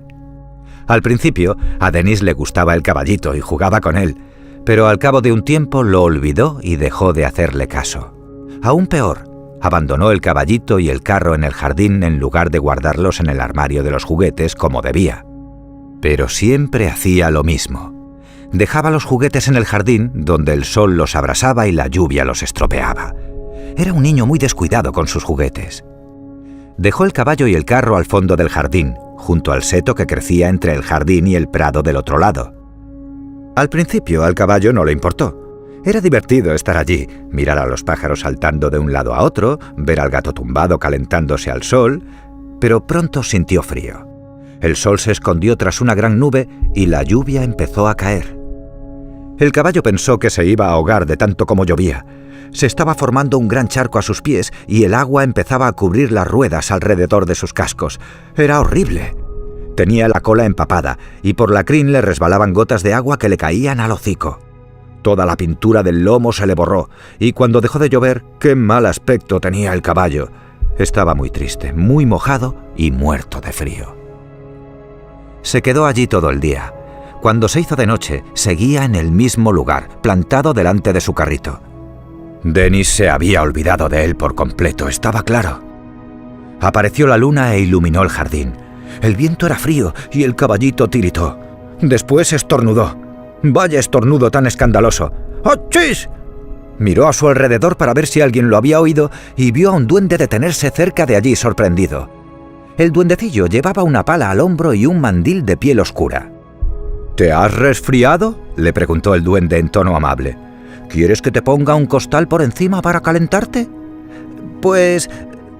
Al principio, a Dennis le gustaba el caballito y jugaba con él, pero al cabo de un tiempo lo olvidó y dejó de hacerle caso. Aún peor, abandonó el caballito y el carro en el jardín en lugar de guardarlos en el armario de los juguetes como debía. Pero siempre hacía lo mismo. Dejaba los juguetes en el jardín, donde el sol los abrasaba y la lluvia los estropeaba. Era un niño muy descuidado con sus juguetes. Dejó el caballo y el carro al fondo del jardín, junto al seto que crecía entre el jardín y el prado del otro lado. Al principio al caballo no le importó. Era divertido estar allí, mirar a los pájaros saltando de un lado a otro, ver al gato tumbado calentándose al sol, pero pronto sintió frío. El sol se escondió tras una gran nube y la lluvia empezó a caer. El caballo pensó que se iba a ahogar de tanto como llovía. Se estaba formando un gran charco a sus pies y el agua empezaba a cubrir las ruedas alrededor de sus cascos. Era horrible. Tenía la cola empapada y por la crin le resbalaban gotas de agua que le caían al hocico. Toda la pintura del lomo se le borró, y cuando dejó de llover, ¡qué mal aspecto tenía el caballo! Estaba muy triste, muy mojado y muerto de frío. Se quedó allí todo el día. Cuando se hizo de noche, seguía en el mismo lugar, plantado delante de su carrito. Dennis se había olvidado de él por completo, estaba claro. Apareció la luna e iluminó el jardín. El viento era frío y el caballito tiritó. Después estornudó. ¡Vaya estornudo tan escandaloso! ¡Achís! Miró a su alrededor para ver si alguien lo había oído y vio a un duende detenerse cerca de allí sorprendido. El duendecillo llevaba una pala al hombro y un mandil de piel oscura. ¿Te has resfriado?, le preguntó el duende en tono amable. ¿Quieres que te ponga un costal por encima para calentarte? Pues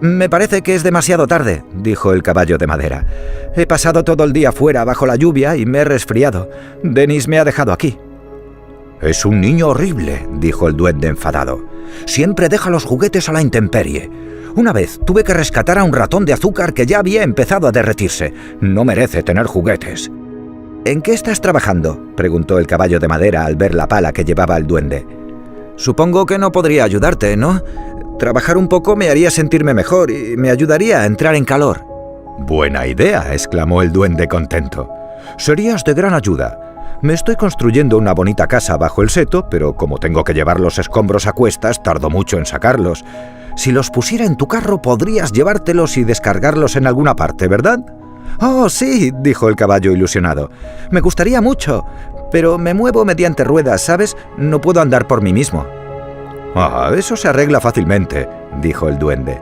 me parece que es demasiado tarde, dijo el caballo de madera. He pasado todo el día fuera bajo la lluvia y me he resfriado. Dennis me ha dejado aquí. Es un niño horrible, dijo el duende enfadado. Siempre deja los juguetes a la intemperie. Una vez tuve que rescatar a un ratón de azúcar que ya había empezado a derretirse. No merece tener juguetes. ¿En qué estás trabajando?, preguntó el caballo de madera al ver la pala que llevaba el duende. Supongo que no podría ayudarte, ¿no? Trabajar un poco me haría sentirme mejor y me ayudaría a entrar en calor. Buena idea, exclamó el duende contento. Serías de gran ayuda. Me estoy construyendo una bonita casa bajo el seto, pero como tengo que llevar los escombros a cuestas, tardo mucho en sacarlos. Si los pusiera en tu carro, podrías llevártelos y descargarlos en alguna parte, ¿verdad? «Oh, sí», dijo el caballo ilusionado. «Me gustaría mucho, pero me muevo mediante ruedas, ¿sabes? No puedo andar por mí mismo». «Ah, eso se arregla fácilmente», dijo el duende.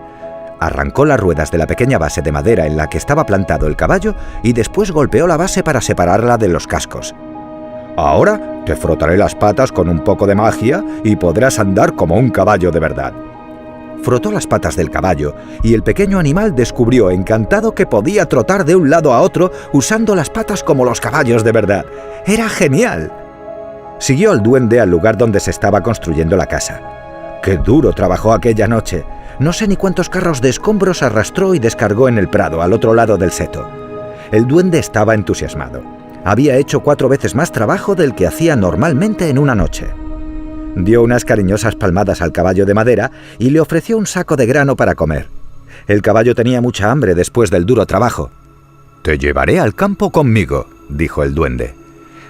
Arrancó las ruedas de la pequeña base de madera en la que estaba plantado el caballo y después golpeó la base para separarla de los cascos. «Ahora te frotaré las patas con un poco de magia y podrás andar como un caballo de verdad». Frotó las patas del caballo y el pequeño animal descubrió encantado que podía trotar de un lado a otro usando las patas como los caballos de verdad. ¡Era genial! Siguió al duende al lugar donde se estaba construyendo la casa. ¡Qué duro trabajó aquella noche! No sé ni cuántos carros de escombros arrastró y descargó en el prado al otro lado del seto. El duende estaba entusiasmado. Había hecho 4 veces más trabajo del que hacía normalmente en una noche. Dio unas cariñosas palmadas al caballo de madera y le ofreció un saco de grano para comer. El caballo tenía mucha hambre después del duro trabajo. «Te llevaré al campo conmigo», dijo el duende.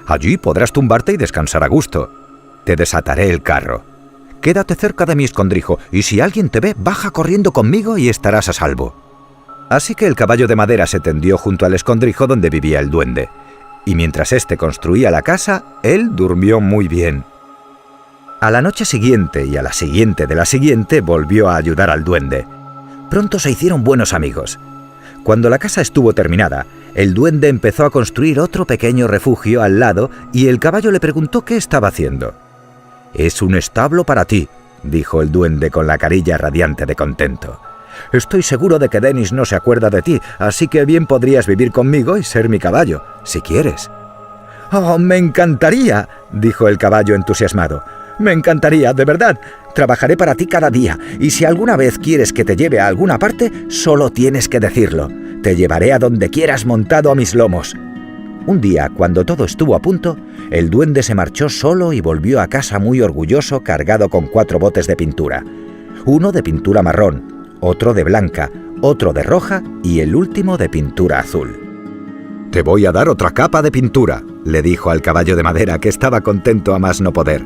«Allí podrás tumbarte y descansar a gusto. Te desataré el carro. Quédate cerca de mi escondrijo y si alguien te ve, baja corriendo conmigo y estarás a salvo». Así que el caballo de madera se tendió junto al escondrijo donde vivía el duende. Y mientras éste construía la casa, él durmió muy bien. A la noche siguiente y a la siguiente de la siguiente volvió a ayudar al duende. Pronto se hicieron buenos amigos. Cuando la casa estuvo terminada, el duende empezó a construir otro pequeño refugio al lado y el caballo le preguntó qué estaba haciendo. «Es un establo para ti», dijo el duende con la carilla radiante de contento. «Estoy seguro de que Dennis no se acuerda de ti, así que bien podrías vivir conmigo y ser mi caballo, si quieres». «Oh, me encantaría», dijo el caballo entusiasmado. «Me encantaría, de verdad. Trabajaré para ti cada día, y si alguna vez quieres que te lleve a alguna parte, solo tienes que decirlo. Te llevaré a donde quieras montado a mis lomos». Un día, cuando todo estuvo a punto, el duende se marchó solo y volvió a casa muy orgulloso cargado con 4 botes de pintura. Uno de pintura marrón, otro de blanca, otro de roja y el último de pintura azul. «Te voy a dar otra capa de pintura», le dijo al caballo de madera, que estaba contento a más no poder.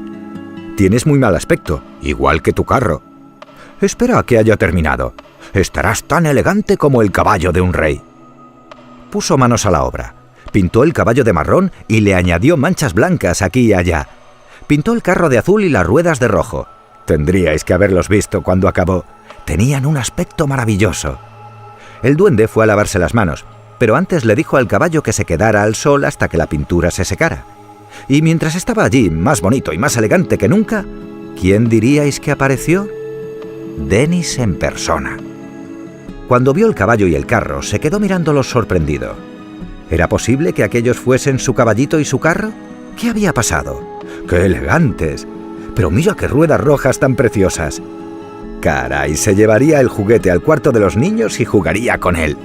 «Tienes muy mal aspecto, igual que tu carro. Espera a que haya terminado. Estarás tan elegante como el caballo de un rey». Puso manos a la obra. Pintó el caballo de marrón y le añadió manchas blancas aquí y allá. Pintó el carro de azul y las ruedas de rojo. Tendríais que haberlos visto cuando acabó. Tenían un aspecto maravilloso. El duende fue a lavarse las manos, pero antes le dijo al caballo que se quedara al sol hasta que la pintura se secara. Y mientras estaba allí, más bonito y más elegante que nunca, ¿quién diríais que apareció? Dennis en persona. Cuando vio el caballo y el carro, se quedó mirándolos sorprendido. ¿Era posible que aquellos fuesen su caballito y su carro? ¿Qué había pasado? ¡Qué elegantes! Pero mira qué ruedas rojas tan preciosas. Caray, se llevaría el juguete al cuarto de los niños y jugaría con él.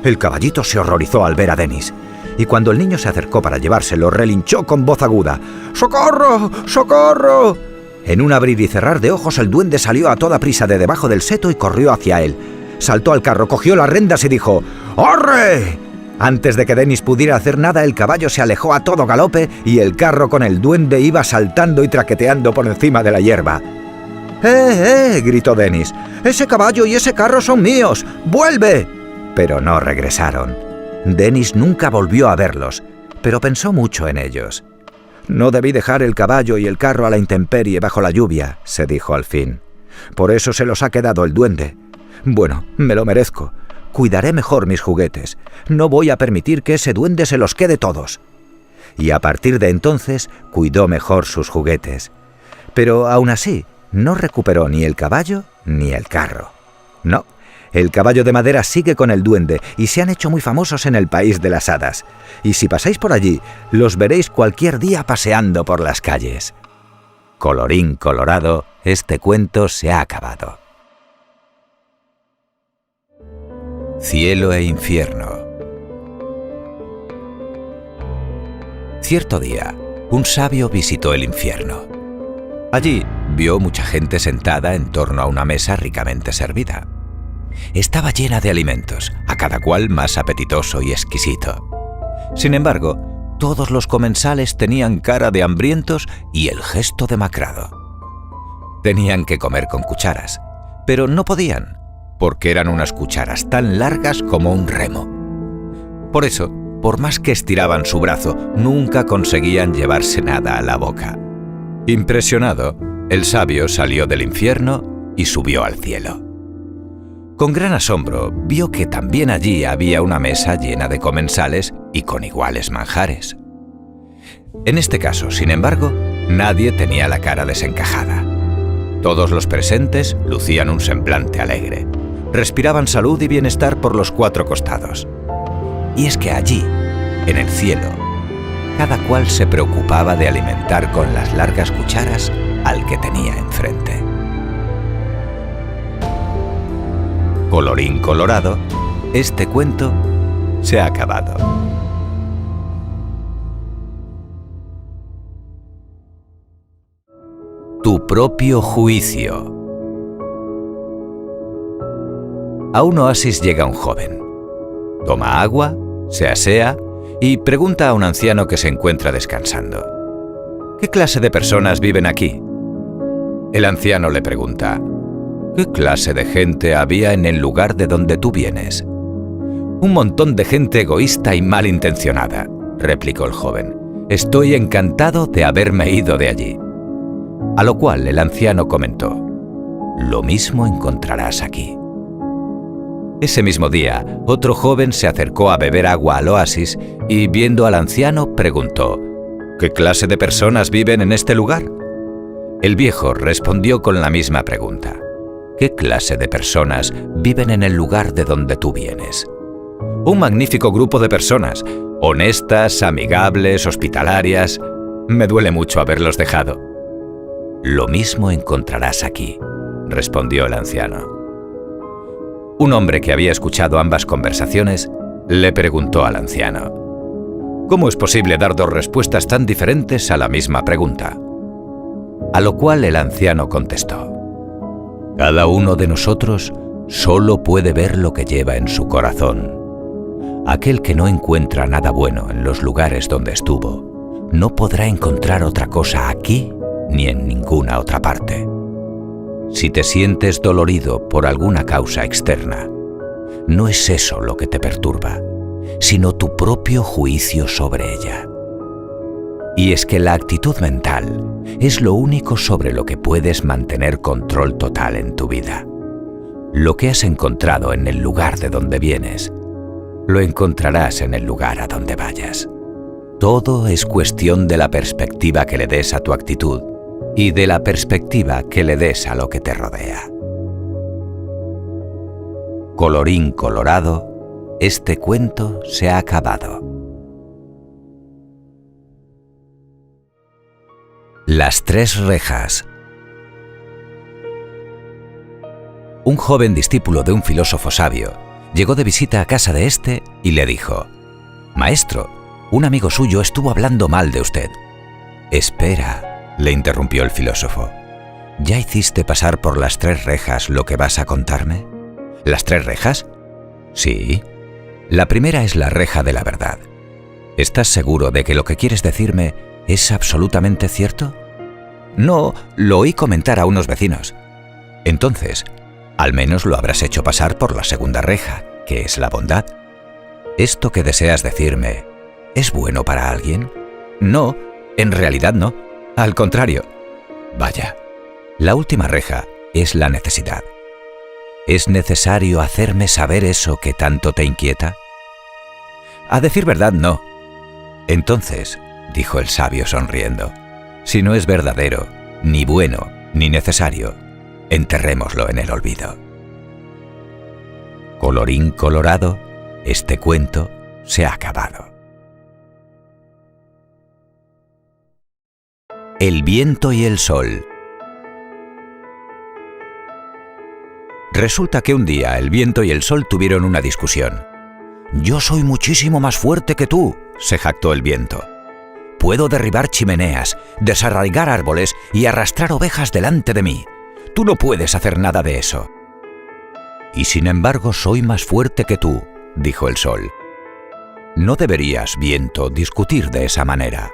El caballito se horrorizó al ver a Dennis, y cuando el niño se acercó para llevárselo, relinchó con voz aguda: «¡Socorro! ¡Socorro!». En un abrir y cerrar de ojos, el duende salió a toda prisa de debajo del seto y corrió hacia él. Saltó al carro, cogió las riendas y dijo: «¡Arre!». Antes de que Dennis pudiera hacer nada, el caballo se alejó a todo galope y el carro con el duende iba saltando y traqueteando por encima de la hierba. Gritó Dennis. «¡Ese caballo y ese carro son míos! ¡Vuelve!». Pero no regresaron. Dennis nunca volvió a verlos, pero pensó mucho en ellos. «No debí dejar el caballo y el carro a la intemperie bajo la lluvia», se dijo al fin. «Por eso se los ha quedado el duende. Bueno, me lo merezco. Cuidaré mejor mis juguetes. No voy a permitir que ese duende se los quede todos». Y a partir de entonces cuidó mejor sus juguetes. Pero aún así, no recuperó ni el caballo ni el carro. No, el caballo de madera sigue con el duende y se han hecho muy famosos en el país de las hadas. Y si pasáis por allí, los veréis cualquier día paseando por las calles. Colorín colorado, este cuento se ha acabado. Cielo e infierno. Cierto día, un sabio visitó el infierno. Allí vio mucha gente sentada en torno a una mesa ricamente servida. Estaba llena de alimentos, a cada cual más apetitoso y exquisito. Sin embargo, todos los comensales tenían cara de hambrientos y el gesto demacrado. Tenían que comer con cucharas, pero no podían, porque eran unas cucharas tan largas como un remo. Por eso, por más que estiraban su brazo, nunca conseguían llevarse nada a la boca. Impresionado, el sabio salió del infierno y subió al cielo. Con gran asombro, vio que también allí había una mesa llena de comensales y con iguales manjares. En este caso, sin embargo, nadie tenía la cara desencajada. Todos los presentes lucían un semblante alegre. Respiraban salud y bienestar por los cuatro costados. Y es que allí, en el cielo, cada cual se preocupaba de alimentar con las largas cucharas al que tenía enfrente. Colorín colorado, este cuento se ha acabado. Tu propio juicio. A un oasis llega un joven. Toma agua, se asea y pregunta a un anciano que se encuentra descansando: ¿qué clase de personas viven aquí? El anciano le pregunta: ¿qué clase de gente había en el lugar de donde tú vienes? Un montón de gente egoísta y malintencionada, replicó el joven. Estoy encantado de haberme ido de allí. A lo cual el anciano comentó: lo mismo encontrarás aquí. Ese mismo día, otro joven se acercó a beber agua al oasis y, viendo al anciano, preguntó: ¿qué clase de personas viven en este lugar? El viejo respondió con la misma pregunta: ¿qué clase de personas viven en el lugar de donde tú vienes? Un magnífico grupo de personas, honestas, amigables, hospitalarias. Me duele mucho haberlos dejado. Lo mismo encontrarás aquí, respondió el anciano. Un hombre que había escuchado ambas conversaciones le preguntó al anciano: ¿cómo es posible dar dos respuestas tan diferentes a la misma pregunta? A lo cual el anciano contestó: cada uno de nosotros solo puede ver lo que lleva en su corazón. Aquel que no encuentra nada bueno en los lugares donde estuvo, no podrá encontrar otra cosa aquí ni en ninguna otra parte. Si te sientes dolorido por alguna causa externa, no es eso lo que te perturba, sino tu propio juicio sobre ella. Y es que la actitud mental es lo único sobre lo que puedes mantener control total en tu vida. Lo que has encontrado en el lugar de donde vienes, lo encontrarás en el lugar a donde vayas. Todo es cuestión de la perspectiva que le des a tu actitud y de la perspectiva que le des a lo que te rodea. Colorín colorado, este cuento se ha acabado. Las tres rejas. Un joven discípulo de un filósofo sabio llegó de visita a casa de éste y le dijo: «Maestro, un amigo suyo estuvo hablando mal de usted». «Espera», le interrumpió el filósofo. ¿Ya hiciste pasar por las tres rejas lo que vas a contarme? ¿Las tres rejas? Sí. La primera es la reja de la verdad. ¿Estás seguro de que lo que quieres decirme es absolutamente cierto? No, lo oí comentar a unos vecinos. Entonces, al menos lo habrás hecho pasar por la segunda reja, que es la bondad. ¿Esto que deseas decirme es bueno para alguien? No, en realidad no. Al contrario. Vaya, la última reja es la necesidad. ¿Es necesario hacerme saber eso que tanto te inquieta? A decir verdad, no. Entonces, dijo el sabio sonriendo, si no es verdadero, ni bueno, ni necesario, enterrémoslo en el olvido. Colorín colorado, este cuento se ha acabado. El viento y el sol. Resulta que un día el viento y el sol tuvieron una discusión. «Yo soy muchísimo más fuerte que tú», se jactó el viento. «Puedo derribar chimeneas, desarraigar árboles y arrastrar ovejas delante de mí. Tú no puedes hacer nada de eso». «Y sin embargo soy más fuerte que tú», dijo el sol. «No deberías, viento, discutir de esa manera».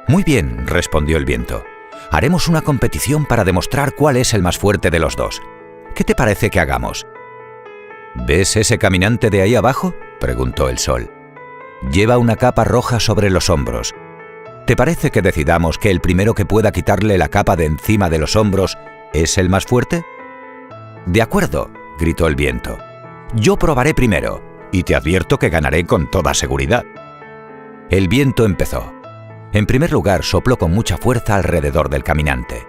«Muy bien», respondió el viento. «Haremos una competición para demostrar cuál es el más fuerte de los dos. ¿Qué te parece que hagamos?» «¿Ves ese caminante de ahí abajo?», preguntó el sol. «Lleva una capa roja sobre los hombros. ¿Te parece que decidamos que el primero que pueda quitarle la capa de encima de los hombros es el más fuerte?» «De acuerdo», gritó el viento. «Yo probaré primero, y te advierto que ganaré con toda seguridad». El viento empezó. En primer lugar, sopló con mucha fuerza alrededor del caminante.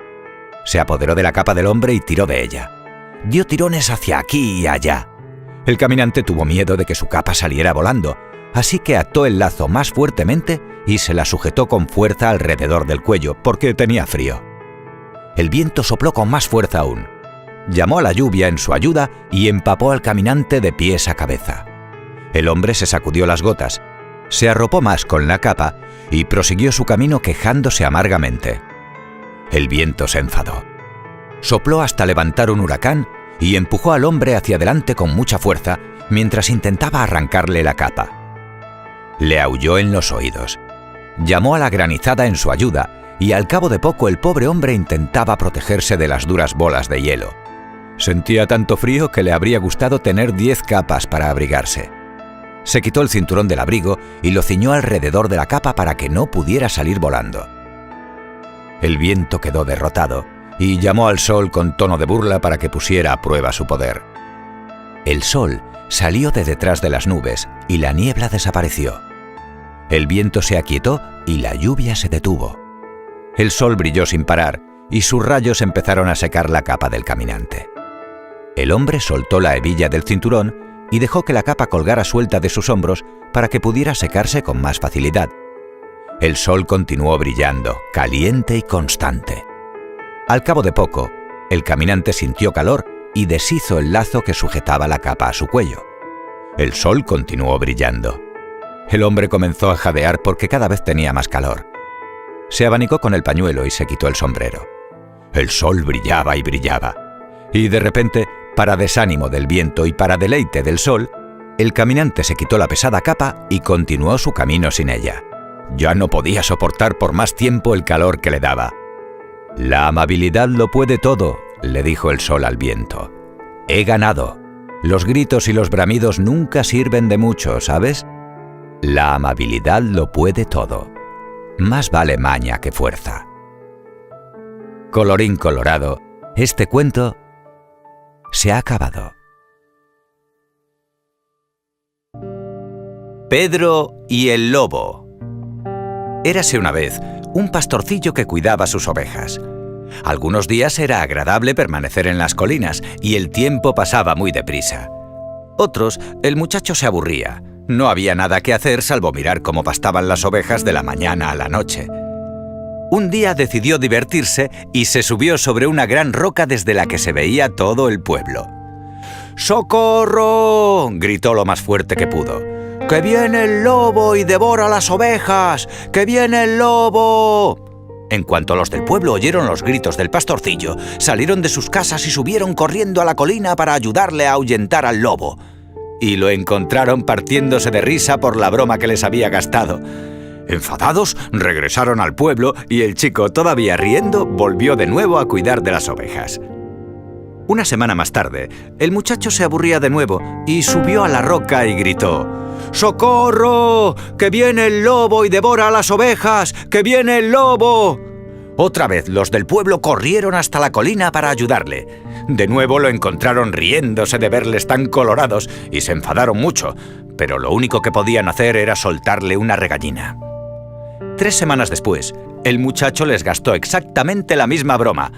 Se apoderó de la capa del hombre y tiró de ella. Dio tirones hacia aquí y allá. El caminante tuvo miedo de que su capa saliera volando, así que ató el lazo más fuertemente y se la sujetó con fuerza alrededor del cuello, porque tenía frío. El viento sopló con más fuerza aún. Llamó a la lluvia en su ayuda y empapó al caminante de pies a cabeza. El hombre se sacudió las gotas, se arropó más con la capa y prosiguió su camino quejándose amargamente. El viento se enfadó. Sopló hasta levantar un huracán y empujó al hombre hacia adelante con mucha fuerza mientras intentaba arrancarle la capa. Le aulló en los oídos. Llamó a la granizada en su ayuda y al cabo de poco el pobre hombre intentaba protegerse de las duras bolas de hielo. Sentía tanto frío que le habría gustado tener 10 capas para abrigarse. Se quitó el cinturón del abrigo y lo ciñó alrededor de la capa para que no pudiera salir volando. El viento quedó derrotado y llamó al sol con tono de burla para que pusiera a prueba su poder. El sol salió de detrás de las nubes y la niebla desapareció. El viento se aquietó y la lluvia se detuvo. El sol brilló sin parar y sus rayos empezaron a secar la capa del caminante. El hombre soltó la hebilla del cinturón y dejó que la capa colgara suelta de sus hombros para que pudiera secarse con más facilidad. El sol continuó brillando, caliente y constante. Al cabo de poco, el caminante sintió calor y deshizo el lazo que sujetaba la capa a su cuello. El sol continuó brillando. El hombre comenzó a jadear porque cada vez tenía más calor. Se abanicó con el pañuelo y se quitó el sombrero. El sol brillaba y brillaba. Y de repente, para desánimo del viento y para deleite del sol, el caminante se quitó la pesada capa y continuó su camino sin ella. Ya no podía soportar por más tiempo el calor que le daba. «La amabilidad lo puede todo», le dijo el sol al viento. «He ganado. Los gritos y los bramidos nunca sirven de mucho, ¿sabes? La amabilidad lo puede todo. Más vale maña que fuerza». Colorín colorado, este cuento se ha acabado. Pedro y el lobo. Érase una vez un pastorcillo que cuidaba sus ovejas. Algunos días era agradable permanecer en las colinas y el tiempo pasaba muy deprisa. Otros, el muchacho se aburría. No había nada que hacer salvo mirar cómo pastaban las ovejas de la mañana a la noche. Un día decidió divertirse y se subió sobre una gran roca desde la que se veía todo el pueblo. ¡Socorro!, gritó lo más fuerte que pudo. ¡Que viene el lobo y devora las ovejas! ¡Que viene el lobo! En cuanto los del pueblo oyeron los gritos del pastorcillo, salieron de sus casas y subieron corriendo a la colina para ayudarle a ahuyentar al lobo. Y lo encontraron partiéndose de risa por la broma que les había gastado. Enfadados, regresaron al pueblo y el chico, todavía riendo, volvió de nuevo a cuidar de las ovejas. Una semana más tarde, el muchacho se aburría de nuevo y subió a la roca y gritó: ¡Socorro! ¡Que viene el lobo y devora a las ovejas! ¡Que viene el lobo! Otra vez los del pueblo corrieron hasta la colina para ayudarle. De nuevo lo encontraron riéndose de verles tan colorados y se enfadaron mucho, pero lo único que podían hacer era soltarle una regañina. 3 semanas después, el muchacho les gastó exactamente la misma broma.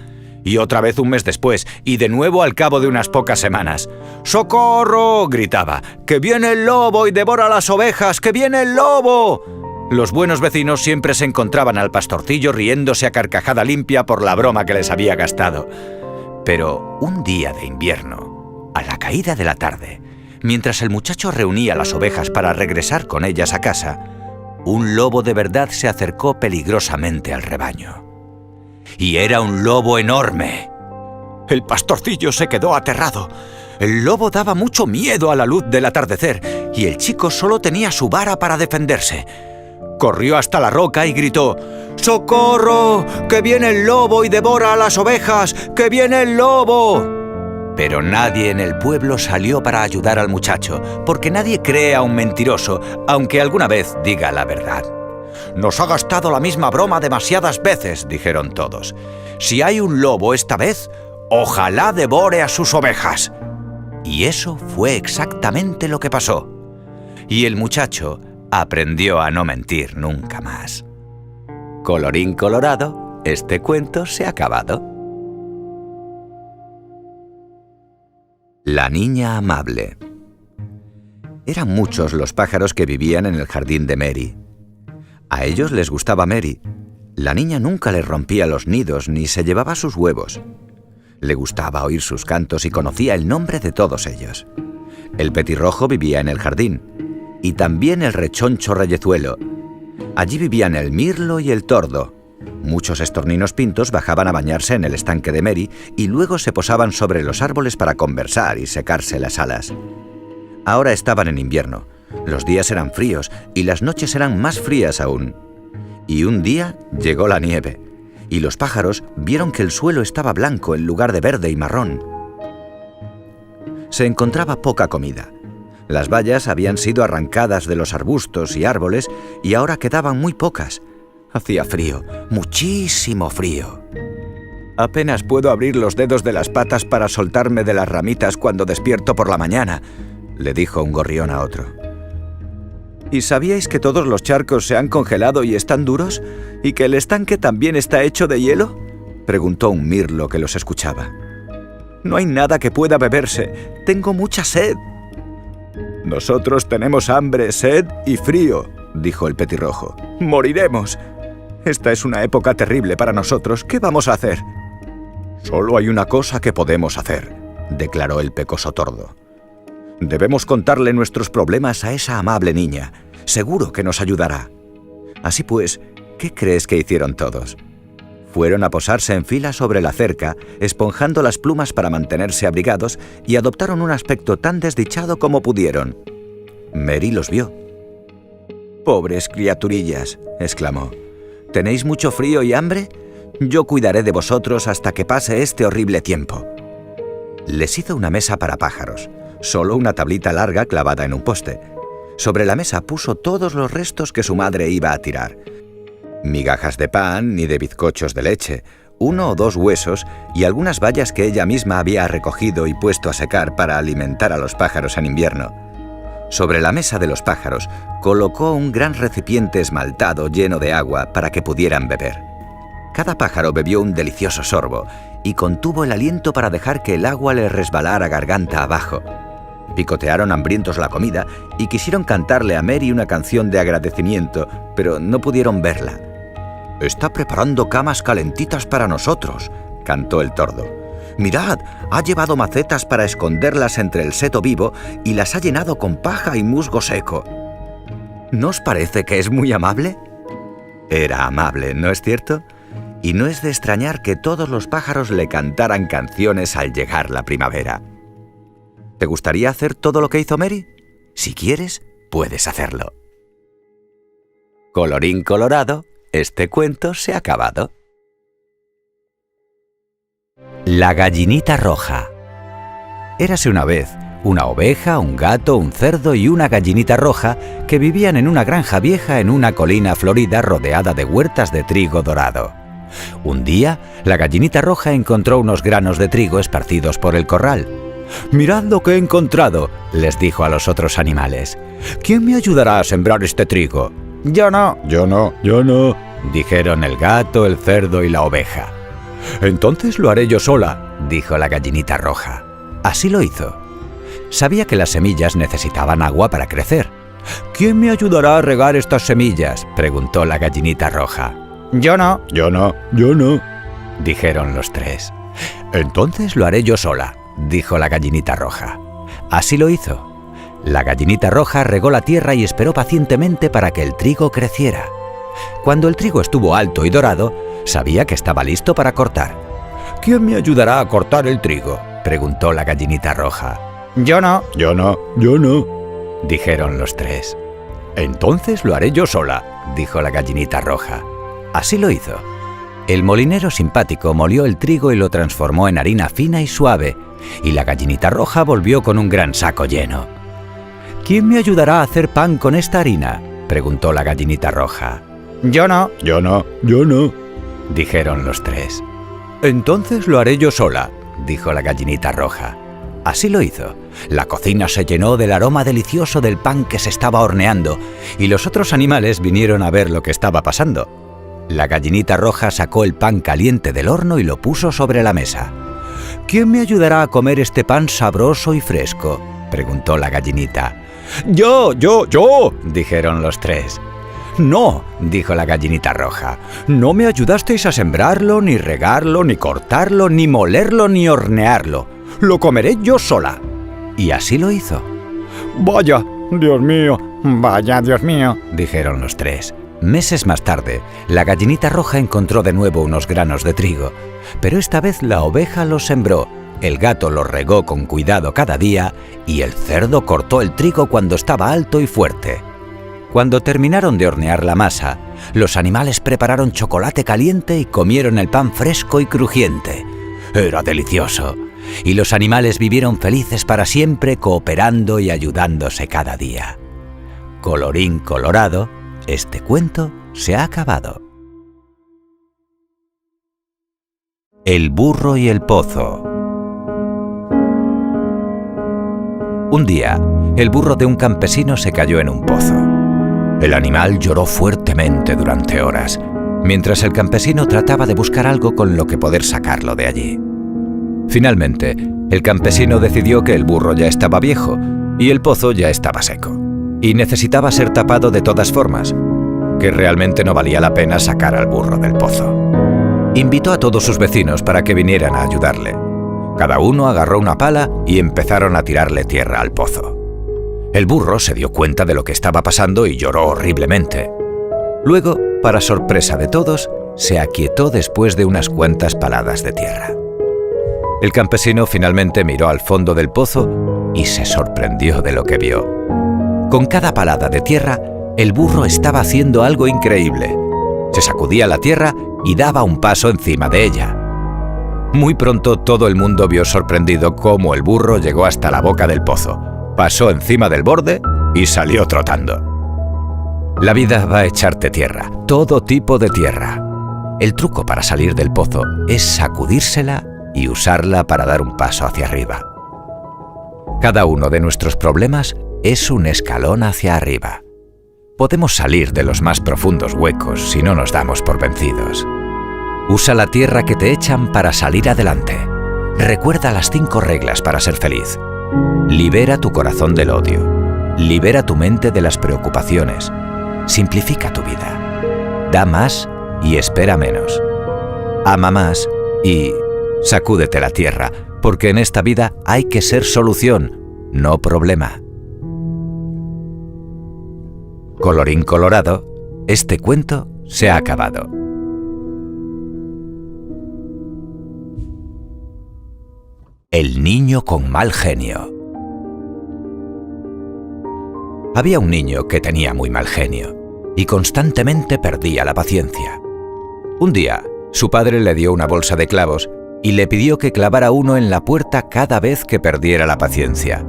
Y otra vez un mes después, y de nuevo al cabo de unas pocas semanas. ¡Socorro!, gritaba. ¡Que viene el lobo y devora las ovejas! ¡Que viene el lobo! Los buenos vecinos siempre se encontraban al pastorcillo riéndose a carcajada limpia por la broma que les había gastado. Pero un día de invierno, a la caída de la tarde, mientras el muchacho reunía las ovejas para regresar con ellas a casa, un lobo de verdad se acercó peligrosamente al rebaño. Y era un lobo enorme. El pastorcillo se quedó aterrado. El lobo daba mucho miedo a la luz del atardecer y el chico solo tenía su vara para defenderse. Corrió hasta la roca y gritó: ¡Socorro! ¡Que viene el lobo y devora a las ovejas! ¡Que viene el lobo! Pero nadie en el pueblo salió para ayudar al muchacho, porque nadie cree a un mentiroso, aunque alguna vez diga la verdad. «Nos ha gastado la misma broma demasiadas veces», dijeron todos. «Si hay un lobo esta vez, ojalá devore a sus ovejas». Y eso fue exactamente lo que pasó. Y el muchacho aprendió a no mentir nunca más. Colorín colorado, este cuento se ha acabado. La niña amable. Eran muchos los pájaros que vivían en el jardín de Mary. A ellos les gustaba Mary. La niña nunca les rompía los nidos ni se llevaba sus huevos. Le gustaba oír sus cantos y conocía el nombre de todos ellos. El petirrojo vivía en el jardín, y también el rechoncho reyezuelo. Allí vivían el mirlo y el tordo. Muchos estorninos pintos bajaban a bañarse en el estanque de Mary y luego se posaban sobre los árboles para conversar y secarse las alas. Ahora estaban en invierno. Los días eran fríos y las noches eran más frías aún. Y un día llegó la nieve, y los pájaros vieron que el suelo estaba blanco en lugar de verde y marrón. Se encontraba poca comida. Las bayas habían sido arrancadas de los arbustos y árboles y ahora quedaban muy pocas. Hacía frío, muchísimo frío. «Apenas puedo abrir los dedos de las patas para soltarme de las ramitas cuando despierto por la mañana», le dijo un gorrión a otro. «¿Y sabíais que todos los charcos se han congelado y están duros? ¿Y que el estanque también está hecho de hielo?», preguntó un mirlo que los escuchaba. «No hay nada que pueda beberse. Tengo mucha sed». «Nosotros tenemos hambre, sed y frío», dijo el petirrojo. «Moriremos. Esta es una época terrible para nosotros. ¿Qué vamos a hacer?» «Solo hay una cosa que podemos hacer», declaró el pecoso tordo. «Debemos contarle nuestros problemas a esa amable niña. Seguro que nos ayudará». Así pues, ¿qué crees que hicieron todos? Fueron a posarse en fila sobre la cerca, esponjando las plumas para mantenerse abrigados, y adoptaron un aspecto tan desdichado como pudieron. Mary los vio. «Pobres criaturillas», exclamó. «¿Tenéis mucho frío y hambre? Yo cuidaré de vosotros hasta que pase este horrible tiempo». Les hizo una mesa para pájaros, solo una tablita larga clavada en un poste. Sobre la mesa puso todos los restos que su madre iba a tirar. Migajas de pan ni de bizcochos de leche, 1 o 2 huesos y algunas bayas que ella misma había recogido y puesto a secar para alimentar a los pájaros en invierno. Sobre la mesa de los pájaros colocó un gran recipiente esmaltado lleno de agua para que pudieran beber. Cada pájaro bebió un delicioso sorbo y contuvo el aliento para dejar que el agua le resbalara garganta abajo. Picotearon hambrientos la comida y quisieron cantarle a Mary una canción de agradecimiento, pero no pudieron verla. «Está preparando camas calentitas para nosotros», cantó el tordo. «Mirad, ha llevado macetas para esconderlas entre el seto vivo y las ha llenado con paja y musgo seco». ¿No os parece que es muy amable? Era amable, ¿no es cierto? Y no es de extrañar que todos los pájaros le cantaran canciones al llegar la primavera. ¿Te gustaría hacer todo lo que hizo Mary? Si quieres, puedes hacerlo. Colorín colorado, este cuento se ha acabado. La gallinita roja. Érase una vez una oveja, un gato, un cerdo y una gallinita roja que vivían en una granja vieja en una colina florida rodeada de huertas de trigo dorado. Un día, la gallinita roja encontró unos granos de trigo esparcidos por el corral. «Mirad lo que he encontrado», les dijo a los otros animales. «¿Quién me ayudará a sembrar este trigo?» «Yo no». «Yo no». «Yo no», dijeron el gato, el cerdo y la oveja. «Entonces lo haré yo sola», dijo la gallinita roja. Así lo hizo. Sabía que las semillas necesitaban agua para crecer. «¿Quién me ayudará a regar estas semillas?», preguntó la gallinita roja. «Yo no». «Yo no». «Yo no», dijeron los tres. Entonces lo haré yo sola, dijo la gallinita roja. Así lo hizo. La gallinita roja regó la tierra y esperó pacientemente para que el trigo creciera. Cuando el trigo estuvo alto y dorado, sabía que estaba listo para cortar. ¿Quién me ayudará a cortar el trigo?, preguntó la gallinita roja. Yo no. Yo no. Yo no. Dijeron los tres. Entonces lo haré yo sola, dijo la gallinita roja. Así lo hizo. El molinero simpático molió el trigo y lo transformó en harina fina y suave, y la gallinita roja volvió con un gran saco lleno. ¿Quién me ayudará a hacer pan con esta harina?, preguntó la gallinita roja. Yo no. Yo no. Yo no. Dijeron los tres. Entonces lo haré yo sola, dijo la gallinita roja. Así lo hizo. La cocina se llenó del aroma delicioso del pan que se estaba horneando, y los otros animales vinieron a ver lo que estaba pasando. La gallinita roja sacó el pan caliente del horno y lo puso sobre la mesa. ¿Quién me ayudará a comer este pan sabroso y fresco?, preguntó la gallinita. Yo, dijeron los tres. No, dijo la gallinita roja. No me ayudasteis a sembrarlo, ni regarlo, ni cortarlo, ni molerlo, ni hornearlo. Lo comeré yo sola. Y así lo hizo. Vaya, Dios mío. Vaya, Dios mío, dijeron los tres. Meses más tarde, la gallinita roja encontró de nuevo unos granos de trigo, pero esta vez la oveja los sembró, el gato los regó con cuidado cada día y el cerdo cortó el trigo cuando estaba alto y fuerte. Cuando terminaron de hornear la masa, los animales prepararon chocolate caliente y comieron el pan fresco y crujiente. Era delicioso, y los animales vivieron felices para siempre, cooperando y ayudándose cada día. Colorín colorado, este cuento se ha acabado. El burro y el pozo. Un día, el burro de un campesino se cayó en un pozo. El animal lloró fuertemente durante horas, mientras el campesino trataba de buscar algo con lo que poder sacarlo de allí. Finalmente, el campesino decidió que el burro ya estaba viejo y el pozo ya estaba seco, y necesitaba ser tapado de todas formas, que realmente no valía la pena sacar al burro del pozo. Invitó a todos sus vecinos para que vinieran a ayudarle. Cada uno agarró una pala y empezaron a tirarle tierra al pozo. El burro se dio cuenta de lo que estaba pasando y lloró horriblemente. Luego, para sorpresa de todos, se aquietó después de unas cuantas paladas de tierra. El campesino finalmente miró al fondo del pozo y se sorprendió de lo que vio. Con cada palada de tierra, el burro estaba haciendo algo increíble. Se sacudía la tierra y daba un paso encima de ella. Muy pronto todo el mundo vio sorprendido cómo el burro llegó hasta la boca del pozo, pasó encima del borde y salió trotando. La vida va a echarte tierra, todo tipo de tierra. El truco para salir del pozo es sacudírsela y usarla para dar un paso hacia arriba. Cada uno de nuestros problemas es un escalón hacia arriba. Podemos salir de los más profundos huecos si no nos damos por vencidos. Usa la tierra que te echan para salir adelante. Recuerda las 5 reglas para ser feliz. Libera tu corazón del odio. Libera tu mente de las preocupaciones. Simplifica tu vida. Da más y espera menos. Ama más y sacúdete la tierra, porque en esta vida hay que ser solución, no problema. Colorín colorado, este cuento se ha acabado. El niño con mal genio. Había un niño que tenía muy mal genio y constantemente perdía la paciencia. Un día, su padre le dio una bolsa de clavos y le pidió que clavara uno en la puerta cada vez que perdiera la paciencia.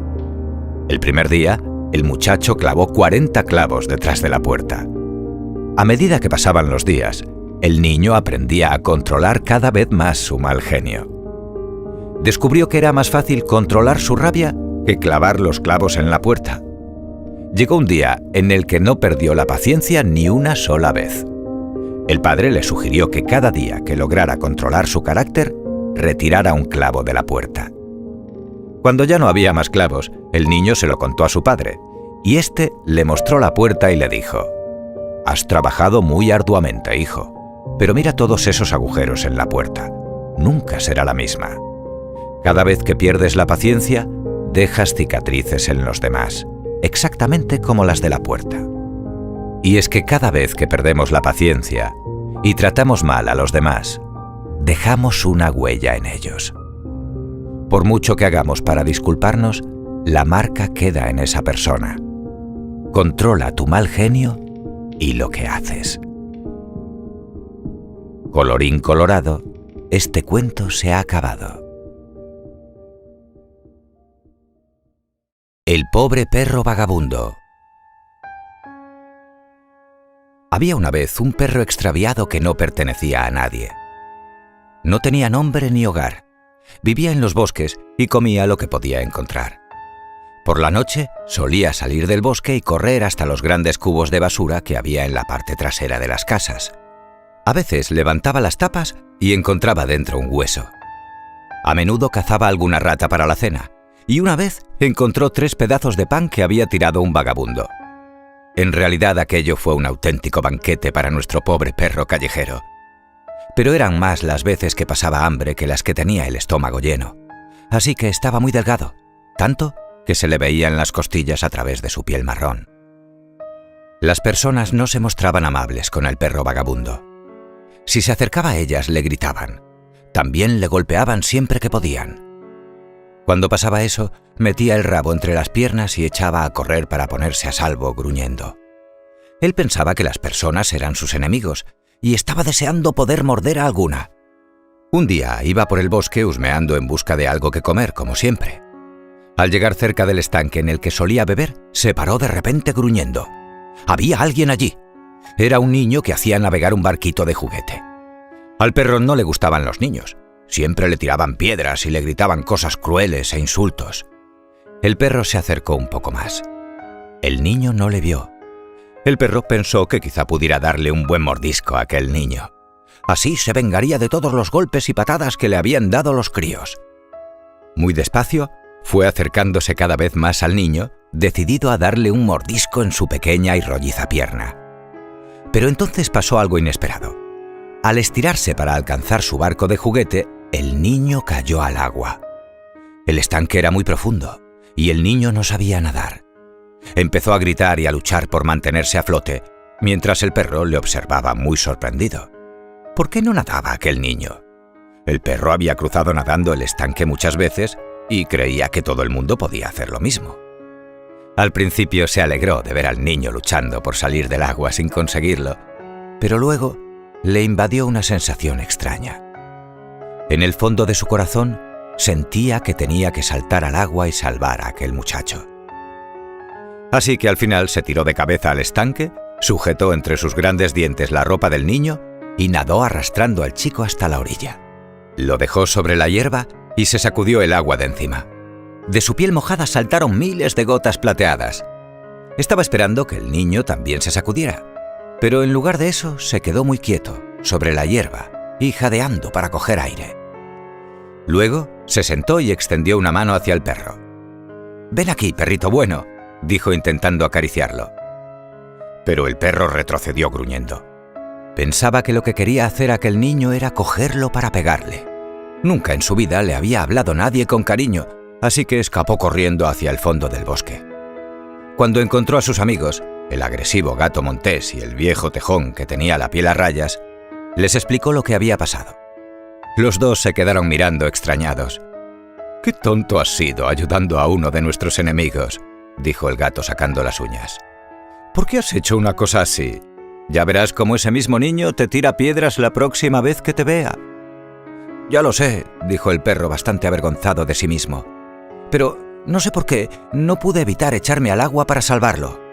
El primer día, el muchacho clavó 40 clavos detrás de la puerta. A medida que pasaban los días, el niño aprendía a controlar cada vez más su mal genio. Descubrió que era más fácil controlar su rabia que clavar los clavos en la puerta. Llegó un día en el que no perdió la paciencia ni una sola vez. El padre le sugirió que cada día que lograra controlar su carácter, retirara un clavo de la puerta. Cuando ya no había más clavos, el niño se lo contó a su padre, y éste le mostró la puerta y le dijo: «Has trabajado muy arduamente, hijo, pero mira todos esos agujeros en la puerta. Nunca será la misma. Cada vez que pierdes la paciencia, dejas cicatrices en los demás, exactamente como las de la puerta. Y es que cada vez que perdemos la paciencia y tratamos mal a los demás, dejamos una huella en ellos. Por mucho que hagamos para disculparnos, la marca queda en esa persona. Controla tu mal genio y lo que haces. Colorín colorado, este cuento se ha acabado. El pobre perro vagabundo. Había una vez un perro extraviado que no pertenecía a nadie. No tenía nombre ni hogar. Vivía en los bosques y comía lo que podía encontrar. Por la noche solía salir del bosque y correr hasta los grandes cubos de basura que había en la parte trasera de las casas. A veces levantaba las tapas y encontraba dentro un hueso. A menudo cazaba alguna rata para la cena, y una vez encontró 3 pedazos de pan que había tirado un vagabundo. En realidad aquello fue un auténtico banquete para nuestro pobre perro callejero. Pero eran más las veces que pasaba hambre que las que tenía el estómago lleno. Así que estaba muy delgado, tanto que se le veían las costillas a través de su piel marrón. Las personas no se mostraban amables con el perro vagabundo. Si se acercaba a ellas, le gritaban. También le golpeaban siempre que podían. Cuando pasaba eso, metía el rabo entre las piernas y echaba a correr para ponerse a salvo, gruñendo. Él pensaba que las personas eran sus enemigos y estaba deseando poder morder a alguna. Un día iba por el bosque husmeando en busca de algo que comer, como siempre. Al llegar cerca del estanque en el que solía beber, se paró de repente gruñendo. Había alguien allí. Era un niño que hacía navegar un barquito de juguete. Al perro no le gustaban los niños. Siempre le tiraban piedras y le gritaban cosas crueles e insultos. El perro se acercó un poco más. El niño no le vio. El perro pensó que quizá pudiera darle un buen mordisco a aquel niño. Así se vengaría de todos los golpes y patadas que le habían dado los críos. Muy despacio, fue acercándose cada vez más al niño, decidido a darle un mordisco en su pequeña y rolliza pierna. Pero entonces pasó algo inesperado. Al estirarse para alcanzar su barco de juguete, el niño cayó al agua. El estanque era muy profundo y el niño no sabía nadar. Empezó a gritar y a luchar por mantenerse a flote, mientras el perro le observaba muy sorprendido. ¿Por qué no nadaba aquel niño? El perro había cruzado nadando el estanque muchas veces y creía que todo el mundo podía hacer lo mismo. Al principio se alegró de ver al niño luchando por salir del agua sin conseguirlo, pero luego le invadió una sensación extraña. En el fondo de su corazón sentía que tenía que saltar al agua y salvar a aquel muchacho. Así que al final se tiró de cabeza al estanque, sujetó entre sus grandes dientes la ropa del niño y nadó arrastrando al chico hasta la orilla. Lo dejó sobre la hierba y se sacudió el agua de encima. De su piel mojada saltaron miles de gotas plateadas. Estaba esperando que el niño también se sacudiera, pero en lugar de eso se quedó muy quieto, sobre la hierba, y jadeando para coger aire. Luego se sentó y extendió una mano hacia el perro. «Ven aquí, perrito bueno», dijo intentando acariciarlo. Pero el perro retrocedió gruñendo. Pensaba que lo que quería hacer aquel niño era cogerlo para pegarle. Nunca en su vida le había hablado nadie con cariño, así que escapó corriendo hacia el fondo del bosque. Cuando encontró a sus amigos, el agresivo gato montés y el viejo tejón que tenía la piel a rayas, les explicó lo que había pasado. Los dos se quedaron mirando extrañados. «Qué tonto has sido ayudando a uno de nuestros enemigos», dijo el gato sacando las uñas. «¿Por qué has hecho una cosa así? Ya verás cómo ese mismo niño te tira piedras la próxima vez que te vea». «Ya lo sé», dijo el perro bastante avergonzado de sí mismo. «Pero no sé por qué no pude evitar echarme al agua para salvarlo.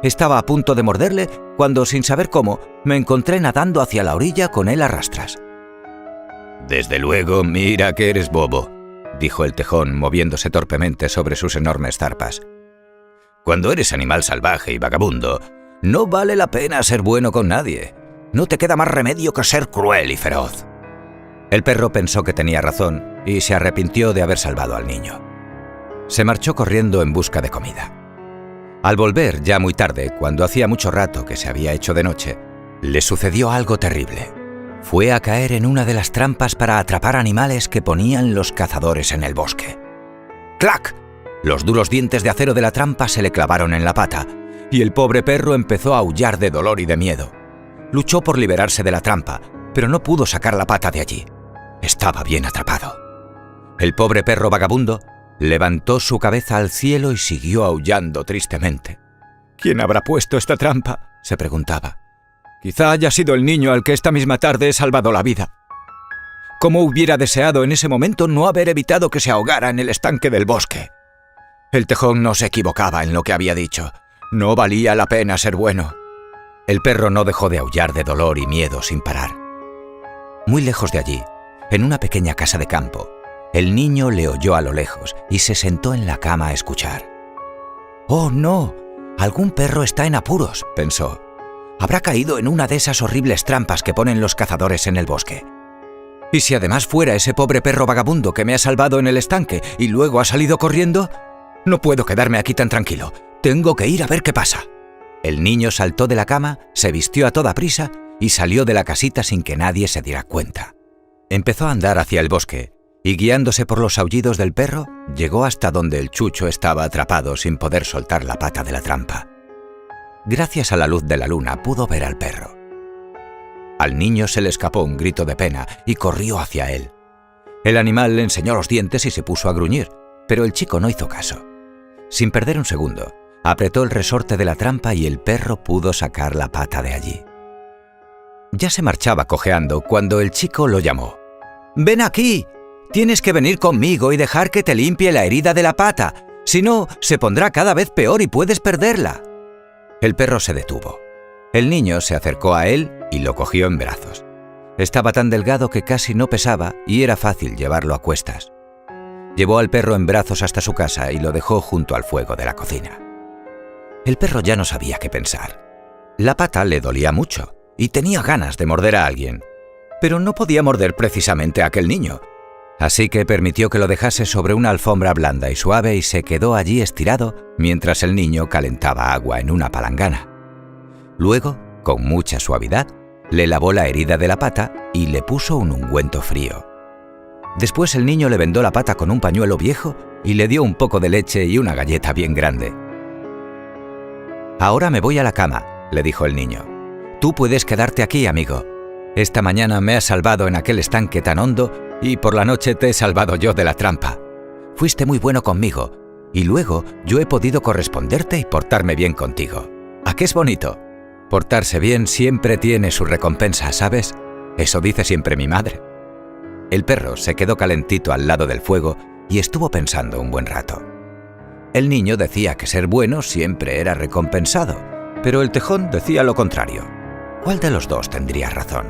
Estaba a punto de morderle cuando, sin saber cómo, me encontré nadando hacia la orilla con él a rastras». «Desde luego, mira que eres bobo», dijo el tejón, moviéndose torpemente sobre sus enormes zarpas. «Cuando eres animal salvaje y vagabundo, no vale la pena ser bueno con nadie. No te queda más remedio que ser cruel y feroz». El perro pensó que tenía razón y se arrepintió de haber salvado al niño. Se marchó corriendo en busca de comida. Al volver, ya muy tarde, cuando hacía mucho rato que se había hecho de noche, le sucedió algo terrible. Fue a caer en una de las trampas para atrapar animales que ponían los cazadores en el bosque. ¡Clac! Los duros dientes de acero de la trampa se le clavaron en la pata, y el pobre perro empezó a aullar de dolor y de miedo. Luchó por liberarse de la trampa, pero no pudo sacar la pata de allí. Estaba bien atrapado. El pobre perro vagabundo levantó su cabeza al cielo y siguió aullando tristemente. ¿Quién habrá puesto esta trampa?, se preguntaba. Quizá haya sido el niño al que esta misma tarde he salvado la vida. ¿Cómo hubiera deseado en ese momento no haber evitado que se ahogara en el estanque del bosque? El tejón no se equivocaba en lo que había dicho. No valía la pena ser bueno. El perro no dejó de aullar de dolor y miedo sin parar. Muy lejos de allí, en una pequeña casa de campo, el niño le oyó a lo lejos y se sentó en la cama a escuchar. «¡Oh, no! Algún perro está en apuros», pensó. «Habrá caído en una de esas horribles trampas que ponen los cazadores en el bosque. ¿Y si además fuera ese pobre perro vagabundo que me ha salvado en el estanque y luego ha salido corriendo? No puedo quedarme aquí tan tranquilo. Tengo que ir a ver qué pasa». El niño saltó de la cama, se vistió a toda prisa y salió de la casita sin que nadie se diera cuenta. Empezó a andar hacia el bosque y, guiándose por los aullidos del perro, llegó hasta donde el chucho estaba atrapado sin poder soltar la pata de la trampa. Gracias a la luz de la luna pudo ver al perro. Al niño se le escapó un grito de pena y corrió hacia él. El animal le enseñó los dientes y se puso a gruñir, pero el chico no hizo caso. Sin perder un segundo, apretó el resorte de la trampa y el perro pudo sacar la pata de allí. Ya se marchaba cojeando cuando el chico lo llamó. «¡Ven aquí! Tienes que venir conmigo y dejar que te limpie la herida de la pata. Si no, se pondrá cada vez peor y puedes perderla». El perro se detuvo. El niño se acercó a él y lo cogió en brazos. Estaba tan delgado que casi no pesaba y era fácil llevarlo a cuestas. Llevó al perro en brazos hasta su casa y lo dejó junto al fuego de la cocina. El perro ya no sabía qué pensar. La pata le dolía mucho y tenía ganas de morder a alguien, pero no podía morder precisamente a aquel niño. Así que permitió que lo dejase sobre una alfombra blanda y suave y se quedó allí estirado mientras el niño calentaba agua en una palangana. Luego, con mucha suavidad, le lavó la herida de la pata y le puso un ungüento frío. Después el niño le vendó la pata con un pañuelo viejo y le dio un poco de leche y una galleta bien grande. «Ahora me voy a la cama», le dijo el niño. «Tú puedes quedarte aquí, amigo. Esta mañana me has salvado en aquel estanque tan hondo y por la noche te he salvado yo de la trampa. Fuiste muy bueno conmigo y luego yo he podido corresponderte y portarme bien contigo. ¿A qué es bonito? Portarse bien siempre tiene su recompensa, ¿sabes? Eso dice siempre mi madre». El perro se quedó calentito al lado del fuego y estuvo pensando un buen rato. El niño decía que ser bueno siempre era recompensado, pero el tejón decía lo contrario. ¿Cuál de los dos tendría razón?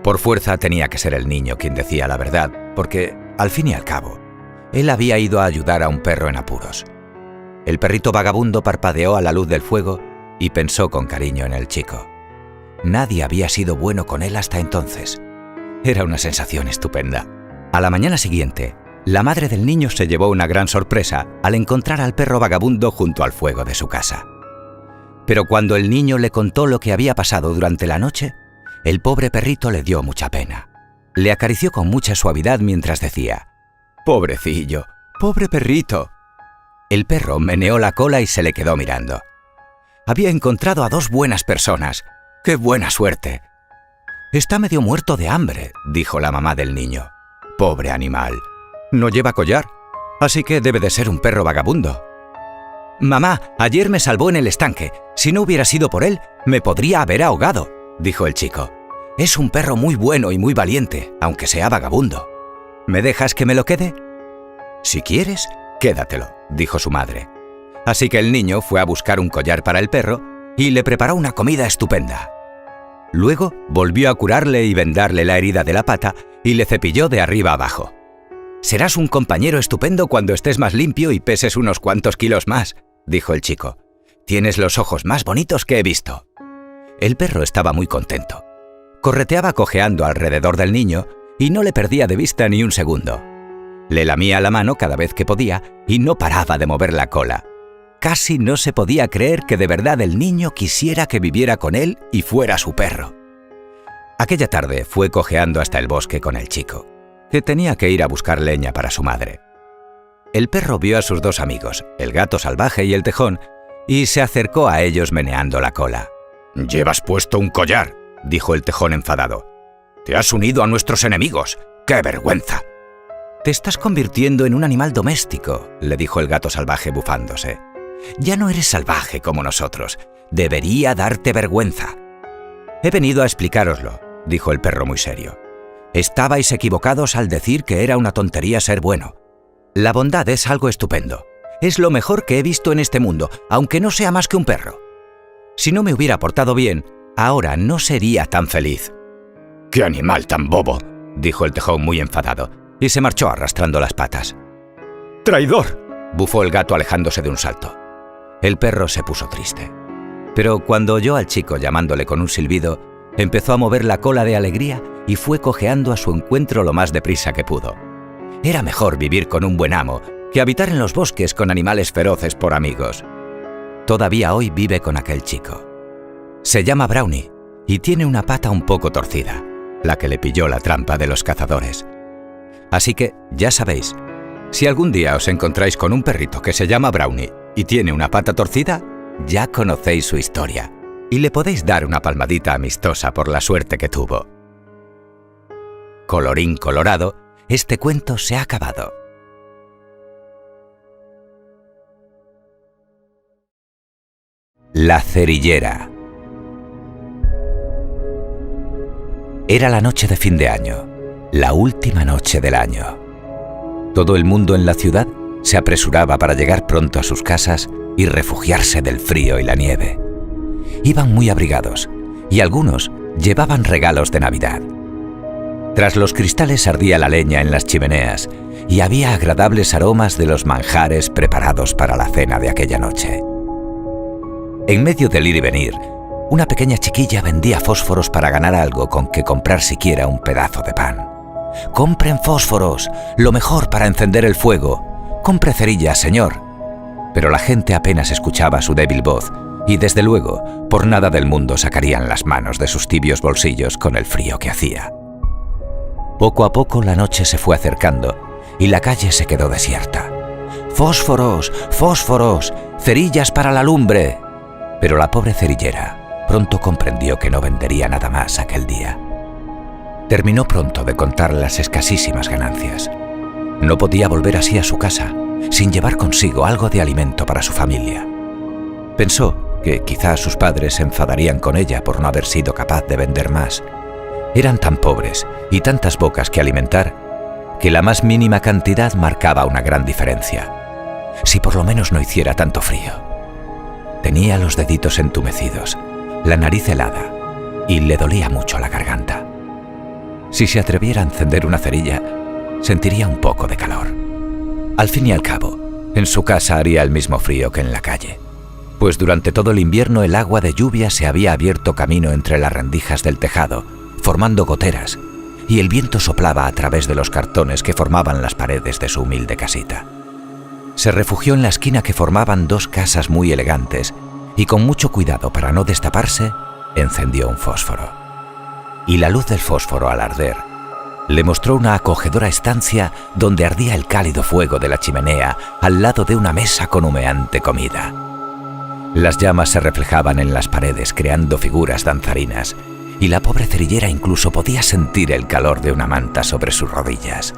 Por fuerza tenía que ser el niño quien decía la verdad, porque, al fin y al cabo, él había ido a ayudar a un perro en apuros. El perrito vagabundo parpadeó a la luz del fuego y pensó con cariño en el chico. Nadie había sido bueno con él hasta entonces. Era una sensación estupenda. A la mañana siguiente, la madre del niño se llevó una gran sorpresa al encontrar al perro vagabundo junto al fuego de su casa. Pero cuando el niño le contó lo que había pasado durante la noche, el pobre perrito le dio mucha pena. Le acarició con mucha suavidad mientras decía: «Pobrecillo, pobre perrito». El perro meneó la cola y se le quedó mirando. Había encontrado a dos buenas personas. ¡Qué buena suerte! «Está medio muerto de hambre», dijo la mamá del niño. «Pobre animal. No lleva collar, así que debe de ser un perro vagabundo». «Mamá, ayer me salvó en el estanque. Si no hubiera sido por él, me podría haber ahogado», dijo el chico. «Es un perro muy bueno y muy valiente, aunque sea vagabundo. ¿Me dejas que me lo quede?» «Si quieres, quédatelo», dijo su madre. Así que el niño fue a buscar un collar para el perro y le preparó una comida estupenda. Luego volvió a curarle y vendarle la herida de la pata y le cepilló de arriba abajo. «Serás un compañero estupendo cuando estés más limpio y peses unos cuantos kilos más», dijo el chico. «Tienes los ojos más bonitos que he visto». El perro estaba muy contento. Correteaba cojeando alrededor del niño y no le perdía de vista ni un segundo. Le lamía la mano cada vez que podía y no paraba de mover la cola. Casi no se podía creer que de verdad el niño quisiera que viviera con él y fuera su perro. Aquella tarde fue cojeando hasta el bosque con el chico, que tenía que ir a buscar leña para su madre. El perro vio a sus dos amigos, el gato salvaje y el tejón, y se acercó a ellos meneando la cola. «Llevas puesto un collar», dijo el tejón enfadado. «Te has unido a nuestros enemigos. ¡Qué vergüenza!». «Te estás convirtiendo en un animal doméstico», le dijo el gato salvaje bufándose. «Ya no eres salvaje como nosotros. Debería darte vergüenza». «He venido a explicároslo», dijo el perro muy serio. «Estabais equivocados al decir que era una tontería ser bueno. La bondad es algo estupendo. Es lo mejor que he visto en este mundo, aunque no sea más que un perro. Si no me hubiera portado bien, ahora no sería tan feliz». «¡Qué animal tan bobo!», dijo el tejón muy enfadado, y se marchó arrastrando las patas. ¡Traidor!, bufó el gato alejándose de un salto. El perro se puso triste. Pero cuando oyó al chico llamándole con un silbido, empezó a mover la cola de alegría y fue cojeando a su encuentro lo más deprisa que pudo. Era mejor vivir con un buen amo que habitar en los bosques con animales feroces por amigos. Todavía hoy vive con aquel chico. Se llama Brownie y tiene una pata un poco torcida, la que le pilló la trampa de los cazadores. Así que, ya sabéis, si algún día os encontráis con un perrito que se llama Brownie y tiene una pata torcida, ya conocéis su historia y le podéis dar una palmadita amistosa por la suerte que tuvo. Colorín colorado, este cuento se ha acabado. La cerillera. Era la noche de fin de año, la última noche del año. Todo el mundo en la ciudad se apresuraba para llegar pronto a sus casas y refugiarse del frío y la nieve. Iban muy abrigados y algunos llevaban regalos de Navidad. Tras los cristales ardía la leña en las chimeneas y había agradables aromas de los manjares preparados para la cena de aquella noche. En medio del ir y venir, una pequeña chiquilla vendía fósforos para ganar algo con que comprar siquiera un pedazo de pan. «¡Compren fósforos! ¡Lo mejor para encender el fuego! ¡Compre cerillas, señor!». Pero la gente apenas escuchaba su débil voz y, desde luego, por nada del mundo sacarían las manos de sus tibios bolsillos con el frío que hacía. Poco a poco la noche se fue acercando y la calle se quedó desierta. «¡Fósforos! ¡Fósforos! ¡Cerillas para la lumbre!». Pero la pobre cerillera pronto comprendió que no vendería nada más aquel día. Terminó pronto de contar las escasísimas ganancias. No podía volver así a su casa, sin llevar consigo algo de alimento para su familia. Pensó que quizá sus padres se enfadarían con ella por no haber sido capaz de vender más. Eran tan pobres y tantas bocas que alimentar, que la más mínima cantidad marcaba una gran diferencia. Si por lo menos no hiciera tanto frío. Tenía los deditos entumecidos, la nariz helada y le dolía mucho la garganta. Si se atreviera a encender una cerilla, sentiría un poco de calor. Al fin y al cabo, en su casa haría el mismo frío que en la calle, pues durante todo el invierno el agua de lluvia se había abierto camino entre las rendijas del tejado, formando goteras, y el viento soplaba a través de los cartones que formaban las paredes de su humilde casita. Se refugió en la esquina que formaban dos casas muy elegantes y con mucho cuidado para no destaparse, encendió un fósforo. Y la luz del fósforo al arder le mostró una acogedora estancia donde ardía el cálido fuego de la chimenea al lado de una mesa con humeante comida. Las llamas se reflejaban en las paredes creando figuras danzarinas y la pobre cerillera incluso podía sentir el calor de una manta sobre sus rodillas.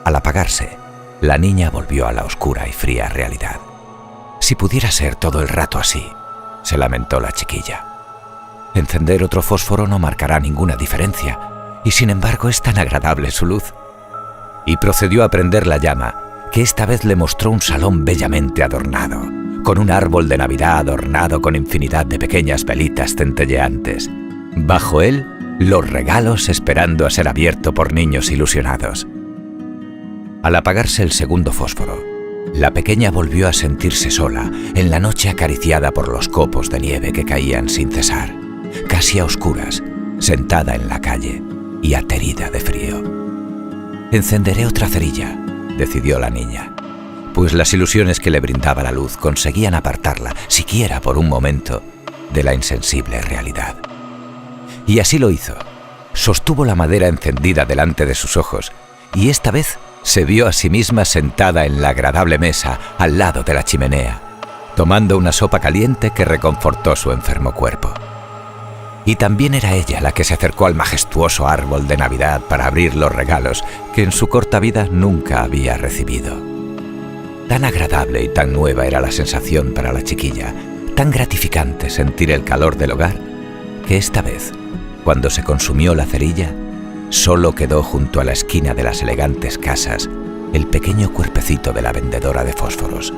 Al apagarse, la niña volvió a la oscura y fría realidad. «Si pudiera ser todo el rato así», se lamentó la chiquilla. «Encender otro fósforo no marcará ninguna diferencia, y sin embargo es tan agradable su luz». Y procedió a prender la llama, que esta vez le mostró un salón bellamente adornado, con un árbol de Navidad adornado con infinidad de pequeñas velitas centelleantes. Bajo él, los regalos esperando a ser abierto por niños ilusionados. Al apagarse el segundo fósforo, la pequeña volvió a sentirse sola en la noche acariciada por los copos de nieve que caían sin cesar, casi a oscuras, sentada en la calle y aterida de frío. «Encenderé otra cerilla», decidió la niña, pues las ilusiones que le brindaba la luz conseguían apartarla, siquiera por un momento, de la insensible realidad. Y así lo hizo, sostuvo la madera encendida delante de sus ojos y esta vez se vio a sí misma sentada en la agradable mesa al lado de la chimenea, tomando una sopa caliente que reconfortó su enfermo cuerpo. Y también era ella la que se acercó al majestuoso árbol de Navidad para abrir los regalos que en su corta vida nunca había recibido. Tan agradable y tan nueva era la sensación para la chiquilla, tan gratificante sentir el calor del hogar, que esta vez, cuando se consumió la cerilla, solo quedó junto a la esquina de las elegantes casas el pequeño cuerpecito de la vendedora de fósforos,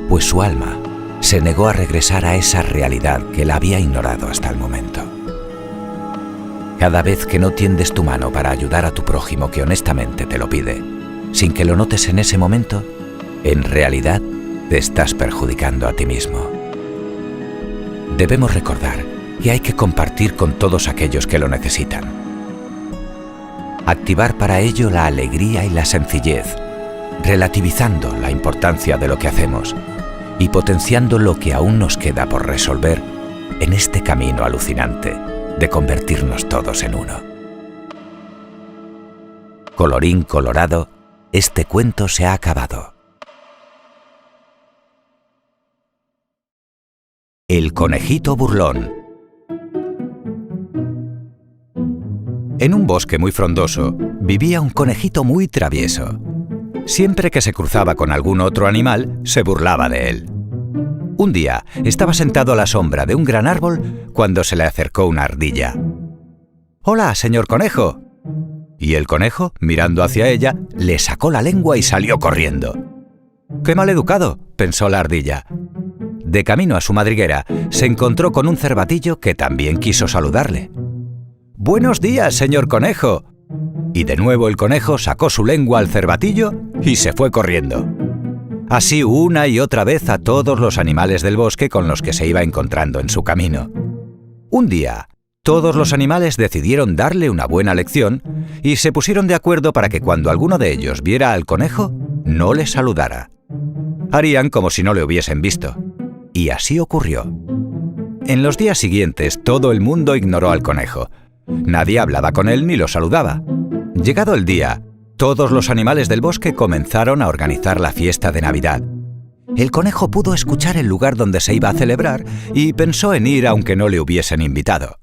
pues su alma se negó a regresar a esa realidad que la había ignorado hasta el momento. Cada vez que no tiendes tu mano para ayudar a tu prójimo que honestamente te lo pide, sin que lo notes en ese momento, en realidad te estás perjudicando a ti mismo. Debemos recordar que hay que compartir con todos aquellos que lo necesitan. Activar para ello la alegría y la sencillez, relativizando la importancia de lo que hacemos y potenciando lo que aún nos queda por resolver en este camino alucinante de convertirnos todos en uno. Colorín colorado, este cuento se ha acabado. El conejito burlón. En un bosque muy frondoso vivía un conejito muy travieso. Siempre que se cruzaba con algún otro animal, se burlaba de él. Un día estaba sentado a la sombra de un gran árbol cuando se le acercó una ardilla. «Hola, señor conejo». Y el conejo, mirando hacia ella, le sacó la lengua y salió corriendo. «¡Qué maleducado!», pensó la ardilla. De camino a su madriguera, se encontró con un cervatillo que también quiso saludarle. «¡Buenos días, señor conejo!». Y de nuevo el conejo sacó su lengua al cervatillo y se fue corriendo. Así una y otra vez a todos los animales del bosque con los que se iba encontrando en su camino. Un día, todos los animales decidieron darle una buena lección y se pusieron de acuerdo para que cuando alguno de ellos viera al conejo, no le saludara. Harían como si no le hubiesen visto. Y así ocurrió. En los días siguientes, todo el mundo ignoró al conejo. Nadie hablaba con él ni lo saludaba. Llegado el día, todos los animales del bosque comenzaron a organizar la fiesta de Navidad. El conejo pudo escuchar el lugar donde se iba a celebrar y pensó en ir aunque no le hubiesen invitado.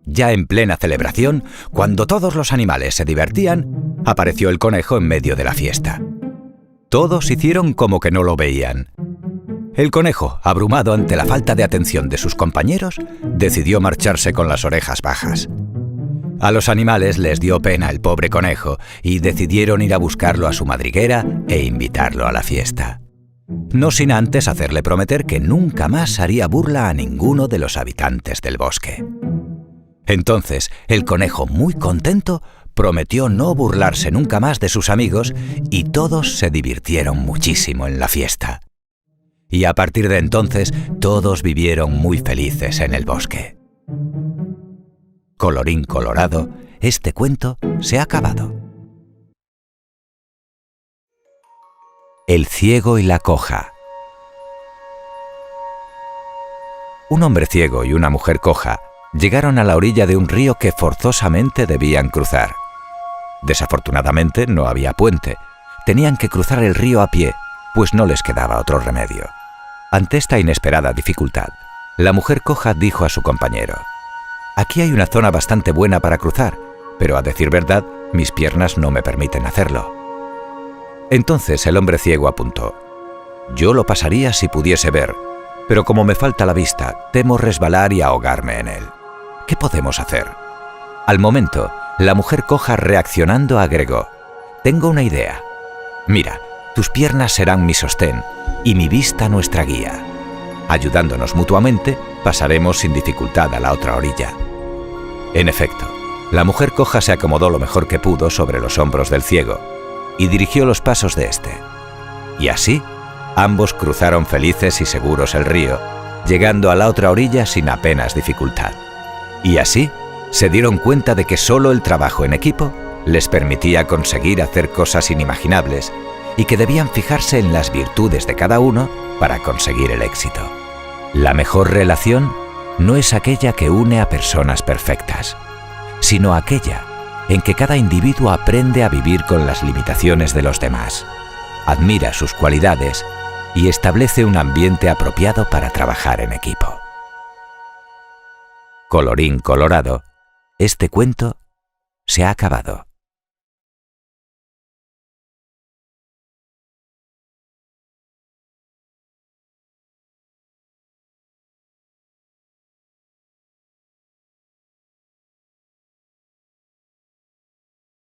Ya en plena celebración, cuando todos los animales se divertían, apareció el conejo en medio de la fiesta. Todos hicieron como que no lo veían. El conejo, abrumado ante la falta de atención de sus compañeros, decidió marcharse con las orejas bajas. A los animales les dio pena el pobre conejo y decidieron ir a buscarlo a su madriguera e invitarlo a la fiesta. No sin antes hacerle prometer que nunca más haría burla a ninguno de los habitantes del bosque. Entonces, el conejo, muy contento, prometió no burlarse nunca más de sus amigos y todos se divirtieron muchísimo en la fiesta. Y a partir de entonces, todos vivieron muy felices en el bosque. Colorín colorado, este cuento se ha acabado. El ciego y la coja. Un hombre ciego y una mujer coja llegaron a la orilla de un río que forzosamente debían cruzar. Desafortunadamente no había puente. Tenían que cruzar el río a pie, pues no les quedaba otro remedio. Ante esta inesperada dificultad, la mujer coja dijo a su compañero: «Aquí hay una zona bastante buena para cruzar, pero a decir verdad, mis piernas no me permiten hacerlo». Entonces el hombre ciego apuntó: «Yo lo pasaría si pudiese ver, pero como me falta la vista, temo resbalar y ahogarme en él. ¿Qué podemos hacer?». Al momento, la mujer coja, reaccionando, agregó: «Tengo una idea. Mira, tus piernas serán mi sostén y mi vista nuestra guía. Ayudándonos mutuamente, pasaremos sin dificultad a la otra orilla». En efecto, la mujer coja se acomodó lo mejor que pudo sobre los hombros del ciego y dirigió los pasos de éste. Y así, ambos cruzaron felices y seguros el río, llegando a la otra orilla sin apenas dificultad. Y así, se dieron cuenta de que solo el trabajo en equipo les permitía conseguir hacer cosas inimaginables y que debían fijarse en las virtudes de cada uno para conseguir el éxito. La mejor relación no es aquella que une a personas perfectas, sino aquella en que cada individuo aprende a vivir con las limitaciones de los demás, admira sus cualidades y establece un ambiente apropiado para trabajar en equipo. Colorín colorado, este cuento se ha acabado.